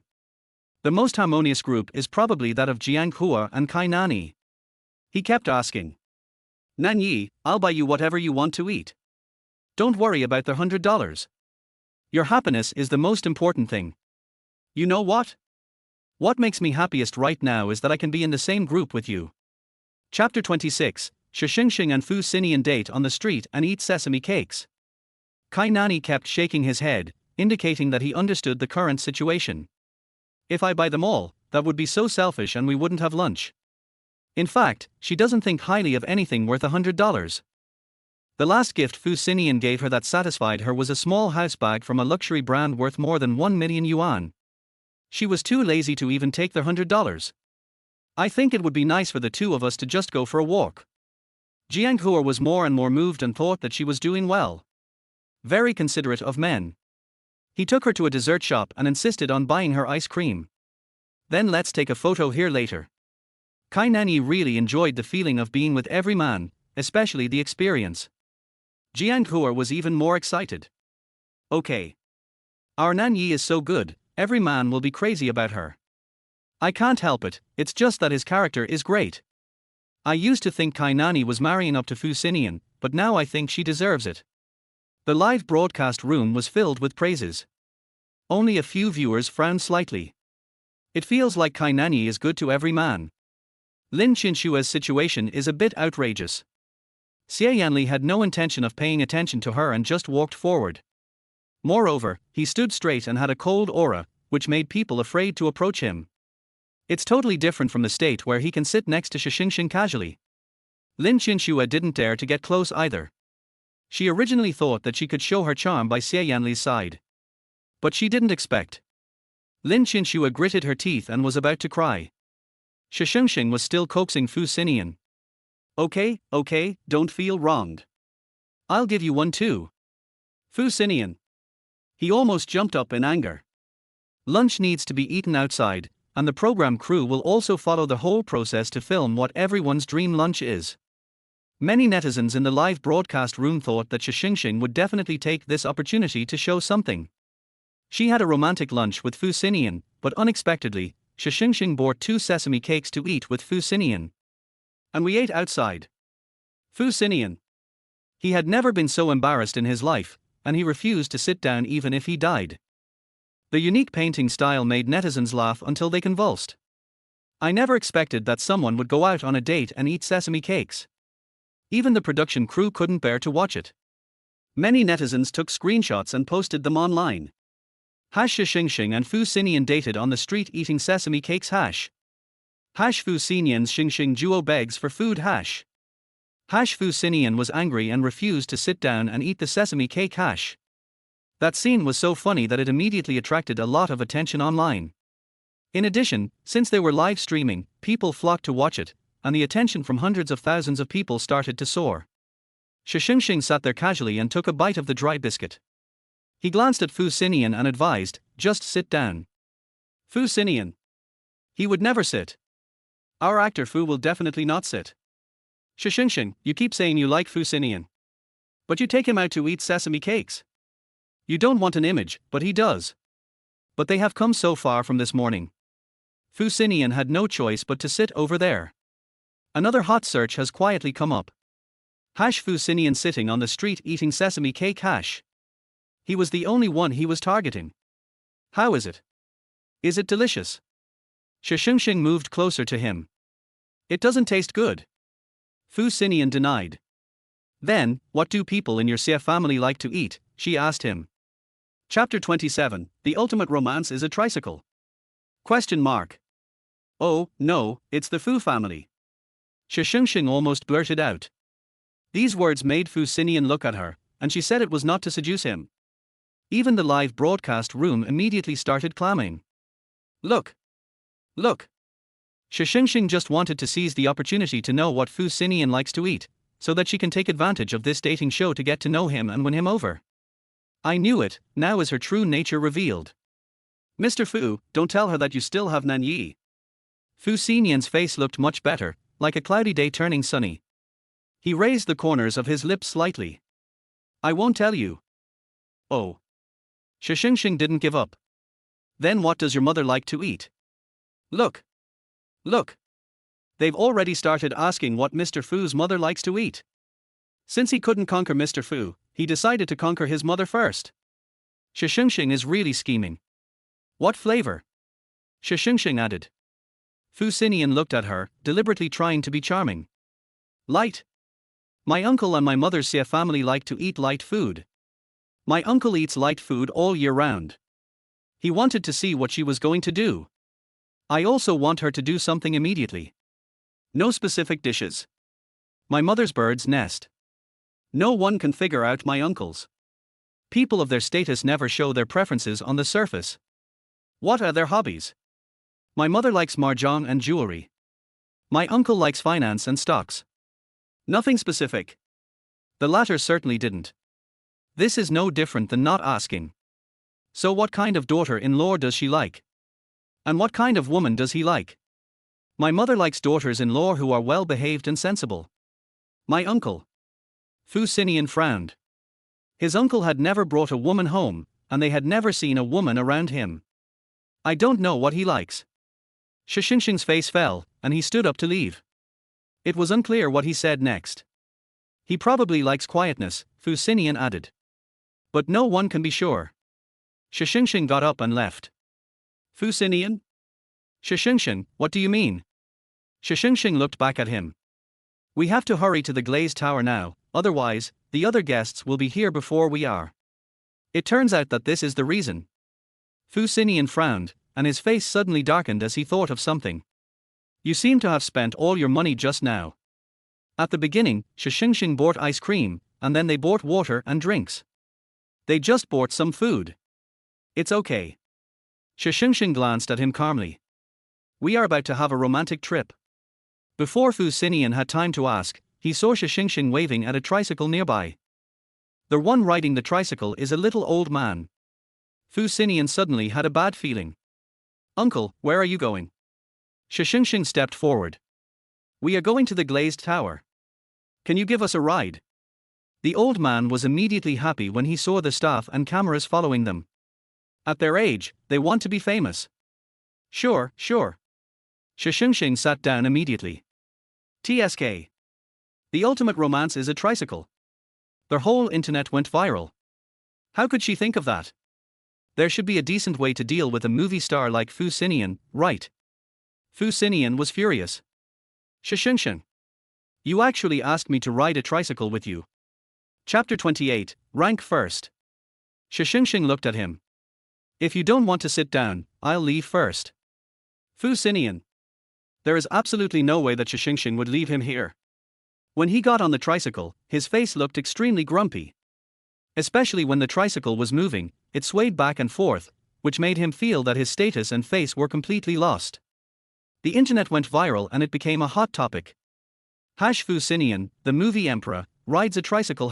The most harmonious group is probably that of Jiang Hua and Kai Nani. He kept asking. Nan Yi, I'll buy you whatever you want to eat. Don't worry about the $100. Your happiness is the most important thing. You know what? What makes me happiest right now is that I can be in the same group with you. Chapter 26, Shi Shengsheng and Fu Xinian date on the street and eat sesame cakes. Kai Nani kept shaking his head, indicating that he understood the current situation. If I buy them all, that would be so selfish and we wouldn't have lunch. In fact, she doesn't think highly of anything worth $100. The last gift Fu Xinian gave her that satisfied her was a small house bag from a luxury brand worth more than 1 million yuan. She was too lazy to even take the $100. I think it would be nice for the two of us to just go for a walk. Jiang Hua was more and more moved and thought that she was doing well. Very considerate of men. He took her to a dessert shop and insisted on buying her ice cream. Then let's take a photo here later. Kai Nani really enjoyed the feeling of being with every man, especially the experience. Jiang Hua was even more excited. Okay. Our Nan Yi is so good, every man will be crazy about her. I can't help it, it's just that his character is great. I used to think Kai Nani was marrying up to Fu Xinian, but now I think she deserves it. The live broadcast room was filled with praises. Only a few viewers frowned slightly. It feels like Kai Nani is good to every man. Lin Qinshua's situation is a bit outrageous. Xie Yanli had no intention of paying attention to her and just walked forward. Moreover, he stood straight and had a cold aura, which made people afraid to approach him. It's totally different from the state where he can sit next to Shi Shengsheng casually. Lin Qianxue didn't dare to get close either. She originally thought that she could show her charm by Xie Yanli's side. But she didn't expect. Lin Qianxue gritted her teeth and was about to cry. Shi Shengsheng was still coaxing Fu Xinian. Okay, don't feel wronged. I'll give you one too. Fu Xinian. He almost jumped up in anger. Lunch needs to be eaten outside, and the program crew will also follow the whole process to film what everyone's dream lunch is. Many netizens in the live broadcast room thought that Shi Shengsheng would definitely take this opportunity to show something. She had a romantic lunch with Fu Xinian, but unexpectedly, Shi Shengsheng bought 2 sesame cakes to eat with Fu Xinian. And we ate outside. Fu Xinian. He had never been so embarrassed in his life, and he refused to sit down even if he died. The unique painting style made netizens laugh until they convulsed. I never expected that someone would go out on a date and eat sesame cakes. Even the production crew couldn't bear to watch it. Many netizens took screenshots and posted them online. Shi Shengsheng and Fu Xinian dated on the street eating sesame cakes. Fu Xinian's Shengsheng Juo begs for food. Fu Xinian was angry and refused to sit down and eat the sesame cake. That scene was so funny that it immediately attracted a lot of attention online. In addition, since they were live streaming, people flocked to watch it, and the attention from hundreds of thousands of people started to soar. Shi Shengsheng sat there casually and took a bite of the dry biscuit. He glanced at Fu Xinian and advised, "Just sit down." Fu Xinian. He would never sit. Our actor Fu will definitely not sit. Shi Shengsheng, you keep saying you like Fu Xinian. But you take him out to eat sesame cakes. You don't want an image, but he does. But they have come so far from this morning. Fu Xinian had no choice but to sit over there. Another hot search has quietly come up. Fu Xinian sitting on the street eating sesame cake. He was the only one he was targeting. How is it? Is it delicious? Shi Shengsheng moved closer to him. It doesn't taste good. Fu Xinian denied. Then, what do people in your Xie family like to eat? She asked him. Chapter 27, The Ultimate Romance is a Tricycle. Question mark. Oh, no, it's the Fu family. Shi Shengsheng almost blurted out. These words made Fu Xinian look at her, and she said it was not to seduce him. Even the live broadcast room immediately started clamming. Look! Look! Shi Shengsheng just wanted to seize the opportunity to know what Fu Xinian likes to eat, so that she can take advantage of this dating show to get to know him and win him over. I knew it, now is her true nature revealed. Mr. Fu, don't tell her that you still have Nan Yi. Fu Xinian's face looked much better, like a cloudy day turning sunny. He raised the corners of his lips slightly. I won't tell you. Oh. Shi Shengsheng didn't give up. Then what does your mother like to eat? Look. Look. They've already started asking what Mr. Fu's mother likes to eat. Since he couldn't conquer Mr. Fu, he decided to conquer his mother first. Shi Shengsheng is really scheming. What flavor? Shi Shengsheng added. Fu Xinian looked at her, deliberately trying to be charming. Light. My uncle and my mother's Xie family like to eat light food. My uncle eats light food all year round. He wanted to see what she was going to do. I also want her to do something immediately. No specific dishes. My mother's bird's nest. No one can figure out my uncle's. People of their status never show their preferences on the surface. What are their hobbies? My mother likes mahjong and jewelry. My uncle likes finance and stocks. Nothing specific. The latter certainly didn't. This is no different than not asking. So what kind of daughter-in-law does she like? And what kind of woman does he like? My mother likes daughters-in-law who are well-behaved and sensible. My uncle. Fu Xinian frowned. His uncle had never brought a woman home, and they had never seen a woman around him. I don't know what he likes. Shi Shengsheng's face fell, and he stood up to leave. It was unclear what he said next. He probably likes quietness, Fu Xinian added. But no one can be sure. Shi Shengsheng got up and left. Fu Xinian? Shi Shengsheng, what do you mean? Shi Shengsheng looked back at him. We have to hurry to the glazed tower now, otherwise, the other guests will be here before we are. It turns out that this is the reason. Fu Xinian frowned, and his face suddenly darkened as he thought of something. You seem to have spent all your money just now. At the beginning, Shi Shengsheng bought ice cream, and then they bought water and drinks. They just bought some food. It's okay. Shi Shengsheng glanced at him calmly. We are about to have a romantic trip. Before Fu Xinian had time to ask, he saw Shi Shengsheng waving at a tricycle nearby. The one riding the tricycle is a little old man. Fu Xinian suddenly had a bad feeling. Uncle, where are you going? Shi Shengsheng stepped forward. We are going to the glazed tower. Can you give us a ride? The old man was immediately happy when he saw the staff and cameras following them. At their age, they want to be famous. Sure, sure. Shi Shengsheng sat down immediately. TSK. The ultimate romance is a tricycle. The whole internet went viral. How could she think of that? There should be a decent way to deal with a movie star like Fu Xinian, right? Fu Xinian was furious. Shi Shengsheng. You actually asked me to ride a tricycle with you. Chapter 28, Rank First. Shi Shengsheng looked at him. If you don't want to sit down, I'll leave first. Fu Xinian. There is absolutely no way that Shi Shengsheng would leave him here. When he got on the tricycle, his face looked extremely grumpy. Especially when the tricycle was moving, it swayed back and forth, which made him feel that his status and face were completely lost. The internet went viral and it became a hot topic. Fu Xinian, the movie emperor, rides a tricycle.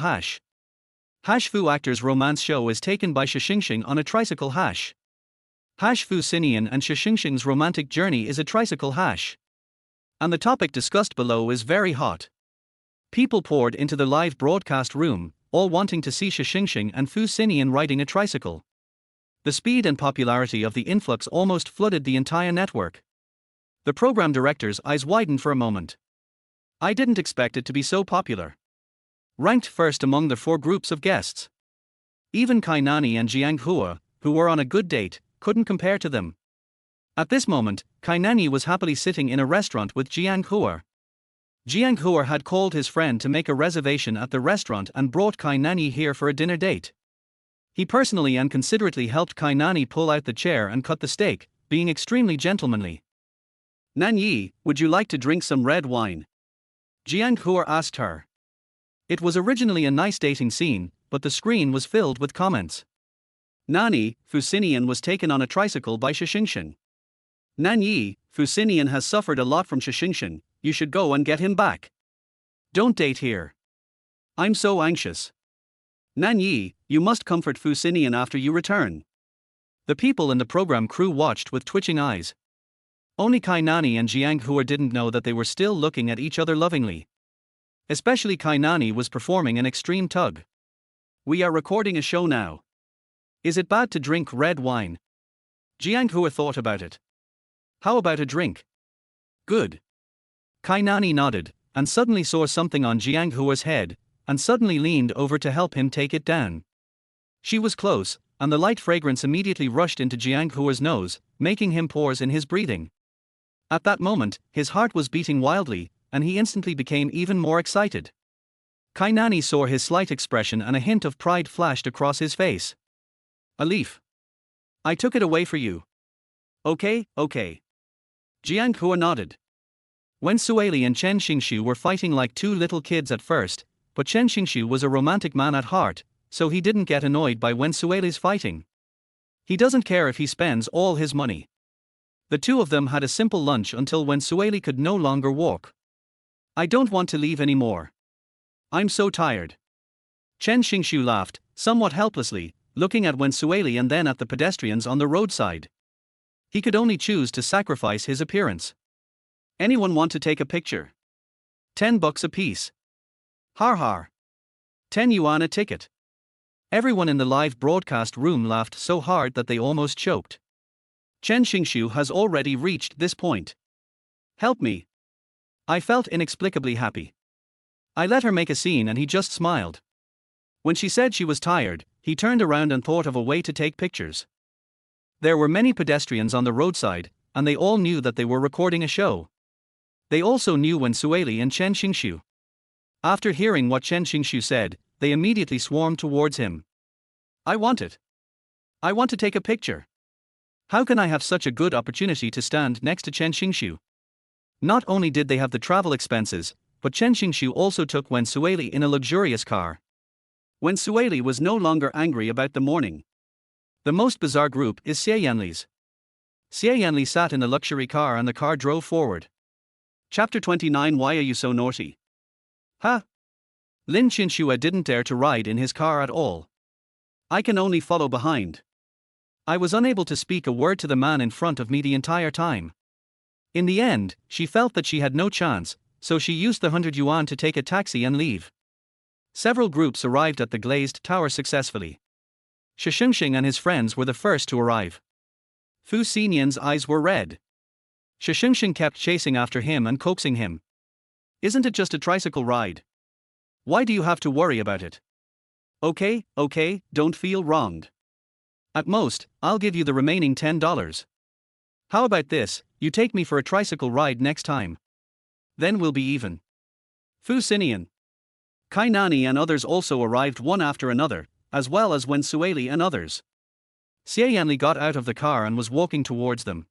Fu actor's romance show is taken by Shi Shengsheng on a tricycle. Fu Xinian and Shi Shengsheng's romantic journey is a tricycle. And the topic discussed below is very hot. People poured into the live broadcast room, all wanting to see Shi Shengsheng and Fu Xinian riding a tricycle. The speed and popularity of the influx almost flooded the entire network. The program director's eyes widened for a moment. I didn't expect it to be so popular. Ranked first among the 4 groups of guests. Even Kainani and Jiang Hua, who were on a good date, couldn't compare to them. At this moment, Kainani was happily sitting in a restaurant with Jiang Hua. Jiang Hua had called his friend to make a reservation at the restaurant and brought Kainani here for a dinner date. He personally and considerately helped Kainani pull out the chair and cut the steak, being extremely gentlemanly. Nanyi, would you like to drink some red wine? Jiang Hua asked her. It was originally a nice dating scene, but the screen was filled with comments. Nani, Fu Xinian was taken on a tricycle by Shi Shengsheng. Nanyi, Fu Xinian has suffered a lot from Shi Shengsheng, you should go and get him back. Don't date here. I'm so anxious. Nanyi, you must comfort Fu Xinian after you return. The people in the program crew watched with twitching eyes. Only Kainani and Jiang Hua didn't know that they were still looking at each other lovingly. Especially Kainani was performing an extreme tug. We are recording a show now. Is it bad to drink red wine? Jiang Hua thought about it. How about a drink? Good. Kainani nodded, and suddenly saw something on Jiang Hua's head, and suddenly leaned over to help him take it down. She was close, and the light fragrance immediately rushed into Jiang Hua's nose, making him pause in his breathing. At that moment, his heart was beating wildly, and he instantly became even more excited. Kainani saw his slight expression and a hint of pride flashed across his face. A leaf. I took it away for you. Okay. Jiang Hua nodded. Wen Sueli and Chen Xingshu were fighting like 2 little kids at first, but Chen Xingshu was a romantic man at heart, so he didn't get annoyed by Wen Sueli's fighting. He doesn't care if he spends all his money. The 2 of them had a simple lunch until Wen Sueli could no longer walk. I don't want to leave anymore. I'm so tired. Chen Xingshu laughed, somewhat helplessly, looking at Wen Sueli and then at the pedestrians on the roadside. He could only choose to sacrifice his appearance. Anyone want to take a picture? $10 a piece. Har. 10 yuan a ticket. Everyone in the live broadcast room laughed so hard that they almost choked. Chen Xingshu has already reached this point. Help me. I felt inexplicably happy. I let her make a scene and he just smiled. When she said she was tired, he turned around and thought of a way to take pictures. There were many pedestrians on the roadside, and they all knew that they were recording a show. They also knew Wen Sueli and Chen Xingshu. After hearing what Chen Xingshu said, they immediately swarmed towards him. I want it. I want to take a picture. How can I have such a good opportunity to stand next to Chen Xingshu? Not only did they have the travel expenses, but Chen Xingshu also took Wen Sueli in a luxurious car. Wen Sueli was no longer angry about the morning. The most bizarre group is Xie Yanli's. Xie Yanli sat in the luxury car and the car drove forward. Chapter 29. Why are you so naughty? Huh? Lin Qinshui didn't dare to ride in his car at all. I can only follow behind. I was unable to speak a word to the man in front of me the entire time. In the end, she felt that she had no chance, so she used the 100 yuan to take a taxi and leave. Several groups arrived at the glazed tower successfully. Shi Shengsheng and his friends were the first to arrive. Fu Xinian's eyes were red. Shi Shengsheng kept chasing after him and coaxing him. Isn't it just a tricycle ride? Why do you have to worry about it? Okay, don't feel wronged. At most, I'll give you the remaining $10. How about this, you take me for a tricycle ride next time? Then we'll be even. Fu Xinian, Kai Nani and others also arrived one after another, as well as Wen Sueli and others. Xie Yanli got out of the car and was walking towards them.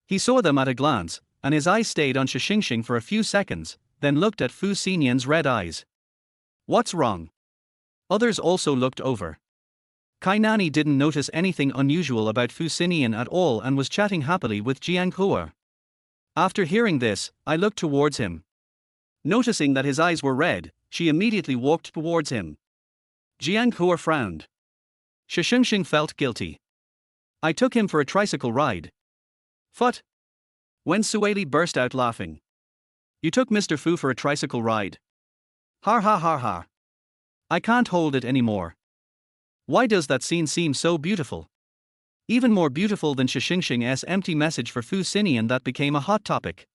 He saw them at a glance, and his eyes stayed on Shi Shengsheng for a few seconds, then looked at Fu Xinian's red eyes. What's wrong? Others also looked over. Kai Nani didn't notice anything unusual about Fu Xinian at all and was chatting happily with Jiang Hua. After hearing this, I looked towards him. Noticing that his eyes were red, she immediately walked towards him. Jiang Hua frowned. Shi Shengsheng felt guilty. I took him for a tricycle ride. Phut! Wen Sueli burst out laughing. You took Mr. Fu for a tricycle ride. Har ha har ha. I can't hold it anymore. Why does that scene seem so beautiful? Even more beautiful than Shi Shengsheng's empty message for Fu Xinian that became a hot topic.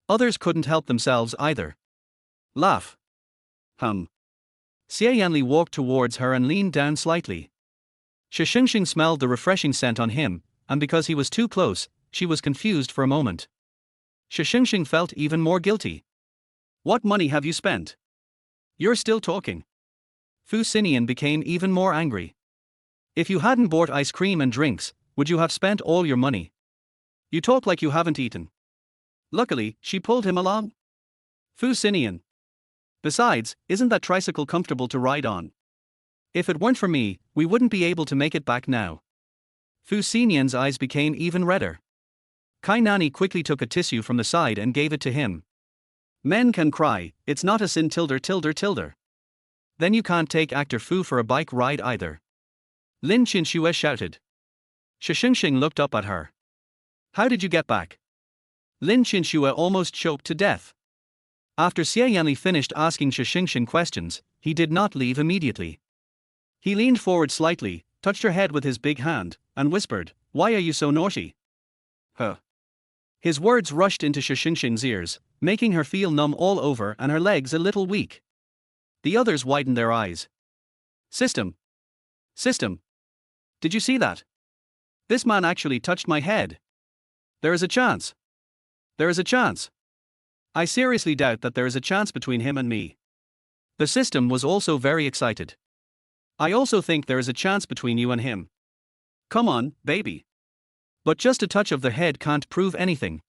Others couldn't help themselves either. Laugh. Hum. Xie Yanli walked towards her and leaned down slightly. Shi Shengsheng smelled the refreshing scent on him, and because he was too close, she was confused for a moment. Shi Shengsheng felt even more guilty. What money have you spent? You're still talking. Fu Xinian became even more angry. If you hadn't bought ice cream and drinks, would you have spent all your money? You talk like you haven't eaten. Luckily, she pulled him along. Fu Xinian. Besides, isn't that tricycle comfortable to ride on? If it weren't for me, we wouldn't be able to make it back now. Fu Xinian's eyes became even redder. Kai Nani quickly took a tissue from the side and gave it to him. Men can cry, it's not a sin tilde. Then you can't take actor Fu for a bike ride either. Lin Qinshui shouted. Shi Shengsheng looked up at her. How did you get back? Lin Qinshui almost choked to death. After Xie Yanli finished asking Shi Shengsheng questions, he did not leave immediately. He leaned forward slightly, touched her head with his big hand, and whispered, Why are you so naughty? Huh. His words rushed into Shi Shengsheng's ears, making her feel numb all over and her legs a little weak. The others widened their eyes. System. Did you see that? This man actually touched my head. There is a chance. I seriously doubt that there is a chance between him and me. The system was also very excited. I also think there is a chance between you and him. Come on, baby. But just a touch of the head can't prove anything.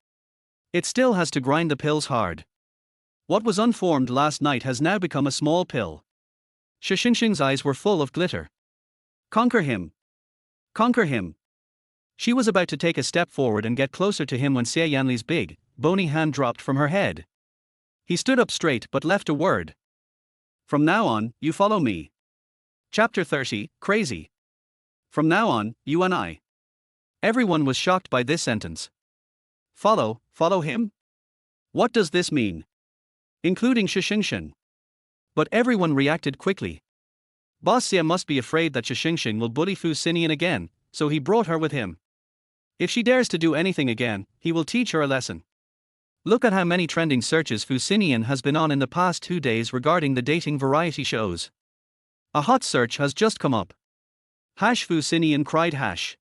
It still has to grind the pills hard. What was unformed last night has now become a small pill. Shi Shengsheng's eyes were full of glitter. Conquer him. She was about to take a step forward and get closer to him when Xie Yanli's big, bony hand dropped from her head. He stood up straight but left a word. From now on, you follow me. Chapter 30, Crazy. From now on, you and I. Everyone was shocked by this sentence. Follow him? What does this mean? Including Shi Shengsheng. But everyone reacted quickly. Boss Xie must be afraid that Shi Shengsheng will bully Fu Xinian again, so he brought her with him. If she dares to do anything again, he will teach her a lesson. Look at how many trending searches Fu Xinian has been on in the past 2 days regarding the dating variety shows. A hot search has just come up. Hash Fu Xinian cried hash.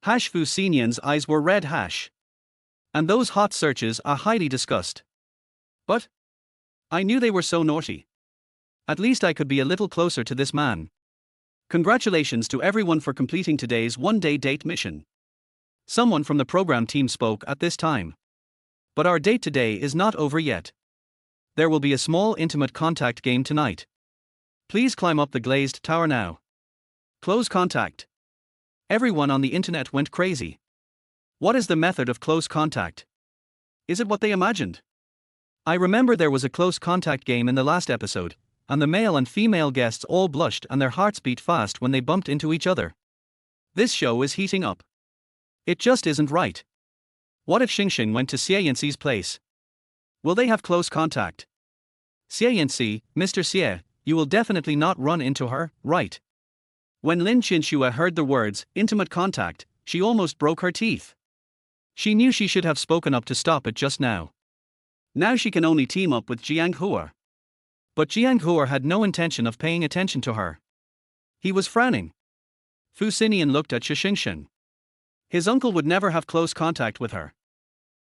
Hash Fu Xinian's eyes were red hash. And those hot searches are highly discussed. But I knew they were so naughty. At least I could be a little closer to this man. Congratulations to everyone for completing today's one-day date mission. Someone from the program team spoke at this time. But our date today is not over yet. There will be a small intimate contact game tonight. Please climb up the glazed tower now. Close contact. Everyone on the internet went crazy. What is the method of close contact? Is it what they imagined? I remember there was a close contact game in the last episode, and the male and female guests all blushed and their hearts beat fast when they bumped into each other. This show is heating up. It just isn't right. What if Shengsheng went to Xie place? Will they have close contact? Xie, Mr. Xie, you will definitely not run into her, right? When Lin Qinxue heard the words, intimate contact, she almost broke her teeth. She knew she should have spoken up to stop it just now. Now she can only team up with Jiang Hua. But Jiang Hua had no intention of paying attention to her. He was frowning. Fu Xinian looked at Shi Shengsheng. His uncle would never have close contact with her.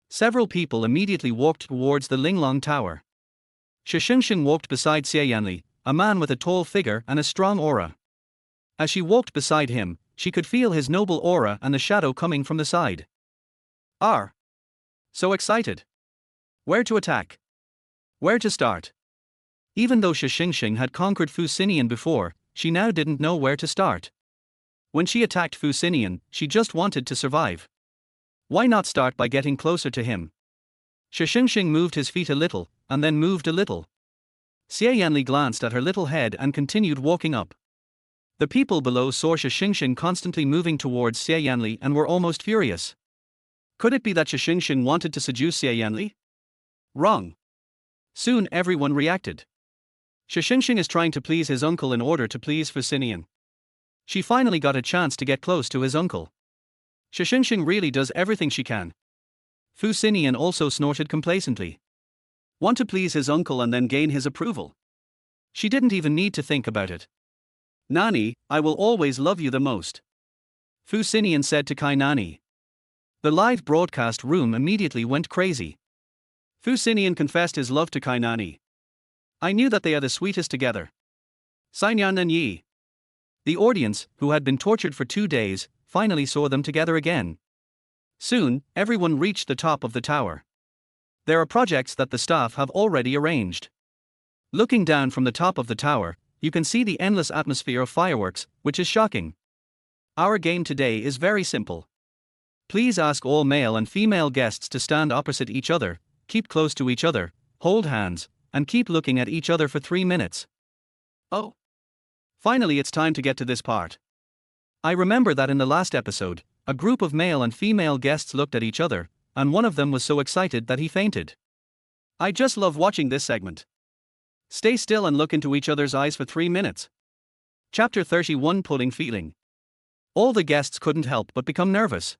Several people immediately walked towards the Linglong Tower. Shi Shengsheng walked beside Xie Yanli, a man with a tall figure and a strong aura. As she walked beside him, she could feel his noble aura and the shadow coming from the side. So excited. Where to attack? Where to start? Even though Shi Shengsheng had conquered Fu Xinian before, she now didn't know where to start. When she attacked Fu Xinian, she just wanted to survive. Why not start by getting closer to him? Shi Shengsheng moved his feet a little, and then moved a little. Xie Yanli glanced at her little head and continued walking up. The people below saw Shi Shengsheng constantly moving towards Xie Yanli and were almost furious. Could it be that Shi Shengsheng wanted to seduce Xie Yanli? Wrong. Soon everyone reacted. Shi Shengsheng is trying to please his uncle in order to please Fu Xinian. She finally got a chance to get close to his uncle. Shi Shengsheng really does everything she can. Fu Xinian also snorted complacently. Want to please his uncle and then gain his approval. She didn't even need to think about it. Nani, I will always love you the most. Fu Xinian said to Kai Nani. The live broadcast room immediately went crazy. Fu Xinian confessed his love to Kai Nani. I knew that they are the sweetest together. Xinyan and Yi. The audience, who had been tortured for 2 days, finally saw them together again. Soon, everyone reached the top of the tower. There are projects that the staff have already arranged. Looking down from the top of the tower, you can see the endless atmosphere of fireworks, which is shocking. Our game today is very simple. Please ask all male and female guests to stand opposite each other, keep close to each other, hold hands, and keep looking at each other for 3 minutes. Oh. Finally, it's time to get to this part. I remember that in the last episode, a group of male and female guests looked at each other, and one of them was so excited that he fainted. I just love watching this segment. Stay still and look into each other's eyes for 3 minutes. Chapter 31, Pulling Feeling. All the guests couldn't help but become nervous.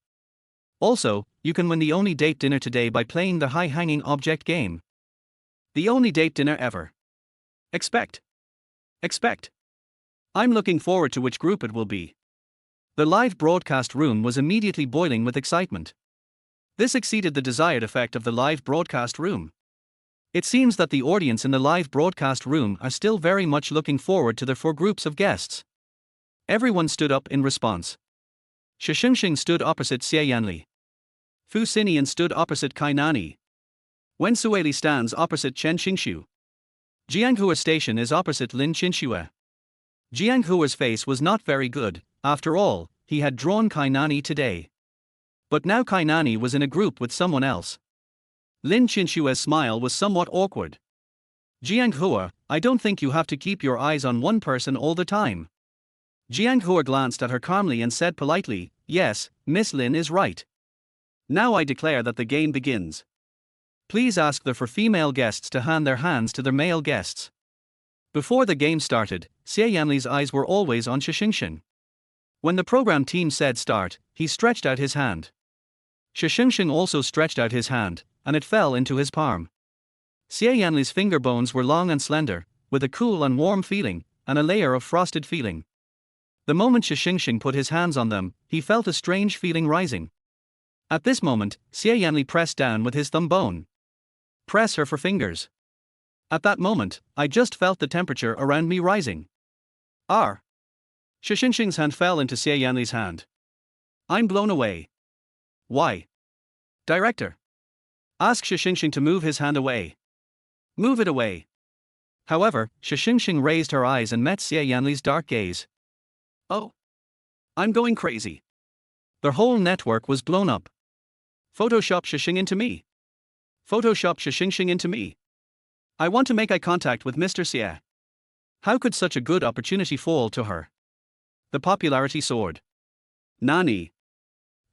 Also, you can win the only date dinner today by playing the high-hanging object game. The only date dinner ever. Expect. I'm looking forward to which group it will be. The live broadcast room was immediately boiling with excitement. This exceeded the desired effect of the live broadcast room. It seems that the audience in the live broadcast room are still very much looking forward to the 4 groups of guests. Everyone stood up in response. Shi Shengsheng stood opposite Xie Yanli. Fu Xinian stood opposite Kai Nani. Wen Sueli stands opposite Chen Qingshu. Jiang Hua station is opposite Lin Qinxue. Jiang Hua's face was not very good. After all, he had drawn Kai Nani today. But now Kai Nani was in a group with someone else. Lin Qinshue's smile was somewhat awkward. Jiang Hua, I don't think you have to keep your eyes on one person all the time. Jiang Hua glanced at her calmly and said politely, yes, Miss Lin is right. Now I declare that the game begins. Please ask the 4 female guests to hand their hands to their male guests. Before the game started, Xie Yanli's eyes were always on Shi Shengsheng. When the program team said start, he stretched out his hand. Shi Shengsheng also stretched out his hand, and it fell into his palm. Xie Yanli's finger bones were long and slender, with a cool and warm feeling, and a layer of frosted feeling. The moment Shi Shengsheng put his hands on them, he felt a strange feeling rising. At this moment, Xie Yanli pressed down with his thumb bone. Press her for fingers. At that moment, I just felt the temperature around me rising. Shi Shengsheng's hand fell into Xie Yanli's hand. I'm blown away. Why? Director. Ask Shi Shengsheng to move his hand away. Move it away. However, Shi Shengsheng raised her eyes and met Xie Yanli's dark gaze. Oh. I'm going crazy. Their whole network was blown up. Photoshop Shi Shengsheng into me. Photoshop Shi Shengsheng into me. I want to make eye contact with Mr. Xie. How could such a good opportunity fall to her? The popularity soared. Nani.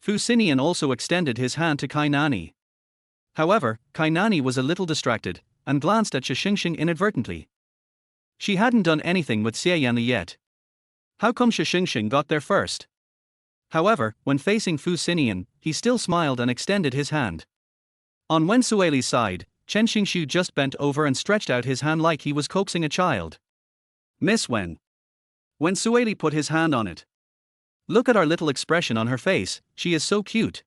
Fu Xinian also extended his hand to Kai Nani. However, Kai Nani was a little distracted, and glanced at Shi Shengsheng inadvertently. She hadn't done anything with Xie Yanli yet. How come Shi Shengsheng got there first? However, when facing Fu Xinian, he still smiled and extended his hand. On Wen Sueli's side, Chen Xingshu just bent over and stretched out his hand like he was coaxing a child. Miss Wen. Wen Sueli put his hand on it. Look at our little expression on her face, she is so cute.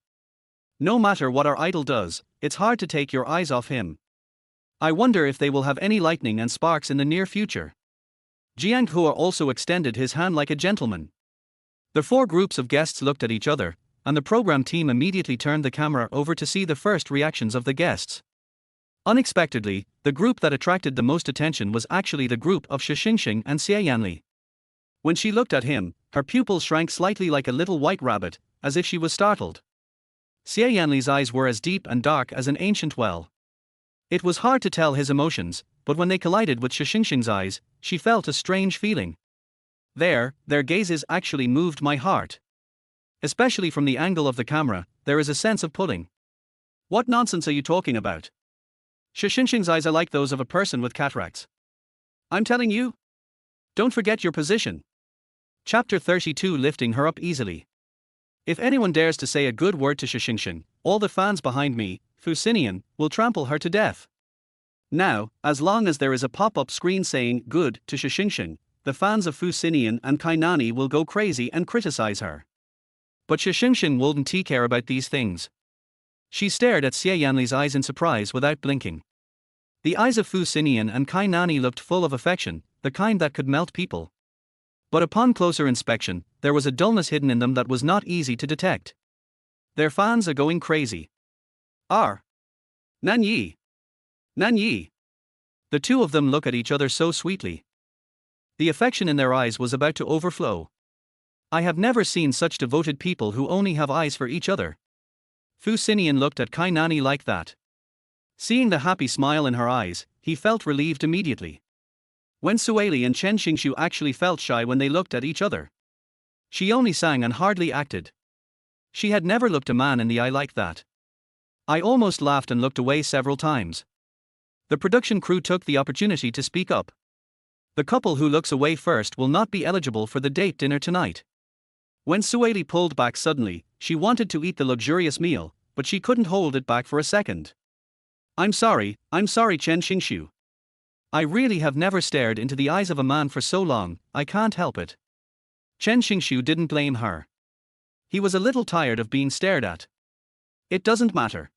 No matter what our idol does, it's hard to take your eyes off him. I wonder if they will have any lightning and sparks in the near future. Jiang Hua also extended his hand like a gentleman. The four groups of guests looked at each other, and the program team immediately turned the camera over to see the first reactions of the guests. Unexpectedly, the group that attracted the most attention was actually the group of Shi Shengsheng and Xie Yanli. When she looked at him, her pupils shrank slightly like a little white rabbit, as if she was startled. Xie Yanli's eyes were as deep and dark as an ancient well. It was hard to tell his emotions, but when they collided with Shi Shengsheng's eyes, she felt a strange feeling. Their gazes actually moved my heart. Especially from the angle of the camera, there is a sense of pulling. What nonsense are you talking about? Shi Shengsheng's eyes are like those of a person with cataracts. I'm telling you. Don't forget your position. Chapter 32. Lifting her up easily. If anyone dares to say a good word to Shi Shengsheng, all the fans behind me, Fu Xinian, will trample her to death. Now, as long as there is a pop-up screen saying good to Shi Shengsheng, the fans of Fu Xinian and Kai Nani will go crazy and criticize her. But Shi Shengsheng wouldn't care about these things. She stared at Xie Yanli's eyes in surprise without blinking. The eyes of Fu Xinian and Kai Nani looked full of affection, the kind that could melt people. But upon closer inspection, there was a dullness hidden in them that was not easy to detect. Their fans are going crazy. Nan Yi. Nan Yi. The two of them look at each other so sweetly. The affection in their eyes was about to overflow. I have never seen such devoted people who only have eyes for each other. Fu Xinian looked at Kai Nani like that. Seeing the happy smile in her eyes, he felt relieved immediately. Wen Sueli and Chen Xingshu actually felt shy when they looked at each other. She only sang and hardly acted. She had never looked a man in the eye like that. I almost laughed and looked away several times. The production crew took the opportunity to speak up. The couple who looks away first will not be eligible for the date dinner tonight. When Sueli pulled back suddenly, she wanted to eat the luxurious meal, but she couldn't hold it back for a second. I'm sorry, Chen Xingshu. I really have never stared into the eyes of a man for so long, I can't help it. Chen Xingshu didn't blame her. He was a little tired of being stared at. It doesn't matter.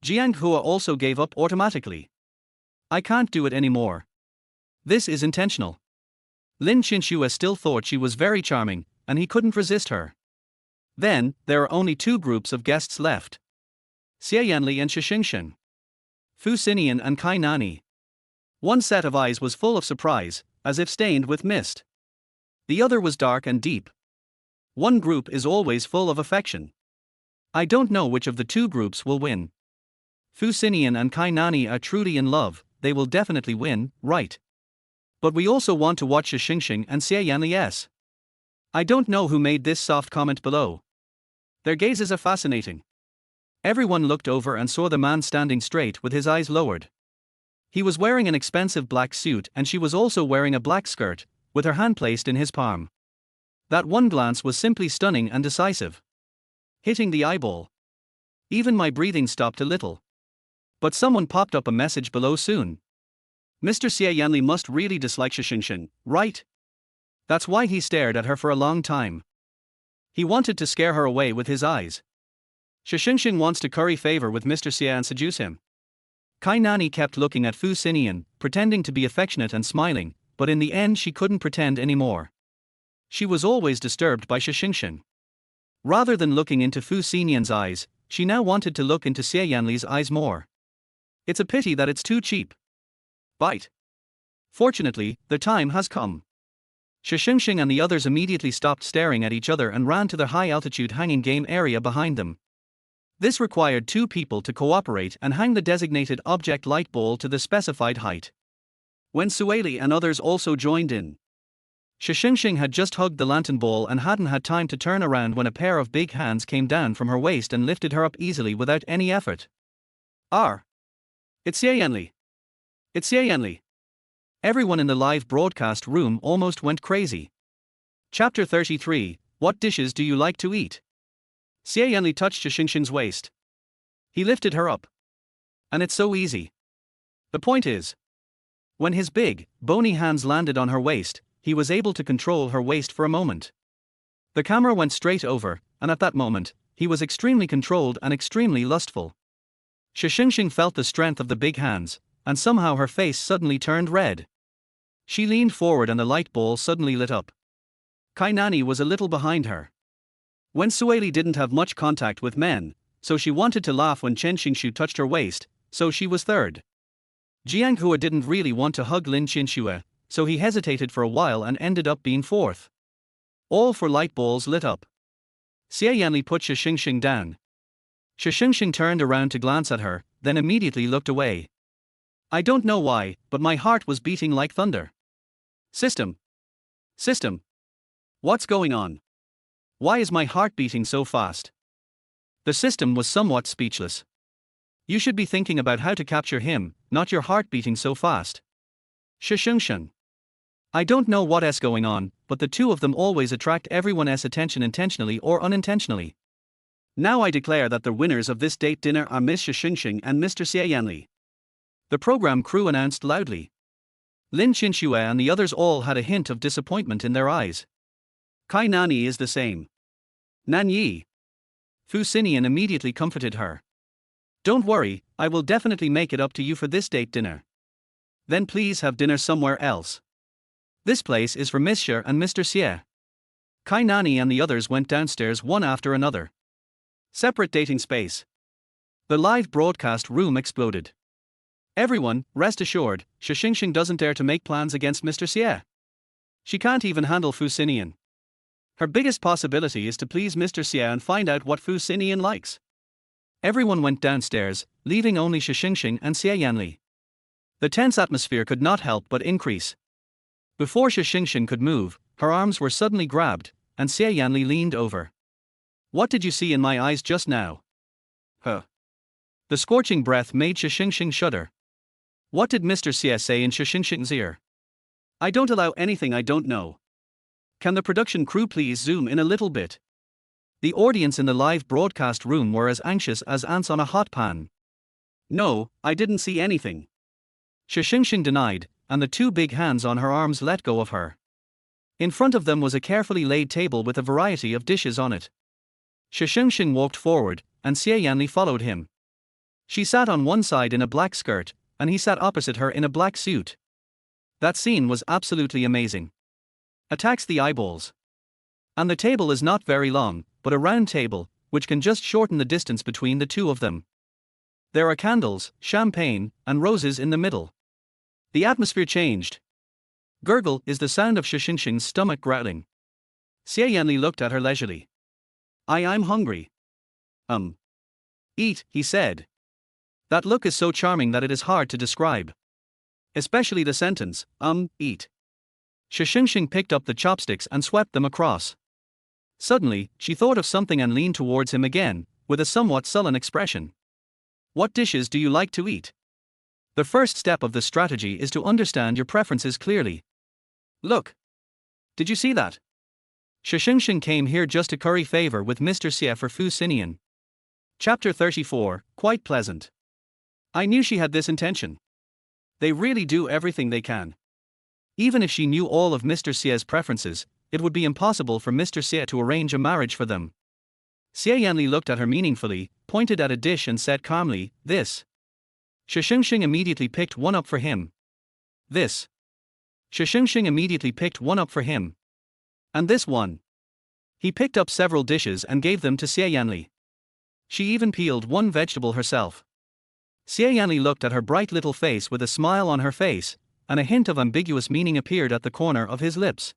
Jiang Hua also gave up automatically. I can't do it anymore. This is intentional. Lin Qinshu still thought she was very charming, and he couldn't resist her. Then, there are only two groups of guests left. Xie Yanli and Shi Shengsheng. Fu Xinian and Kai Nani. One set of eyes was full of surprise, as if stained with mist. The other was dark and deep. One group is always full of affection. I don't know which of the two groups will win. Fu Xinian and Kai Nani are truly in love, they will definitely win, right? But we also want to watch Shi Shengsheng and Xie Yanli. I don't know who made this soft comment below. Their gazes are fascinating. Everyone looked over and saw the man standing straight with his eyes lowered. He was wearing an expensive black suit and she was also wearing a black skirt, with her hand placed in his palm. That one glance was simply stunning and decisive. Hitting the eyeball. Even my breathing stopped a little. But someone popped up a message below soon. Mr. Xie Yanli must really dislike Shi Shengsheng, right? That's why he stared at her for a long time. He wanted to scare her away with his eyes. Shi Shengsheng wants to curry favor with Mr. Xie and seduce him. Kai Nani kept looking at Fu Xinian, pretending to be affectionate and smiling, but in the end she couldn't pretend anymore. She was always disturbed by Shi Shengsheng. Rather than looking into Fu Xinian's eyes, she now wanted to look into Xie Yanli's eyes more. It's a pity that it's too cheap. Bite. Fortunately, the time has come. Shi Shengsheng and the others immediately stopped staring at each other and ran to the high-altitude hanging game area behind them. This required 2 people to cooperate and hang the designated object light ball to the specified height. When Sueli and others also joined in, Shi Shengsheng had just hugged the lantern ball and hadn't had time to turn around when a pair of big hands came down from her waist and lifted her up easily without any effort. It's Xie Yanli! It's Xie Yanli! Everyone in the live broadcast room almost went crazy. Chapter 33, What dishes do you like to eat? Xie Yanli touched Shi Shengsheng's waist. He lifted her up. And it's so easy. The point is, when his big, bony hands landed on her waist, he was able to control her waist for a moment. The camera went straight over, and at that moment, he was extremely controlled and extremely lustful. Shi Shengsheng felt the strength of the big hands, and somehow her face suddenly turned red. She leaned forward and the light ball suddenly lit up. Kai Nani was a little behind her. When Sueli didn't have much contact with men, so she wanted to laugh when Chen Xingshu touched her waist, so she was third. Jiang Hua didn't really want to hug Lin Qianxue, so he hesitated for a while and ended up being fourth. All 4 light balls lit up. Xie Yanli put Shi Shengsheng down. Shi Shengsheng turned around to glance at her, then immediately looked away. I don't know why, but my heart was beating like thunder. System. What's going on? Why is my heart beating so fast? The system was somewhat speechless. You should be thinking about how to capture him, not your heart beating so fast. Shi Shengsheng. I don't know what's going on, but the 2 of them always attract everyone's attention intentionally or unintentionally. Now I declare that the winners of this date dinner are Miss Shi Shengsheng and Mr. Xie Yanli. The program crew announced loudly. Lin Qianxue and the others all had a hint of disappointment in their eyes. Kai Nani is the same. Nan Yi. Fu Xinian immediately comforted her. Don't worry, I will definitely make it up to you for this date dinner. Then please have dinner somewhere else. This place is for Miss Shi and Mr. Xie. Kai Nani and the others went downstairs one after another. Separate dating space. The live broadcast room exploded. Everyone, rest assured, Shi Shengsheng doesn't dare to make plans against Mr. Xie. She can't even handle Fu Xinian. Her biggest possibility is to please Mr. Xie and find out what Fu Xinian likes. Everyone went downstairs, leaving only Shi Shengsheng and Xie Yanli. The tense atmosphere could not help but increase. Before Shi Shengsheng could move, her arms were suddenly grabbed, and Xie Yanli leaned over. What did you see in my eyes just now? Huh. The scorching breath made Shi Shengsheng shudder. What did Mr. Xie say in Shi Shengsheng's ear? I don't allow anything I don't know. Can the production crew please zoom in a little bit? The audience in the live broadcast room were as anxious as ants on a hot pan. No, I didn't see anything. Shi Shengsheng denied, and the 2 big hands on her arms let go of her. In front of them was a carefully laid table with a variety of dishes on it. Shi Shengsheng walked forward, and Xie Yanli followed him. She sat on one side in a black skirt, and he sat opposite her in a black suit. That scene was absolutely amazing. Attacks the eyeballs. And the table is not very long, but a round table, which can just shorten the distance between the 2 of them. There are candles, champagne, and roses in the middle. The atmosphere changed. Gurgle is the sound of Shi Shengsheng's stomach growling. Xie Yanli looked at her leisurely. I'm hungry. Eat, he said. That look is so charming that it is hard to describe. Especially the sentence, eat. Shi Shengsheng picked up the chopsticks and swept them across. Suddenly, she thought of something and leaned towards him again, with a somewhat sullen expression. What dishes do you like to eat? The first step of the strategy is to understand your preferences clearly. Look. Did you see that? Shi Shengsheng came here just to curry favor with Mr. Xie for Fu Xinian. Chapter 34, Quite pleasant. I knew she had this intention. They really do everything they can. Even if she knew all of Mr. Xie's preferences, it would be impossible for Mr. Xie to arrange a marriage for them. Xie Yanli looked at her meaningfully, pointed at a dish and said calmly, this. Shi Shengsheng immediately picked one up for him. This. Shi Shengsheng immediately picked one up for him. And this one. He picked up several dishes and gave them to Xie Yanli. She even peeled one vegetable herself. Xie Yanli looked at her bright little face with a smile on her face, and a hint of ambiguous meaning appeared at the corner of his lips.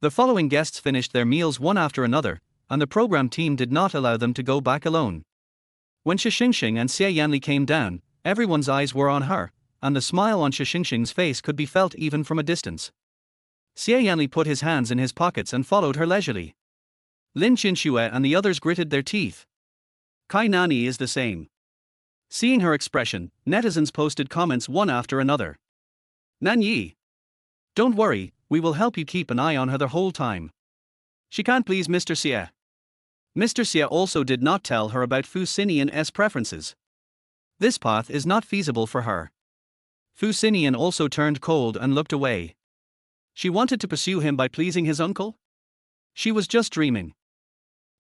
The following guests finished their meals one after another, and the program team did not allow them to go back alone. When Shi Shengsheng and Xie Yanli came down, everyone's eyes were on her, and the smile on Shi Shengsheng's face could be felt even from a distance. Xie Yanli put his hands in his pockets and followed her leisurely. Lin Qinxue and the others gritted their teeth. Kai Nani is the same. Seeing her expression, netizens posted comments one after another. Nan Yi. Don't worry, we will help you keep an eye on her the whole time. She can't please Mr. Xie. Mr. Xie also did not tell her about Fu Xinian's preferences. This path is not feasible for her. Fu Xinian also turned cold and looked away. She wanted to pursue him by pleasing his uncle? She was just dreaming.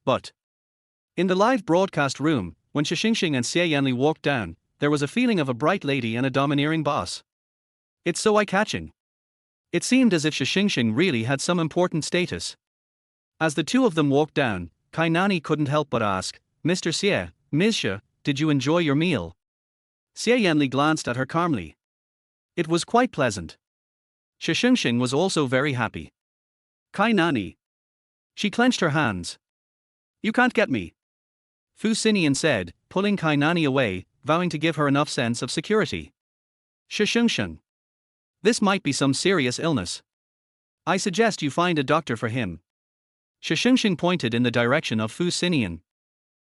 But in the live broadcast room, when Shi Shengsheng and Xie Yanli walked down, there was a feeling of a bright lady and a domineering boss. It's so eye-catching. It seemed as if Shi Shengsheng really had some important status. As the two of them walked down, Kai Nani couldn't help but ask, Mr. Xie, Ms. Shi, did you enjoy your meal? Xie Yanli glanced at her calmly. It was quite pleasant. Shi Shengsheng was also very happy. Kai Nani. She clenched her hands. You can't get me. Fu Xinian said, pulling Kai Nani away, vowing to give her enough sense of security. Shi Shengsheng. This might be some serious illness. I suggest you find a doctor for him. Shi Shengsheng pointed in the direction of Fu Xinian.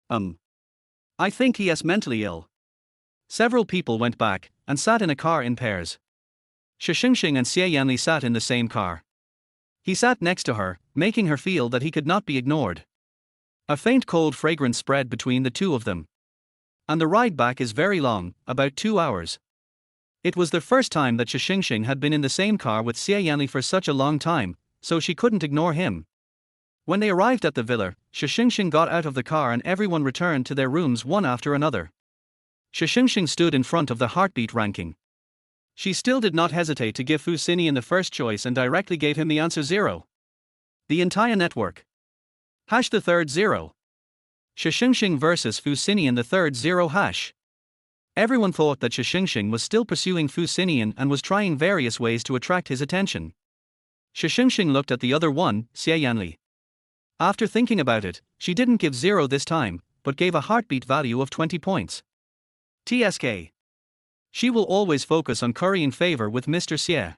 I think he is mentally ill. Several people went back and sat in a car in pairs. Shi Shengsheng and Xie Yanli sat in the same car. He sat next to her, making her feel that he could not be ignored. A faint cold fragrance spread between the two of them. And the ride back is very long, about 2 hours. It was the first time that Shi Shengsheng had been in the same car with Xie Yanli for such a long time, so she couldn't ignore him. When they arrived at the villa, Shi Shengsheng got out of the car and everyone returned to their rooms one after another. Shi Shengsheng stood in front of the heartbeat ranking. She still did not hesitate to give Fu Xinian the first choice and directly gave him the answer 0. The entire network. Hash the third 0. Shi Shengsheng versus Fu Xinian the third 0 hash. Everyone thought that Shi Shengsheng was still pursuing Fu Xinian and was trying various ways to attract his attention. Shi Shengsheng looked at the other one, Xie Yanli. After thinking about it, she didn't give 0 this time, but gave a heartbeat value of 20 points. TSK. She will always focus on currying favor with Mr. Xie.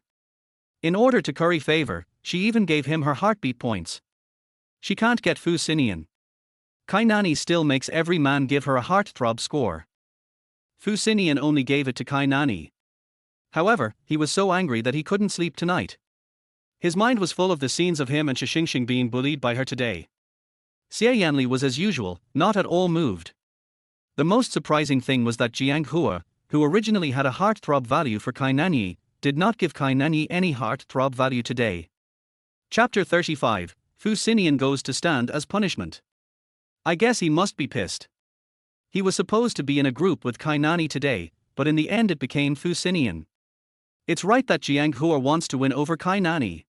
In order to curry favor, she even gave him her heartbeat points. She can't get Fu Xinian. Kai Nani still makes every man give her a heartthrob score. Fu Xinian only gave it to Kai Nani. However, he was so angry that he couldn't sleep tonight. His mind was full of the scenes of him and Shi Shengsheng being bullied by her today. Xie Yanli was as usual, not at all moved. The most surprising thing was that Jiang Hua, who originally had a heartthrob value for Kai Nani, did not give Kai Nani any heartthrob value today. Chapter 35, Fu Xinian goes to stand as punishment. I guess he must be pissed. He was supposed to be in a group with Kai Nani today, but in the end it became Fu Xinian. It's right that Jiang Hua wants to win over Kai Nani.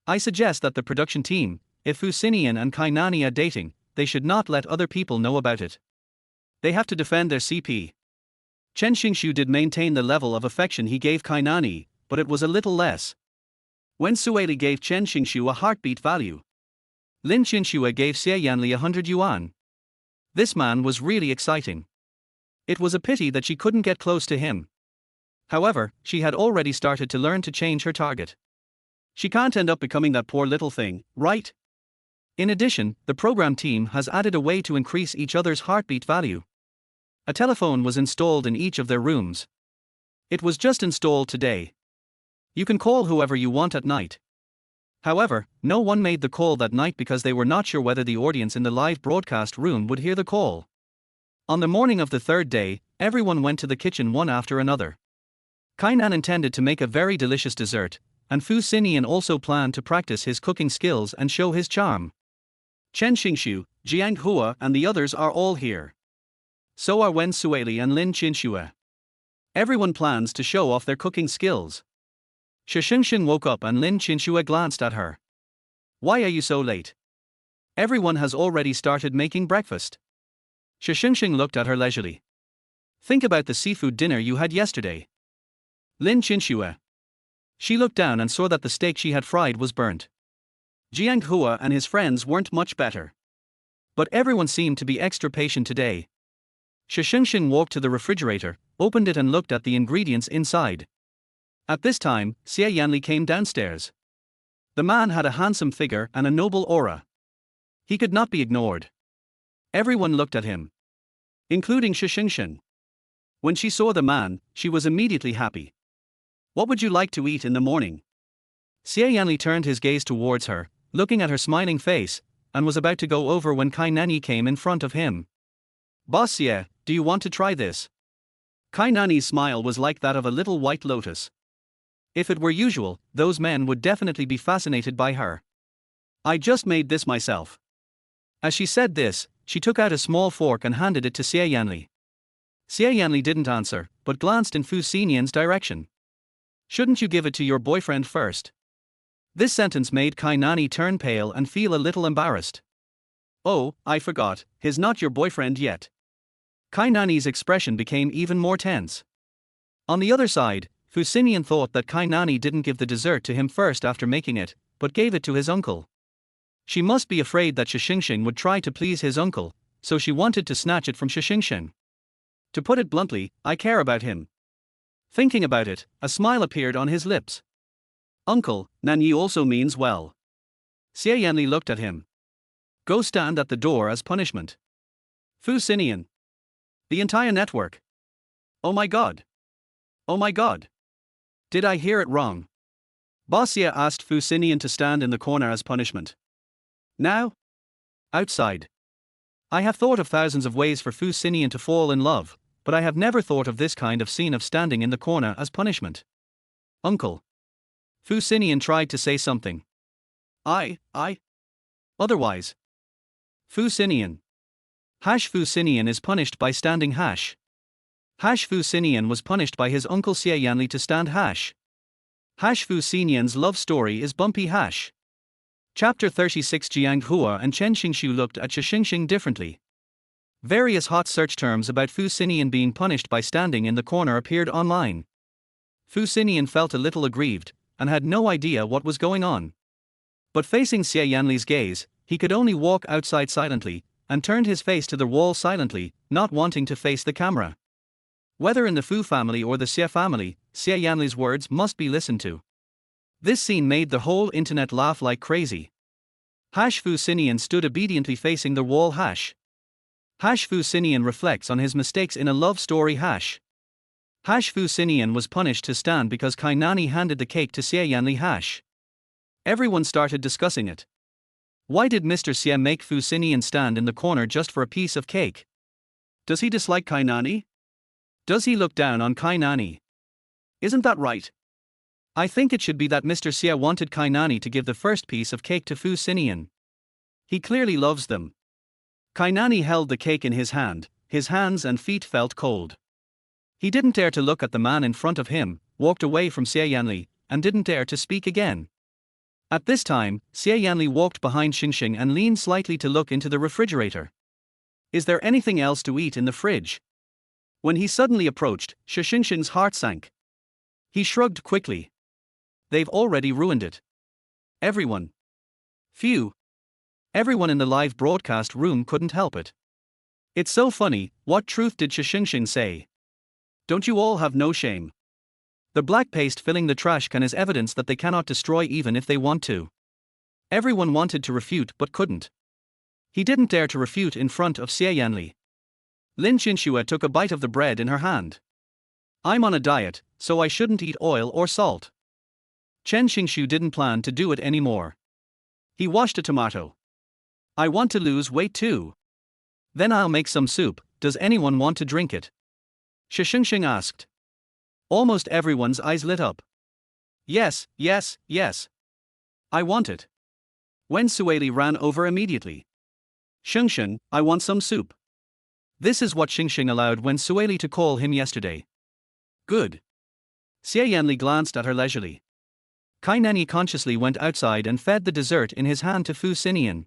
I suggest that the production team, if Fu Xinian and Kai Nani are dating, they should not let other people know about it. They have to defend their CP. Chen Xingshu did maintain the level of affection he gave Kai Nani, but it was a little less. Wen Sueli gave Chen Xingshu a heartbeat value. Lin Qinxue gave Xie Yanli 100 yuan. This man was really exciting. It was a pity that she couldn't get close to him. However, she had already started to learn to change her target. She can't end up becoming that poor little thing, right? In addition, the program team has added a way to increase each other's heartbeat value. A telephone was installed in each of their rooms. It was just installed today. You can call whoever you want at night. However, no one made the call that night because they were not sure whether the audience in the live broadcast room would hear the call. On the morning of the third day, everyone went to the kitchen one after another. Kainan intended to make a very delicious dessert, and Fu Xinian also planned to practice his cooking skills and show his charm. Chen Xingshu, Jiang Hua and the others are all here. So are Wen Sueli and Lin Qinxue. Everyone plans to show off their cooking skills. Shi Shengsheng woke up and Lin Qinxue glanced at her. Why are you so late? Everyone has already started making breakfast. Shi Shengsheng looked at her leisurely. Think about the seafood dinner you had yesterday. Lin Qinxue. She looked down and saw that the steak she had fried was burnt. Jiang Hua and his friends weren't much better. But everyone seemed to be extra patient today. Shi Shengsheng walked to the refrigerator, opened it and looked at the ingredients inside. At this time, Xie Yanli came downstairs. The man had a handsome figure and a noble aura. He could not be ignored. Everyone looked at him, including Shi Shengsheng. When she saw the man, she was immediately happy. What would you like to eat in the morning? Xie Yanli turned his gaze towards her, looking at her smiling face, and was about to go over when Kai Nani came in front of him. Boss Xie, do you want to try this? Kai Nani's smile was like that of a little white lotus. If it were usual, those men would definitely be fascinated by her. I just made this myself. As she said this, she took out a small fork and handed it to Xie Yanli. Xie Yanli didn't answer, but glanced in Fu Xinian's direction. Shouldn't you give it to your boyfriend first? This sentence made Kai Nani turn pale and feel a little embarrassed. Oh, I forgot, he's not your boyfriend yet. Kai Nani's expression became even more tense. On the other side, Fu Xinian thought that Kai Nani didn't give the dessert to him first after making it, but gave it to his uncle. She must be afraid that Shi Shengsheng would try to please his uncle, so she wanted to snatch it from Shi Shengsheng. To put it bluntly, I care about him. Thinking about it, a smile appeared on his lips. Uncle, Nanyi also means well. Xie Yanli looked at him. Go stand at the door as punishment. Fu Xinian. The entire network. Oh my god. Oh my god. Did I hear it wrong? Boss Xie asked Fu Xinian to stand in the corner as punishment. Now? Outside. I have thought of thousands of ways for Fu Xinian to fall in love, but I have never thought of this kind of scene of standing in the corner as punishment. Uncle. Fu Xinian tried to say something. Otherwise. Fu Xinian. Fu Xinian is punished by standing hash. Fu Xinian was punished by his uncle Xie Yanli to stand hash. Fu Xinian's love story is bumpy hash. Chapter 36. Jiang Hua and Chen Xingshu looked at Shi Shengsheng differently. Various hot search terms about Fu Xinian being punished by standing in the corner appeared online. Fu Xinian felt a little aggrieved, and had no idea what was going on. But facing Xie Yanli's gaze, he could only walk outside silently, and turned his face to the wall silently, not wanting to face the camera. Whether in the Fu family or the Xie family, Xie Yanli's words must be listened to. This scene made the whole internet laugh like crazy. Fu Xinian stood obediently facing the wall. Fu Xinian reflects on his mistakes in a love story. Fu Xinian was punished to stand because Kai Nani handed the cake to Xie Yanli. Everyone started discussing it. Why did Mr. Xie make Fu Xinian stand in the corner just for a piece of cake? Does he dislike Kai Nani? Does he look down on Kai Nani? Isn't that right? I think it should be that Mr. Xie wanted Kai Nani to give the first piece of cake to Fu Xinian. He clearly loves them. Kai Nani held the cake in his hand, his hands and feet felt cold. He didn't dare to look at the man in front of him, walked away from Xie Yanli, and didn't dare to speak again. At this time, Xie Yanli walked behind Shengsheng and leaned slightly to look into the refrigerator. Is there anything else to eat in the fridge? When he suddenly approached, Shi Shengsheng's heart sank. He shrugged quickly. They've already ruined it. Everyone. Phew. Everyone in the live broadcast room couldn't help it. It's so funny, what truth did Shi Shengsheng say? Don't you all have no shame? The black paste filling the trash can is evidence that they cannot destroy even if they want to. Everyone wanted to refute but couldn't. He didn't dare to refute in front of Xie Yanli. Lin Qinxue took a bite of the bread in her hand. I'm on a diet, so I shouldn't eat oil or salt. Chen Xingshu didn't plan to do it anymore. He washed a tomato. I want to lose weight too. Then I'll make some soup. Does anyone want to drink it? Shi Shengsheng asked. Almost everyone's eyes lit up. Yes. I want it. Wen Sueli ran over immediately. Shengsheng, I want some soup. This is what Shengsheng allowed Wen Sueli to call him yesterday. Good. Xie Yanli glanced at her leisurely. Kai Nani consciously went outside and fed the dessert in his hand to Fu Xinian.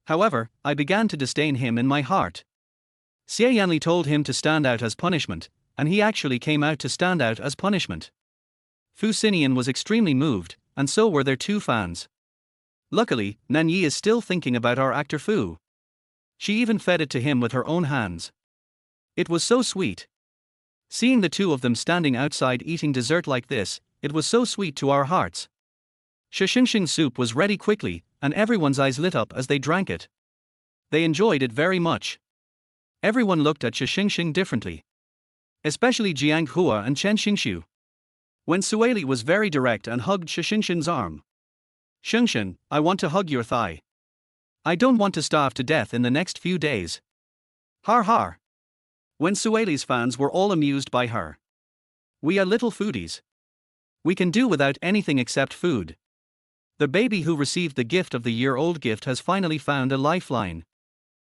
However, I began to disdain him in my heart. Xie Yanli told him to stand out as punishment, and he actually came out to stand out as punishment. Fu Xinian was extremely moved, and so were their two fans. Luckily, Nan Yi is still thinking about our actor Fu. She even fed it to him with her own hands. It was so sweet. Seeing the two of them standing outside eating dessert like this, it was so sweet to our hearts. Shi Shengsheng soup was ready quickly, and everyone's eyes lit up as they drank it. They enjoyed it very much. Everyone looked at Shi Shengsheng differently. Especially Jiang Hua and Chen Xingxiu. Wen Sueli was very direct and hugged Shi Shengsheng's arm. "Shengsheng, I want to hug your thigh. I don't want to starve to death in the next few days." Har har. Wen Sueli's fans were all amused by her. We are little foodies. We can do without anything except food. The baby who received the gift of the year-old gift has finally found a lifeline.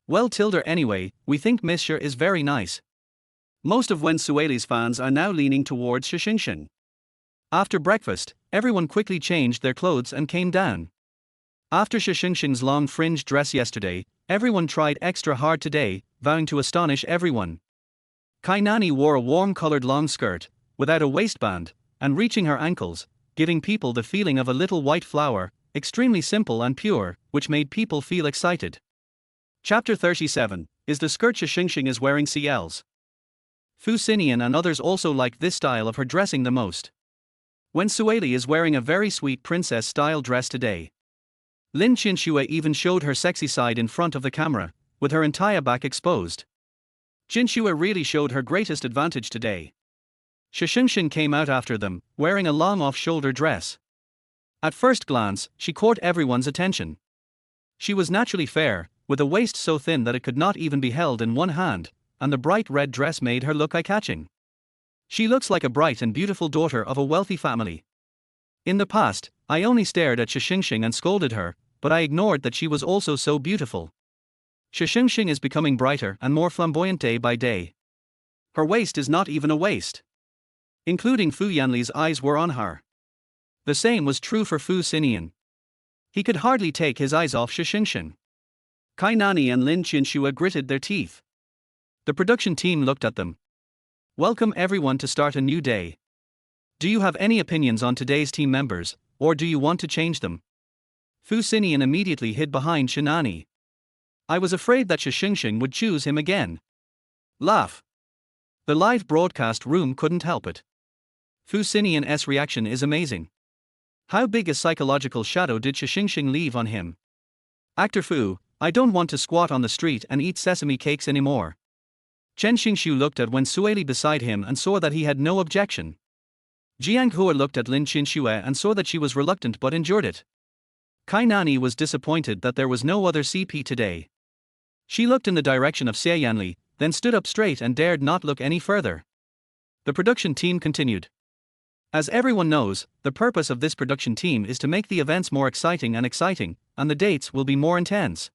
Well, Tilda, anyway, we think Miss Shi is very nice. Most of Wen Sueli's fans are now leaning towards Shi Shengsheng. After breakfast, everyone quickly changed their clothes and came down. After Shi Shengsheng's long fringed dress yesterday, everyone tried extra hard today, vowing to astonish everyone. Kai Nani wore a warm-colored long skirt, without a waistband, and reaching her ankles, giving people the feeling of a little white flower, extremely simple and pure, which made people feel excited. Chapter 37, is the skirt Shi Shengsheng is wearing CL's. Fu Xinian and others also liked this style of her dressing the most. Wen Sueli is wearing a very sweet princess-style dress today. Lin Qinxue even showed her sexy side in front of the camera, with her entire back exposed. Qinxue really showed her greatest advantage today. Shi Shengsheng came out after them, wearing a long off-shoulder dress. At first glance, she caught everyone's attention. She was naturally fair, with a waist so thin that it could not even be held in one hand, and the bright red dress made her look eye-catching. She looks like a bright and beautiful daughter of a wealthy family. In the past, I only stared at Shi Shengsheng and scolded her, but I ignored that she was also so beautiful. Shi Shengsheng is becoming brighter and more flamboyant day by day. Her waist is not even a waist. Including Fu Yanli's eyes were on her. The same was true for Fu Xinian. He could hardly take his eyes off Shi Shengsheng. Kai Nani and Lin Qinxue gritted their teeth. The production team looked at them. Welcome everyone to start a new day. Do you have any opinions on today's team members, or do you want to change them? Fu Xinian immediately hid behind Shi Nani. I was afraid that Shi Shengsheng would choose him again. Laugh. The live broadcast room couldn't help it. Fu Xinian's reaction is amazing. How big a psychological shadow did Shi Shengsheng leave on him? Actor Fu, I don't want to squat on the street and eat sesame cakes anymore. Chen Xingxiu looked at Wen Sueli beside him and saw that he had no objection. Jiang Hua looked at Lin Qinxue and saw that she was reluctant but endured it. Kai Nani was disappointed that there was no other CP today. She looked in the direction of Xie Yanli, then stood up straight and dared not look any further. The production team continued. As everyone knows, the purpose of this production team is to make the events more exciting, and the dates will be more intense.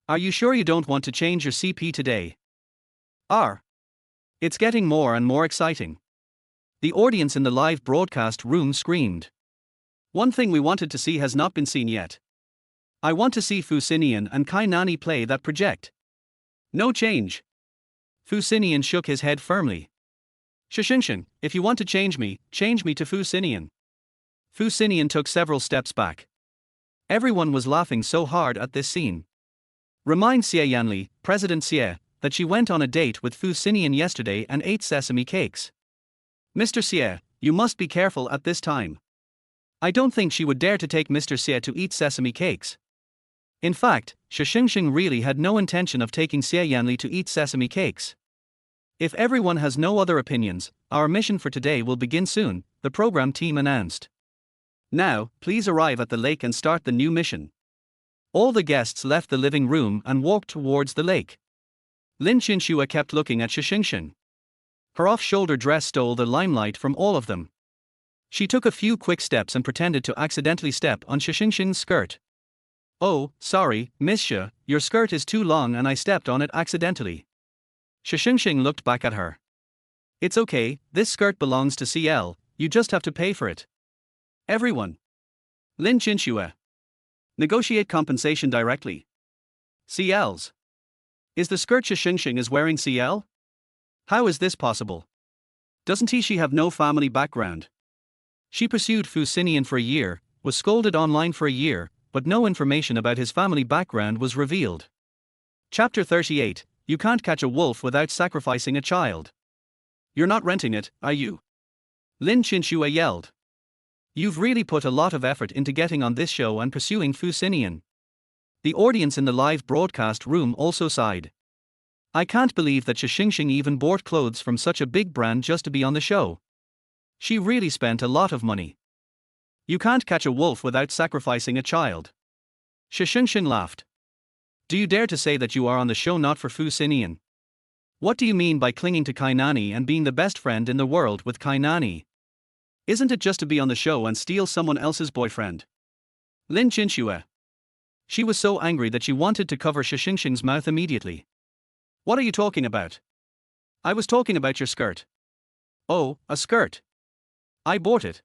Are you sure you don't want to change your CP today? It's getting more and more exciting. The audience in the live broadcast room screamed. One thing we wanted to see has not been seen yet. I want to see Fu Xinian and Kai Nani play that project. No change. Fu Xinian shook his head firmly. Shi Shengsheng, if you want to change me to Fu Xinian. Fu Xinian took several steps back. Everyone was laughing so hard at this scene. Remind Xie Yanli, President Xie, that she went on a date with Fu Xinian yesterday and ate sesame cakes. Mr. Xie, you must be careful at this time. I don't think she would dare to take Mr. Xie to eat sesame cakes. In fact, Shi Shengsheng really had no intention of taking Xie Yanli to eat sesame cakes. If everyone has no other opinions, our mission for today will begin soon, the program team announced. Now, please arrive at the lake and start the new mission. All the guests left the living room and walked towards the lake. Lin Qinxue kept looking at Shi Shengsheng. Her off-shoulder dress stole the limelight from all of them. She took a few quick steps and pretended to accidentally step on Shi Shengsheng's skirt. Oh, sorry, Miss Shi, your skirt is too long and I stepped on it accidentally. Shi Shengsheng looked back at her. It's okay, this skirt belongs to CL, you just have to pay for it. Everyone. Lin Chinxue. Negotiate compensation directly. CLs. Is the skirt Shi Shengsheng is wearing CL? How is this possible? Doesn't she have no family background? She pursued Fu Xinian for a year, was scolded online for a year, but no information about his family background was revealed. Chapter 38. You can't catch a wolf without sacrificing a child. You're not renting it, are you? Lin Chinxue yelled. You've really put a lot of effort into getting on this show and pursuing Fu Xinian. The audience in the live broadcast room also sighed. I can't believe that Shi Shengsheng even bought clothes from such a big brand just to be on the show. She really spent a lot of money. You can't catch a wolf without sacrificing a child. Shi Shengsheng laughed. Do you dare to say that you are on the show not for Fu Xinian? What do you mean by clinging to Kainani and being the best friend in the world with Kainani? Isn't it just to be on the show and steal someone else's boyfriend? Lin Chinxue. She was so angry that she wanted to cover Shi Shengsheng's mouth immediately. What are you talking about? I was talking about your skirt. Oh, a skirt. I bought it.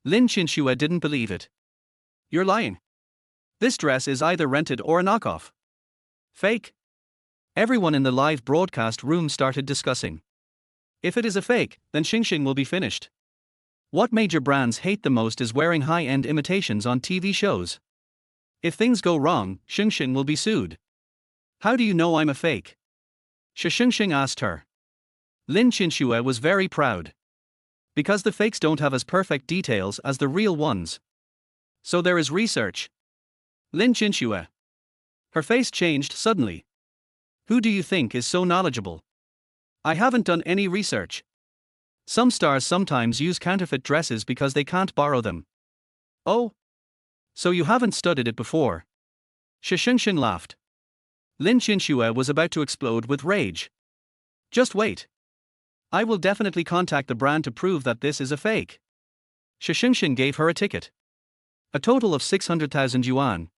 Lin Chinxue didn't believe it. You're lying. This dress is either rented or a knockoff. Fake? Everyone in the live broadcast room started discussing. If it is a fake, then Shengsheng will be finished. What major brands hate the most is wearing high-end imitations on TV shows. If things go wrong, Shengsheng will be sued. How do you know I'm a fake? Shi Shengsheng asked her. Lin Chinxue was very proud. Because the fakes don't have as perfect details as the real ones. So there is research. Lin Chinxue. Her face changed suddenly. Who do you think is so knowledgeable? I haven't done any research. Some stars sometimes use counterfeit dresses because they can't borrow them. Oh? So you haven't studied it before? Shi Shengsheng laughed. Lin Chinxue was about to explode with rage. Just wait. I will definitely contact the brand to prove that this is a fake. Shi Shengsheng gave her a ticket. A total of 600,000 yuan.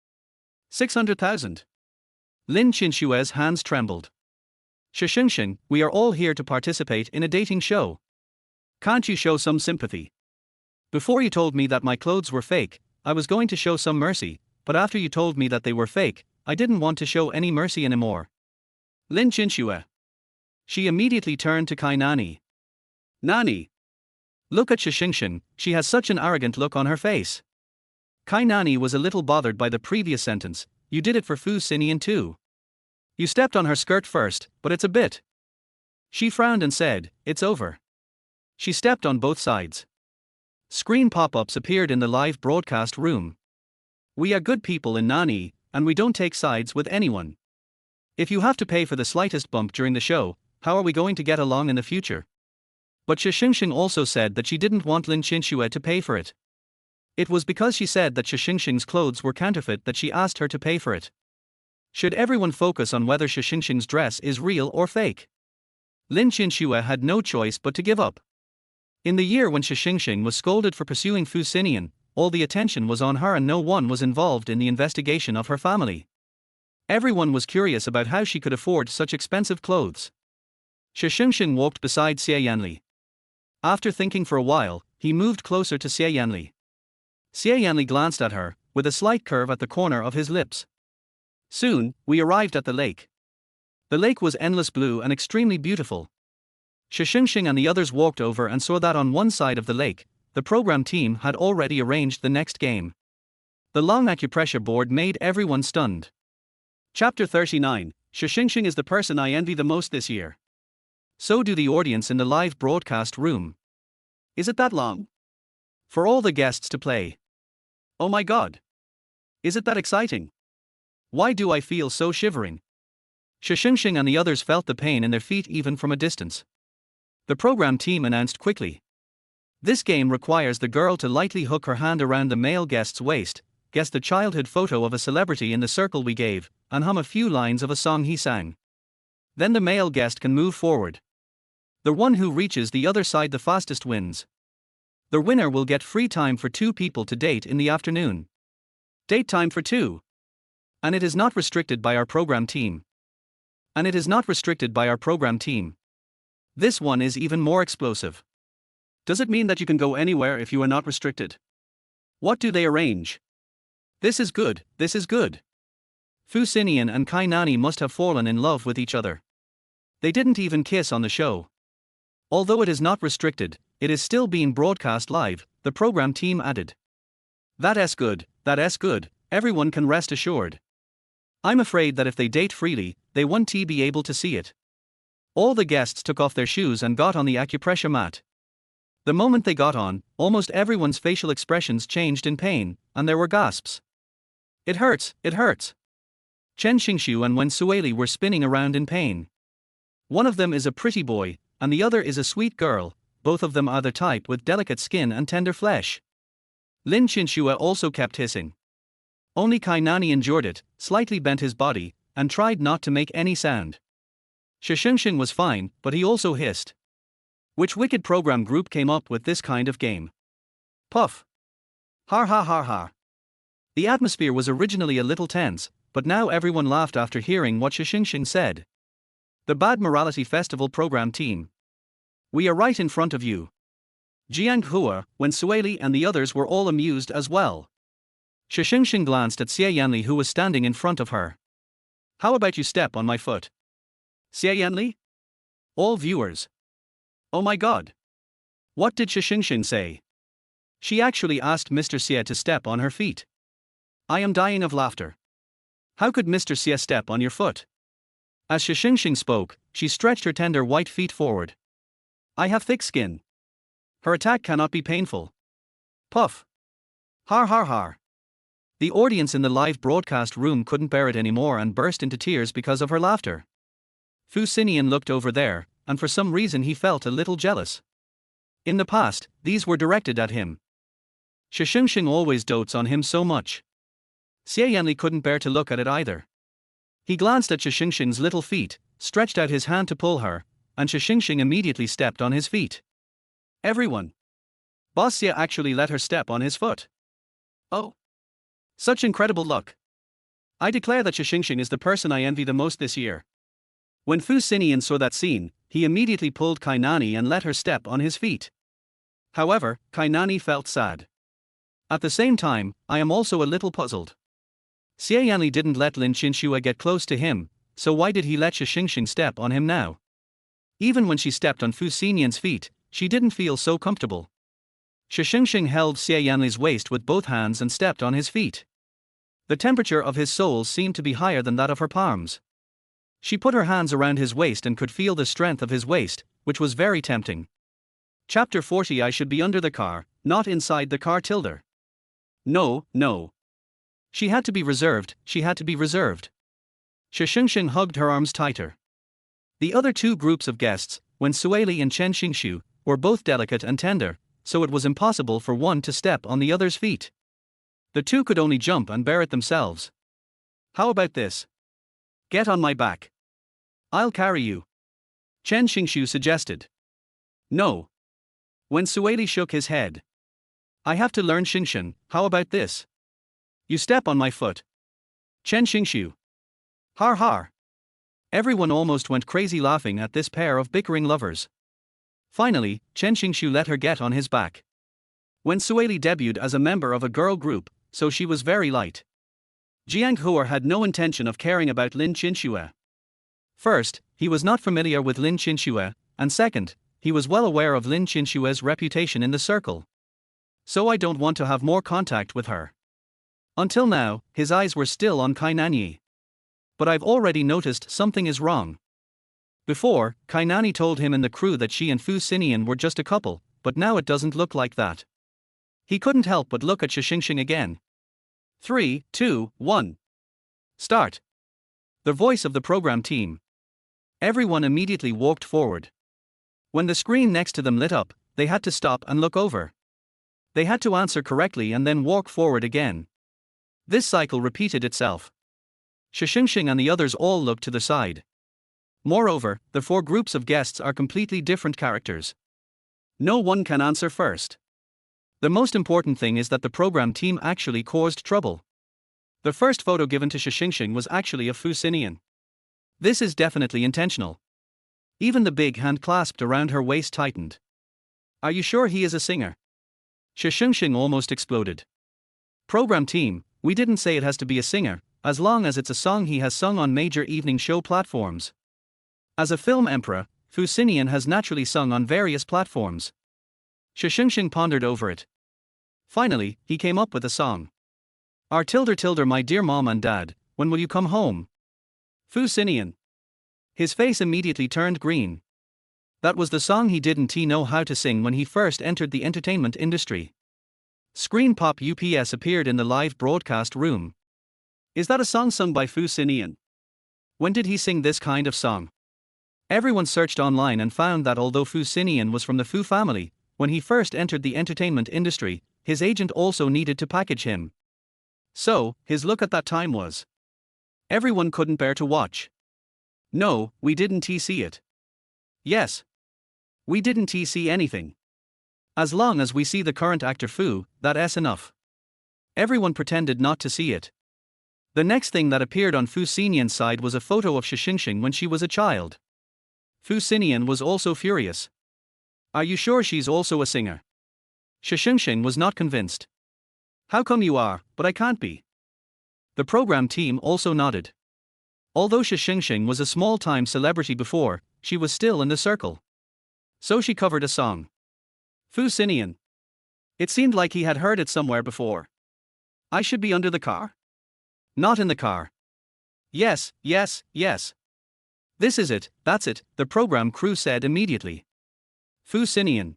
600,000. Lin Chinxue's hands trembled. Shi Shengsheng, we are all here to participate in a dating show. Can't you show some sympathy? Before you told me that my clothes were fake, I was going to show some mercy, but after you told me that they were fake, I didn't want to show any mercy anymore. Lin Chinxue. She immediately turned to Kainani. Nani. Look at Shi Shengsheng, she has such an arrogant look on her face. Kainani was a little bothered by the previous sentence. You did it for Fu Xinian too. You stepped on her skirt first, but it's a bit. She frowned and said, it's over. She stepped on both sides. Screen pop-ups appeared in the live broadcast room. We are good people in Nani, and we don't take sides with anyone. If you have to pay for the slightest bump during the show, how are we going to get along in the future? But Shi Shengsheng also said that she didn't want Lin Chinxue to pay for it. It was because she said that Shi Shengsheng's clothes were counterfeit that she asked her to pay for it. Should everyone focus on whether Shi Shengsheng's dress is real or fake? Lin Chinxue had no choice but to give up. In the year when Shi Shengsheng was scolded for pursuing Fu Xinian, all the attention was on her and no one was involved in the investigation of her family. Everyone was curious about how she could afford such expensive clothes. Shi Shengsheng walked beside Xie Yanli. After thinking for a while, he moved closer to Xie Yanli. Xie Yanli glanced at her, with a slight curve at the corner of his lips. Soon, we arrived at the lake. The lake was endless blue and extremely beautiful. Shi Shengsheng and the others walked over and saw that on one side of the lake, the program team had already arranged the next game. The long acupressure board made everyone stunned. Chapter 39. Shi Shengsheng is the person I envy the most this year. So do the audience in the live broadcast room. Is it that long? For all the guests to play. Oh my god. Is it that exciting? Why do I feel so shivering? Shi Shengsheng and the others felt the pain in their feet even from a distance. The program team announced quickly. This game requires the girl to lightly hook her hand around the male guest's waist, guess the childhood photo of a celebrity in the circle we gave, and hum a few lines of a song he sang. Then the male guest can move forward. The one who reaches the other side the fastest wins. The winner will get free time for 2 people to date in the afternoon. Date time for 2. And it is not restricted by our program team. And it is not restricted by our program team. This one is even more explosive. Does it mean that you can go anywhere if you are not restricted? What do they arrange? This is good, this is good. Fu Xinian and Kai Nani must have fallen in love with each other. They didn't even kiss on the show. Although it is not restricted, it is still being broadcast live, the program team added. That's good, that's good, everyone can rest assured. I'm afraid that if they date freely, they won't be able to see it. All the guests took off their shoes and got on the acupressure mat. The moment they got on, almost everyone's facial expressions changed in pain, and there were gasps. It hurts, it hurts. Chen Xingshu and Wen Sueli were spinning around in pain. One of them is a pretty boy, and the other is a sweet girl, both of them are the type with delicate skin and tender flesh. Lin Chinxue also kept hissing. Only Kai Nani endured it, slightly bent his body, and tried not to make any sound. Shi Shengsheng was fine, but he also hissed. Which wicked program group came up with this kind of game? Puff. Har ha har ha. The atmosphere was originally a little tense, but now everyone laughed after hearing what Shi Shengsheng said. The Bad Morality Festival program team. We are right in front of you. Jiang Hua, Wen Sueli and the others were all amused as well. Shi Shengsheng glanced at Xie Yanli who was standing in front of her. How about you step on my foot? Xie Yanli? All viewers. Oh my god. What did Shi Shengsheng say? She actually asked Mr. Xie to step on her feet. I am dying of laughter. How could Mr. Xie step on your foot? As Shi Shengsheng spoke, she stretched her tender white feet forward. I have thick skin. Her attack cannot be painful. Puff. Har har har. The audience in the live broadcast room couldn't bear it anymore and burst into tears because of her laughter. Fu Xinian looked over there, and for some reason he felt a little jealous. In the past, these were directed at him. Shi Shengsheng always dotes on him so much. Xie Yanli couldn't bear to look at it either. He glanced at Shi Shengsheng's little feet, stretched out his hand to pull her, and Shi Shengsheng immediately stepped on his feet. Everyone. Boss Xie actually let her step on his foot. Oh. Such incredible luck. I declare that Shi Shengsheng is the person I envy the most this year. When Fu Xinian saw that scene, he immediately pulled Kai Nani and let her step on his feet. However, Kai Nani felt sad. At the same time, I am also a little puzzled. Xie Yanli didn't let Lin Chinxue get close to him, so why did he let Shi Shengsheng step on him now? Even when she stepped on Fu Xinian's feet, she didn't feel so comfortable. Shi Shengsheng held Xie Yanli's waist with both hands and stepped on his feet. The temperature of his soles seemed to be higher than that of her palms. She put her hands around his waist and could feel the strength of his waist, which was very tempting. Chapter 40. I should be under the car, not inside the car. Tilde. No, no. She had to be reserved, she had to be reserved. Shi Shengsheng hugged her arms tighter. The other two groups of guests, Wen Sueli and Chen Xingshu, were both delicate and tender, so it was impossible for one to step on the other's feet. The two could only jump and bear it themselves. How about this? Get on my back. I'll carry you. Chen Xingshu suggested. No. Wen Sueli shook his head. I have to learn Xingsheng, how about this? You step on my foot. Chen Xingshu. Har har. Everyone almost went crazy laughing at this pair of bickering lovers. Finally, Chen Xingshu let her get on his back. Wen Sueli debuted as a member of a girl group, so she was very light. Jiang Hua had no intention of caring about Lin Chinxue. First, he was not familiar with Lin Chinxue, and second, he was well aware of Lin Chinxue's reputation in the circle. So I don't want to have more contact with her. Until now, his eyes were still on Kai Nani. But I've already noticed something is wrong. Before, Kai Nani told him and the crew that she and Fu Xinian were just a couple, but now it doesn't look like that. He couldn't help but look at Shi Shengsheng again. 3, 2, 1. Start. The voice of the program team. Everyone immediately walked forward. When the screen next to them lit up, they had to stop and look over. They had to answer correctly and then walk forward again. This cycle repeated itself. Shi Shengsheng and the others all looked to the side. Moreover, the four groups of guests are completely different characters. No one can answer first. The most important thing is that the program team actually caused trouble. The first photo given to Shi Shengsheng was actually of Fu Xinian. This is definitely intentional. Even the big hand clasped around her waist tightened. Are you sure he is a singer? Shi Shengsheng almost exploded. Program team, we didn't say it has to be a singer, as long as it's a song he has sung on major evening show platforms. As a film emperor, Fu Xinian has naturally sung on various platforms. Shi Shengsheng pondered over it. Finally, he came up with a song. R tilde my dear mom and dad, when will you come home? Fu Xinian. His face immediately turned green. That was the song he didn't know how to sing when he first entered the entertainment industry. Screen pop UPS appeared in the live broadcast room. Is that a song sung by Fu Xinian? When did he sing this kind of song? Everyone searched online and found that although Fu Xinian was from the Fu family, when he first entered the entertainment industry, his agent also needed to package him. So, his look at that time was. Everyone couldn't bear to watch. No, we didn't see it. Yes. We didn't see anything. As long as we see the current actor Fu, that's enough. Everyone pretended not to see it. The next thing that appeared on Fu Xinian's side was a photo of Shi Shengsheng when she was a child. Fu Xinian was also furious. Are you sure she's also a singer? Shi Shengsheng was not convinced. How come you are, but I can't be? The program team also nodded. Although Shi Shengsheng was a small-time celebrity before, she was still in the circle. So she covered a song. Fu Xinian. It seemed like he had heard it somewhere before. I should be under the car? Not in the car. Yes. This is it, that's it, the program crew said immediately. Fu Xinian.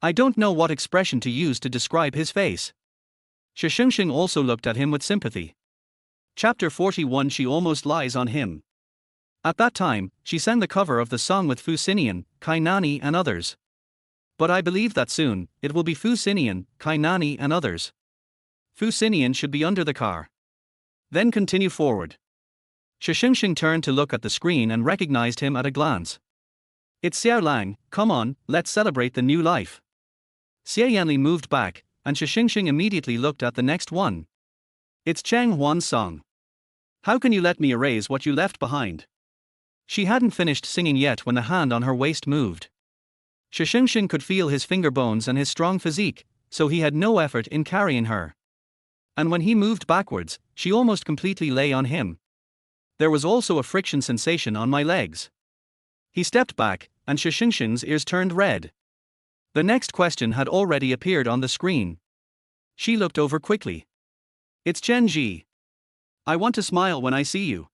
I don't know what expression to use to describe his face. Shi Shengsheng also looked at him with sympathy. Chapter 41. She almost lies on him. At that time, she sang the cover of the song with Fu Xinian, Kai Nani and others. But I believe that soon, it will be Fu Xinian, Kai Nani and others. Fu Xinian should be under the car. Then continue forward. Shi Shengsheng turned to look at the screen and recognized him at a glance. It's Xiao Lang, come on, let's celebrate the new life. Xie Yanli moved back, and Shi Shengsheng immediately looked at the next one. It's Cheng Huan's song. How can you let me erase what you left behind? She hadn't finished singing yet when the hand on her waist moved. Shi Shengsheng could feel his finger bones and his strong physique, so he had no effort in carrying her. And when he moved backwards, she almost completely lay on him. There was also a friction sensation on my legs. He stepped back, and Shi Shengsheng's ears turned red. The next question had already appeared on the screen. She looked over quickly. It's Chen Ji. I want to smile when I see you.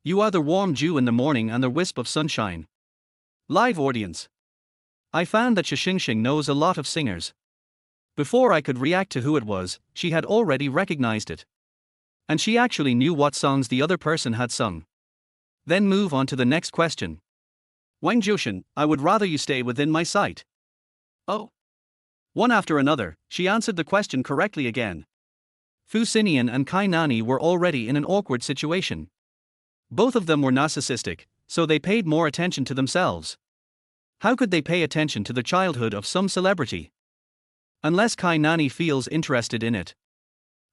You are the warm dew in the morning and the wisp of sunshine. Live audience. I found that Shi Shengsheng knows a lot of singers. Before I could react to who it was, she had already recognized it. And she actually knew what songs the other person had sung. Then move on to the next question. Wang Jiushan, I would rather you stay within my sight. Oh. One after another, she answered the question correctly again. Fu Xinian and Kai Nani were already in an awkward situation. Both of them were narcissistic, so they paid more attention to themselves. How could they pay attention to the childhood of some celebrity? Unless Kai Nani feels interested in it.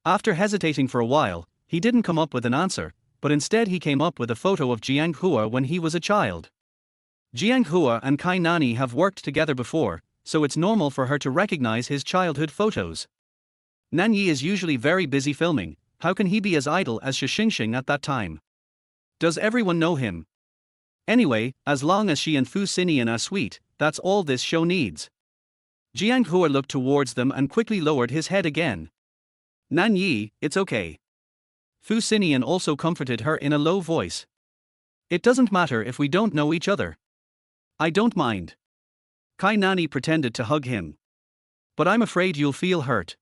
After hesitating for a while, he didn't come up with an answer, but instead he came up with a photo of Jiang Hua when he was a child. Jiang Hua and Kai Nani have worked together before, so it's normal for her to recognize his childhood photos. Nan Yi is usually very busy filming, how can he be as idle as Shi Shengsheng at that time? Does everyone know him? Anyway, as long as she and Fu Xinian are sweet, that's all this show needs. Jiang Hua looked towards them and quickly lowered his head again. Nan Yi, it's okay. Fu Xinian also comforted her in a low voice. It doesn't matter if we don't know each other. I don't mind. Kai Nani pretended to hug him. But I'm afraid you'll feel hurt.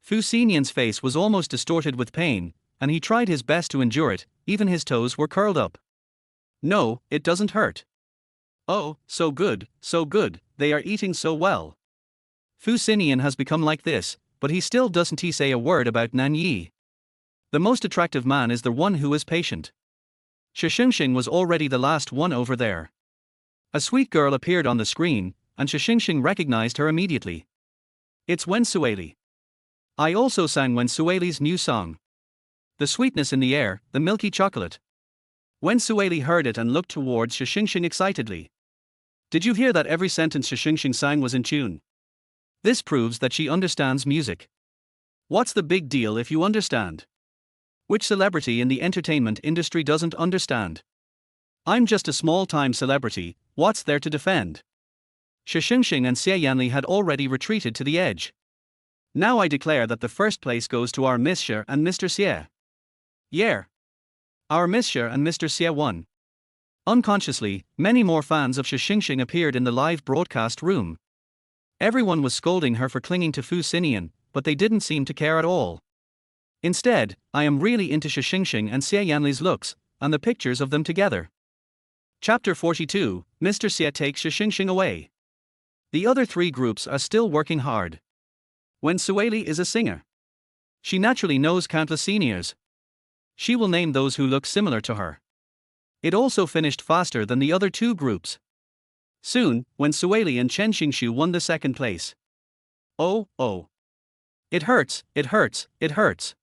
Fu Xinian's face was almost distorted with pain, and he tried his best to endure it, even his toes were curled up. No, it doesn't hurt. Oh, so good, they are eating so well. Fu Xinian has become like this, but he still doesn't say a word about Nan Yi. The most attractive man is the one who is patient. Shi Shengsheng was already the last one over there. A sweet girl appeared on the screen, and Shi Shengsheng recognized her immediately. It's Wen Sueli. I also sang Wen Sueli's new song. The sweetness in the air, the milky chocolate. Wen Sueli heard it and looked towards Shi Shengsheng excitedly. Did you hear that every sentence Shi Shengsheng sang was in tune? This proves that she understands music. What's the big deal if you understand? Which celebrity in the entertainment industry doesn't understand? I'm just a small-time celebrity, what's there to defend? Shi Shengsheng and Xie Yanli had already retreated to the edge. Now I declare that the first place goes to our Miss Shi and Mr. Xie. Yeah. Our Miss Shi and Mr. Xie won. Unconsciously, many more fans of Shi Shengsheng appeared in the live broadcast room. Everyone was scolding her for clinging to Fu Xinian, but they didn't seem to care at all. Instead, I am really into Shi Shengsheng and Xie Yanli's looks, and the pictures of them together. Chapter 42, Mr. Xie takes Shi Shengsheng away. The other three groups are still working hard. When Sueli is a singer, she naturally knows countless seniors. She will name those who look similar to her. It also finished faster than the other two groups. Soon, when Sueli and Chen Xingshu won the second place. Oh. It hurts, it hurts, it hurts.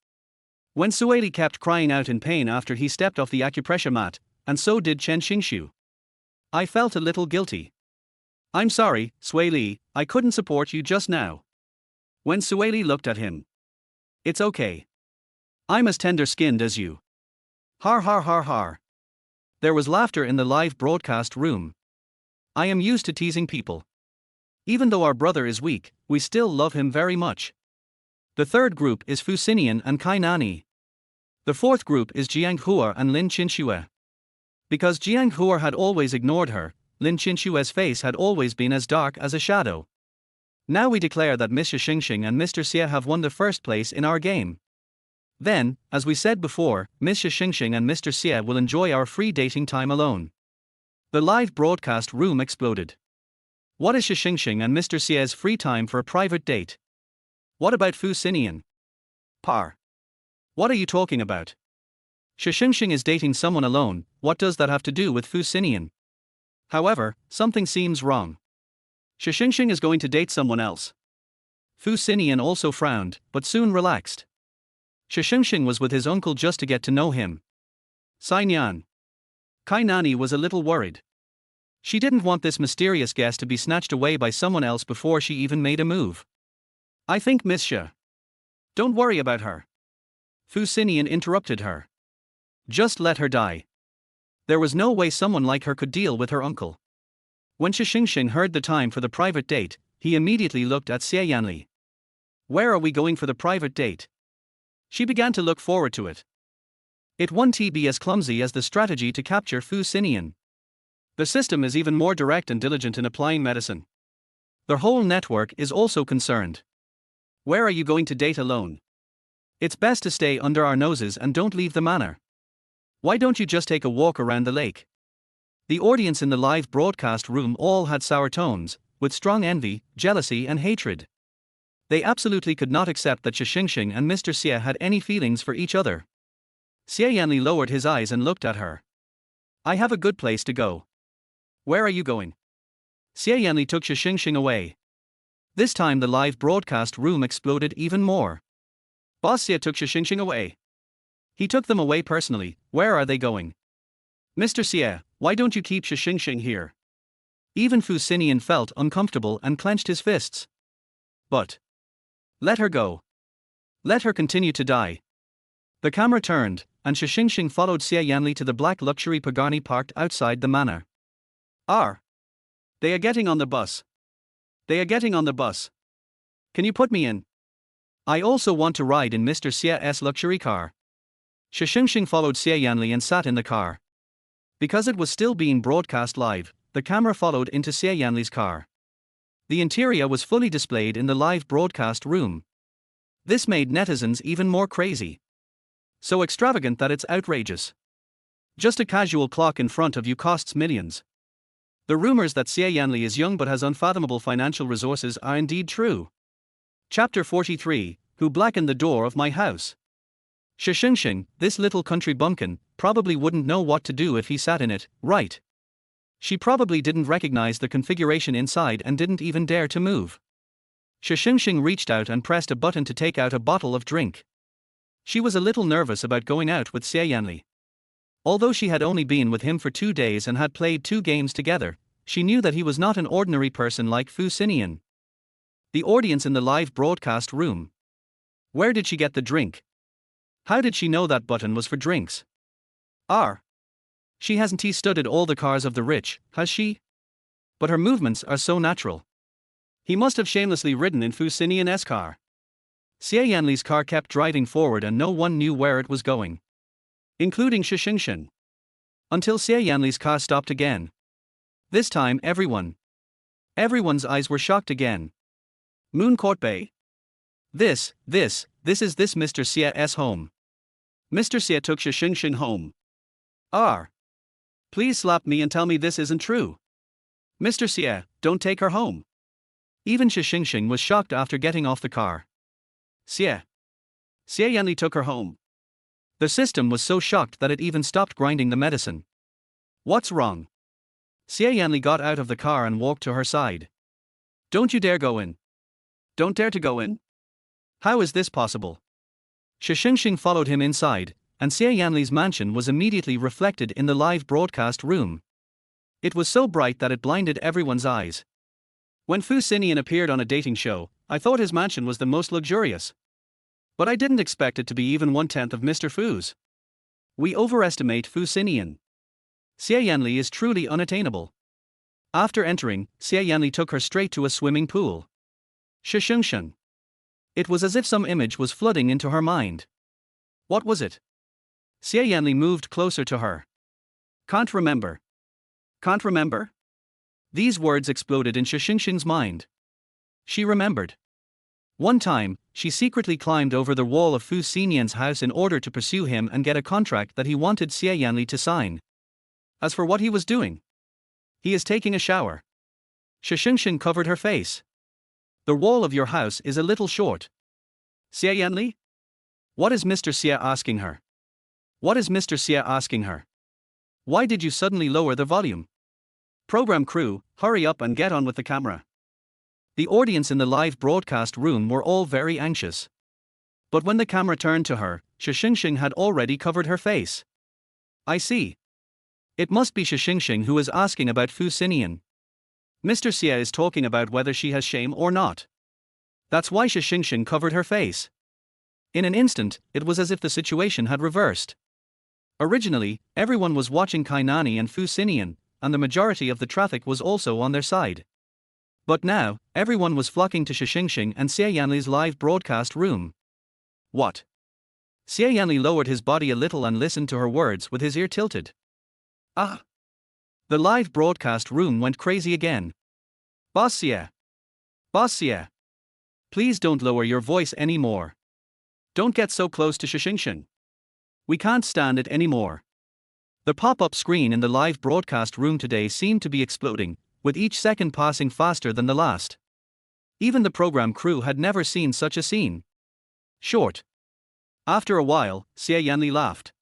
When Sueli kept crying out in pain after he stepped off the acupressure mat, and so did Chen Xingshu. I felt a little guilty. I'm sorry, Sueli, I couldn't support you just now. When Sueli looked at him. It's okay. I'm as tender-skinned as you. Har har har har. There was laughter in the live broadcast room. I am used to teasing people. Even though our brother is weak, we still love him very much. The third group is Fu Xinian and Kai Nani. The fourth group is Jiang Hua and Lin Qinxue. Because Jiang Hua had always ignored her, Lin Qinshue's face had always been as dark as a shadow. Now we declare that Miss Shi Shengsheng and Mr. Xie have won the first place in our game. Then, as we said before, Miss Shi Shengsheng and Mr. Xie will enjoy our free dating time alone. The live broadcast room exploded. What is Shi Shengsheng and Mr. Xie's free time for a private date? What about Fu Xinian? Par. What are you talking about? Shi Shengsheng is dating someone alone, what does that have to do with Fu Xinian? However, something seems wrong. Shi Shengsheng is going to date someone else. Fu Xinian also frowned, but soon relaxed. Shi Shengsheng was with his uncle just to get to know him. Sai Nian. Kai Nani was a little worried. She didn't want this mysterious guest to be snatched away by someone else before she even made a move. I think Miss Shi. Don't worry about her. Fu Xinian interrupted her. Just let her die. There was no way someone like her could deal with her uncle. When Shi Shengsheng heard the time for the private date, he immediately looked at Xie Yanli. Where are we going for the private date? She began to look forward to it. It won't be as clumsy as the strategy to capture Fu Xinian. The system is even more direct and diligent in applying medicine. The whole network is also concerned. Where are you going to date alone? It's best to stay under our noses and don't leave the manor. Why don't you just take a walk around the lake? The audience in the live broadcast room all had sour tones, with strong envy, jealousy and hatred. They absolutely could not accept that Shi Shengsheng and Mr. Xie had any feelings for each other. Xie Yanli lowered his eyes and looked at her. I have a good place to go. Where are you going? Xie Yanli took Shi Shengsheng away. This time the live broadcast room exploded even more. Boss Xie took Shi Shengsheng away. He took them away personally. Where are they going? Mr. Xie, why don't you keep Shi Shengsheng here? Even Fu Xinian felt uncomfortable and clenched his fists. But let her go. Let her continue to die. The camera turned, and Shi Shengsheng followed Xie Yanli to the black luxury Pagani parked outside the manor. They are getting on the bus. They are getting on the bus. Can you put me in? I also want to ride in Mr. Xie's luxury car. Shi Shengsheng followed Xie Yanli and sat in the car. Because it was still being broadcast live, the camera followed into Xie Yanli's car. The interior was fully displayed in the live broadcast room. This made netizens even more crazy. So extravagant that it's outrageous. Just a casual clock in front of you costs millions. The rumors that Xie Yanli is young but has unfathomable financial resources are indeed true. Chapter 43, Who blackened the door of my house? Shi Shengsheng, this little country bumpkin, probably wouldn't know what to do if he sat in it, right? She probably didn't recognize the configuration inside and didn't even dare to move. Shi Shengsheng reached out and pressed a button to take out a bottle of drink. She was a little nervous about going out with Xie Yanli. Although she had only been with him for 2 days and had played 2 games together, she knew that he was not an ordinary person like Fu Xinian. The audience in the live broadcast room. Where did she get the drink? How did she know that button was for drinks? R. She hasn't studied all the cars of the rich, has she? But her movements are so natural. He must have shamelessly ridden in Fu Xinian's car. Xie Yanli's car kept driving forward and no one knew where it was going. Including Shi Shengsheng. Until Xie Yanli's car stopped again. This time everyone's eyes were shocked again. Moon Court Bay? This is Mr. Xie's home. Mr. Xie took Shi Shengsheng home. R. Please slap me and tell me this isn't true. Mr. Xie, don't take her home. Even Shi Shengsheng was shocked after getting off the car. Xie Yanli took her home. The system was so shocked that it even stopped grinding the medicine. What's wrong? Xie Yanli got out of the car and walked to her side. Don't you dare go in. Don't dare to go in? How is this possible? Shi Shengsheng followed him inside, and Xie Yanli's mansion was immediately reflected in the live broadcast room. It was so bright that it blinded everyone's eyes. When Fu Xinian appeared on a dating show, I thought his mansion was the most luxurious. But I didn't expect it to be even 1/10 of Mr. Fu's. We overestimate Fu Xinian. Xie Yanli is truly unattainable. After entering, Xie Yanli took her straight to a swimming pool. Shi Shengsheng. It was as if some image was flooding into her mind. What was it? Xie Yanli moved closer to her. Can't remember. Can't remember? These words exploded in Shi Shengsheng's mind. She remembered. One time, she secretly climbed over the wall of Fu Xinian's house in order to pursue him and get a contract that he wanted Xie Yanli to sign. As for what he was doing, he is taking a shower. Shi Shengsheng covered her face. The wall of your house is a little short. Xie Yanli? What is Mr. Xie asking her? What is Mr. Xie asking her? Why did you suddenly lower the volume? Program crew, hurry up and get on with the camera. The audience in the live broadcast room were all very anxious. But when the camera turned to her, Shi Shengsheng had already covered her face. I see. It must be Shi Shengsheng who is asking about Fu Xinian. Mr. Xie is talking about whether she has shame or not. That's why Shi Shengsheng covered her face. In an instant, it was as if the situation had reversed. Originally, everyone was watching Kainani and Fu Xinian, and the majority of the traffic was also on their side. But now, everyone was flocking to Shi Shengsheng and Xie Yanli's live broadcast room. What? Xie Yanli lowered his body a little and listened to her words with his ear tilted. Ah! The live broadcast room went crazy again. Boss Xie! Boss Xie! Please don't lower your voice anymore. Don't get so close to Shi Shengsheng. We can't stand it anymore. The pop-up screen in the live broadcast room today seemed to be exploding, with each second passing faster than the last. Even the program crew had never seen such a scene. Short. After a while, Xie Yanli laughed.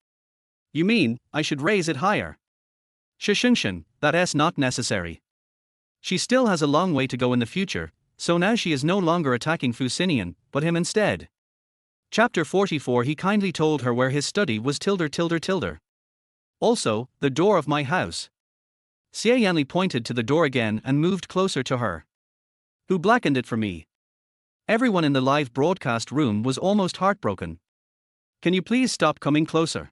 You mean, I should raise it higher? Shi Shengsheng, that's not necessary. She still has a long way to go in the future, so now she is no longer attacking Fu Xinian, but him instead. Chapter 44. He kindly told her where his study was tilde. Also, the door of my house. Xie Yanli pointed to the door again and moved closer to her. Who blackened it for me? Everyone in the live broadcast room was almost heartbroken. Can you please stop coming closer?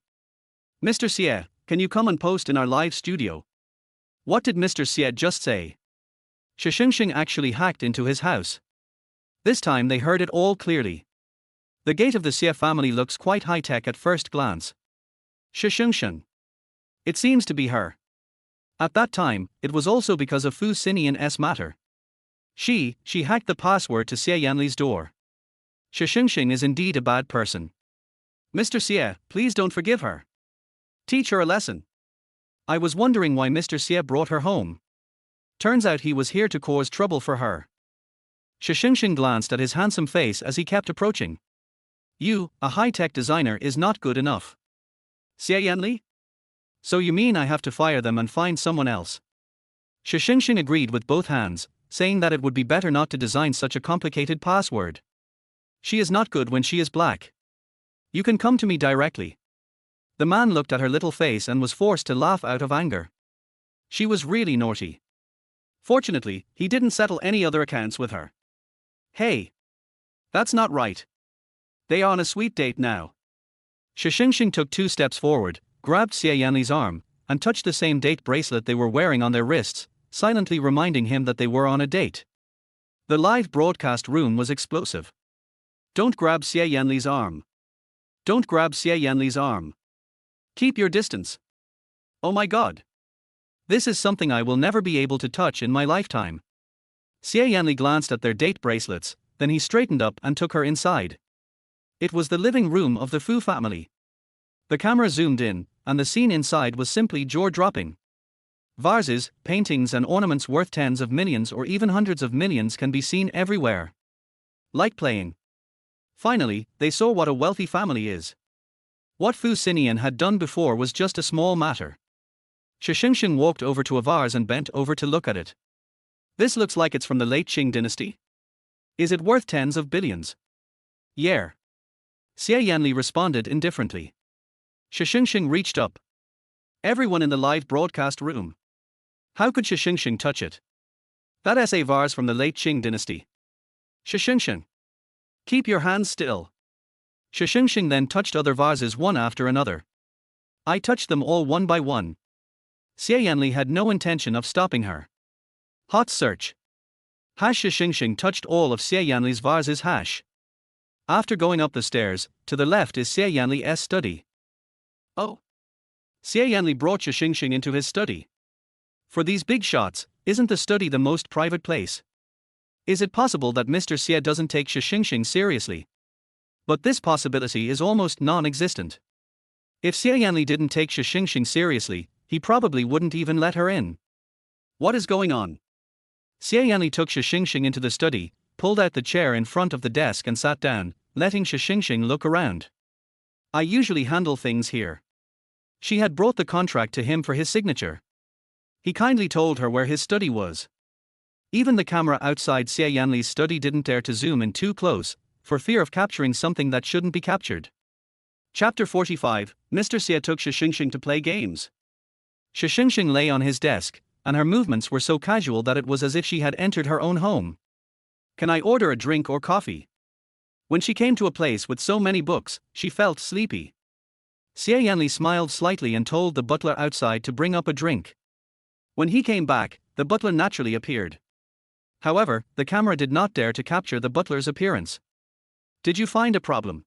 Mr. Xie, can you come and post in our live studio? What did Mr. Xie just say? Shi Shengsheng actually hacked into his house. This time they heard it all clearly. The gate of the Xie family looks quite high-tech at first glance. Shi Shengsheng. It seems to be her. At that time, it was also because of Fu Xinian's matter. She hacked the password to Xie Yanli's door. Shi Shengsheng is indeed a bad person. Mr. Xie, please don't forgive her. Teach her a lesson. I was wondering why Mr. Xie brought her home. Turns out he was here to cause trouble for her. Shi Shengsheng glanced at his handsome face as he kept approaching. You, a high-tech designer, is not good enough. Xie Yanli? So you mean I have to fire them and find someone else? Shi Shengsheng agreed with both hands, saying that it would be better not to design such a complicated password. She is not good when she is black. You can come to me directly. The man looked at her little face and was forced to laugh out of anger. She was really naughty. Fortunately, he didn't settle any other accounts with her. Hey! That's not right. They are on a sweet date now. Shi Shengsheng took 2 steps forward, grabbed Xie Yanli's arm, and touched the same date bracelet they were wearing on their wrists, silently reminding him that they were on a date. The live broadcast room was explosive. Don't grab Xie Yanli's arm. Don't grab Xie Yanli's arm. Keep your distance. Oh my god. This is something I will never be able to touch in my lifetime. Xie Yanli glanced at their date bracelets, then he straightened up and took her inside. It was the living room of the Fu family. The camera zoomed in, and the scene inside was simply jaw-dropping. Vases, paintings and ornaments worth tens of millions or even hundreds of millions can be seen everywhere. Like playing. Finally, they saw what a wealthy family is. What Fu Xinian had done before was just a small matter. Shi Shengsheng walked over to a vase and bent over to look at it. This looks like it's from the late Qing dynasty. Is it worth tens of billions? Yeah. Xie Yanli responded indifferently. Shi Shengsheng reached up. Everyone in the live broadcast room. How could Shi Shengsheng touch it? That's a vase from the late Qing dynasty. Shi Shengsheng. Keep your hands still. Shi Shengsheng then touched other vases one after another. I touched them all one by one. Xie Yanli had no intention of stopping her. Hot search. Shi Shengsheng touched all of Xie Yanli's vases. After going up the stairs, to the left is Xie Yanli's study. Oh. Xie Yanli brought Shi Shengsheng into his study. For these big shots, isn't the study the most private place? Is it possible that Mr. Xie doesn't take Shi Shengsheng seriously? But this possibility is almost non-existent. If Xie Yanli didn't take Shi Shengsheng seriously, he probably wouldn't even let her in. What is going on? Xie Yanli took Shi Shengsheng into the study, pulled out the chair in front of the desk and sat down, letting Shi Shengsheng look around. I usually handle things here. She had brought the contract to him for his signature. He kindly told her where his study was. Even the camera outside Xie Yanli's study didn't dare to zoom in too close, for fear of capturing something that shouldn't be captured. Chapter 45, Mr. Xie took Shi Shengsheng to play games. Shi Shengsheng lay on his desk, and her movements were so casual that it was as if she had entered her own home. Can I order a drink or coffee? When she came to a place with so many books, she felt sleepy. Xie Yanli smiled slightly and told the butler outside to bring up a drink. When he came back, the butler naturally appeared. However, the camera did not dare to capture the butler's appearance. Did you find a problem?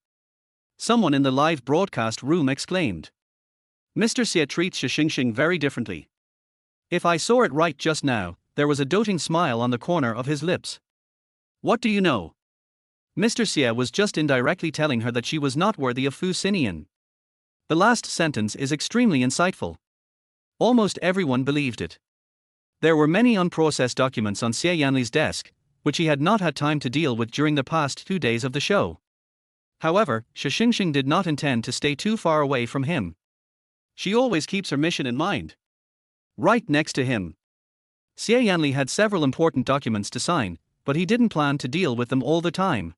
Someone in the live broadcast room exclaimed. Mr. Xie treats Shi Shengsheng very differently. If I saw it right just now, there was a doting smile on the corner of his lips. What do you know? Mr. Xie was just indirectly telling her that she was not worthy of Fu Xinian. The last sentence is extremely insightful. Almost everyone believed it. There were many unprocessed documents on Xie Yanli's desk, which he had not had time to deal with during the past 2 days of the show. However, Shi Shengsheng did not intend to stay too far away from him. She always keeps her mission in mind. Right next to him. Xie Yanli had several important documents to sign, but he didn't plan to deal with them all the time.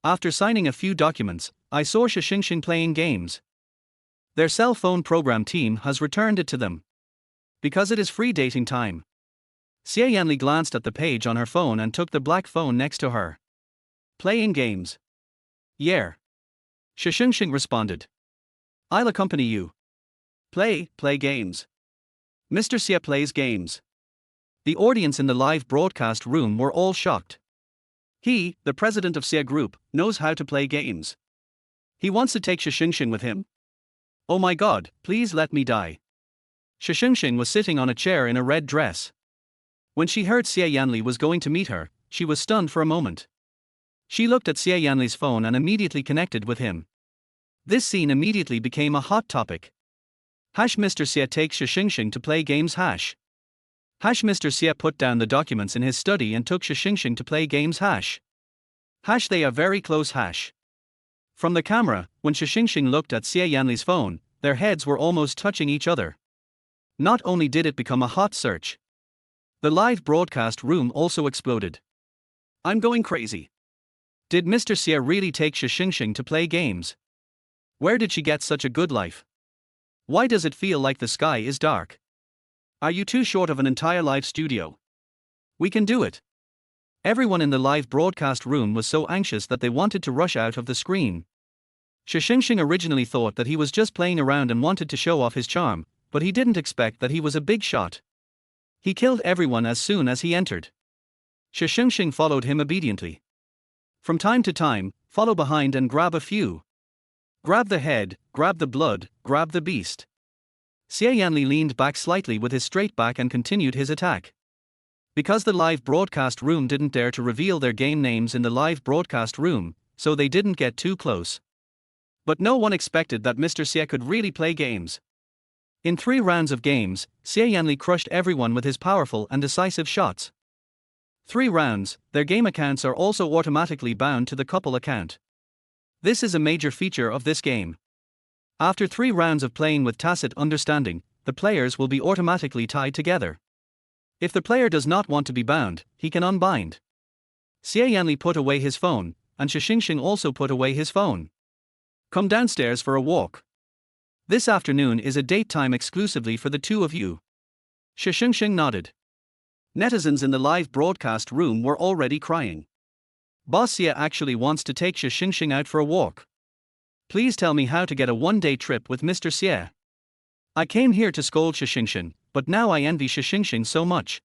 After signing a few documents, I saw Shi Shengsheng playing games. Their cell phone program team has returned it to them. Because it is free dating time. Xie Yanli glanced at the page on her phone and took the black phone next to her. Playing games. Yeah. Shi Shengsheng responded. I'll accompany you. Play games. Mr. Xie plays games. The audience in the live broadcast room were all shocked. He, the president of Xie Group, knows how to play games. He wants to take Shi Shengsheng with him. Oh my god, please let me die. Shi Shengsheng was sitting on a chair in a red dress. When she heard Xie Yanli was going to meet her, she was stunned for a moment. She looked at Xie Yanli's phone and immediately connected with him. This scene immediately became a hot topic. Mr. Xie takes Shi Shengsheng to play games. Mr. Xie put down the documents in his study and took Shi Shengsheng to play games. They are very close. From the camera, when Shi Shengsheng looked at Xie Yanli's phone, their heads were almost touching each other. Not only did it become a hot search, the live broadcast room also exploded. I'm going crazy. Did Mr. Xie really take Shi Shengsheng to play games? Where did she get such a good life? Why does it feel like the sky is dark? Are you too short of an entire live studio? We can do it. Everyone in the live broadcast room was so anxious that they wanted to rush out of the screen. Shi Shengsheng originally thought that he was just playing around and wanted to show off his charm, but he didn't expect that he was a big shot. He killed everyone as soon as he entered. Shi Shengsheng followed him obediently. From time to time, follow behind and grab a few. Grab the head, grab the blood, grab the beast. Xie Yanli leaned back slightly with his straight back and continued his attack. Because the live broadcast room didn't dare to reveal their game names in the live broadcast room, so they didn't get too close. But no one expected that Mr. Xie could really play games. In 3 rounds of games, Xie Yanli crushed everyone with his powerful and decisive shots. 3 rounds, their game accounts are also automatically bound to the couple account. This is a major feature of this game. After 3 rounds of playing with tacit understanding, the players will be automatically tied together. If the player does not want to be bound, he can unbind. Xie Yanli put away his phone, and Shi Shengsheng also put away his phone. Come downstairs for a walk. This afternoon is a date time exclusively for the 2 of you. Shi Shengsheng nodded. Netizens in the live broadcast room were already crying. Boss Xie actually wants to take Shi Shengsheng out for a walk. Please tell me how to get a 1-day trip with Mr. Xie. I came here to scold Shi Shengsheng, but now I envy Shi Shengsheng so much.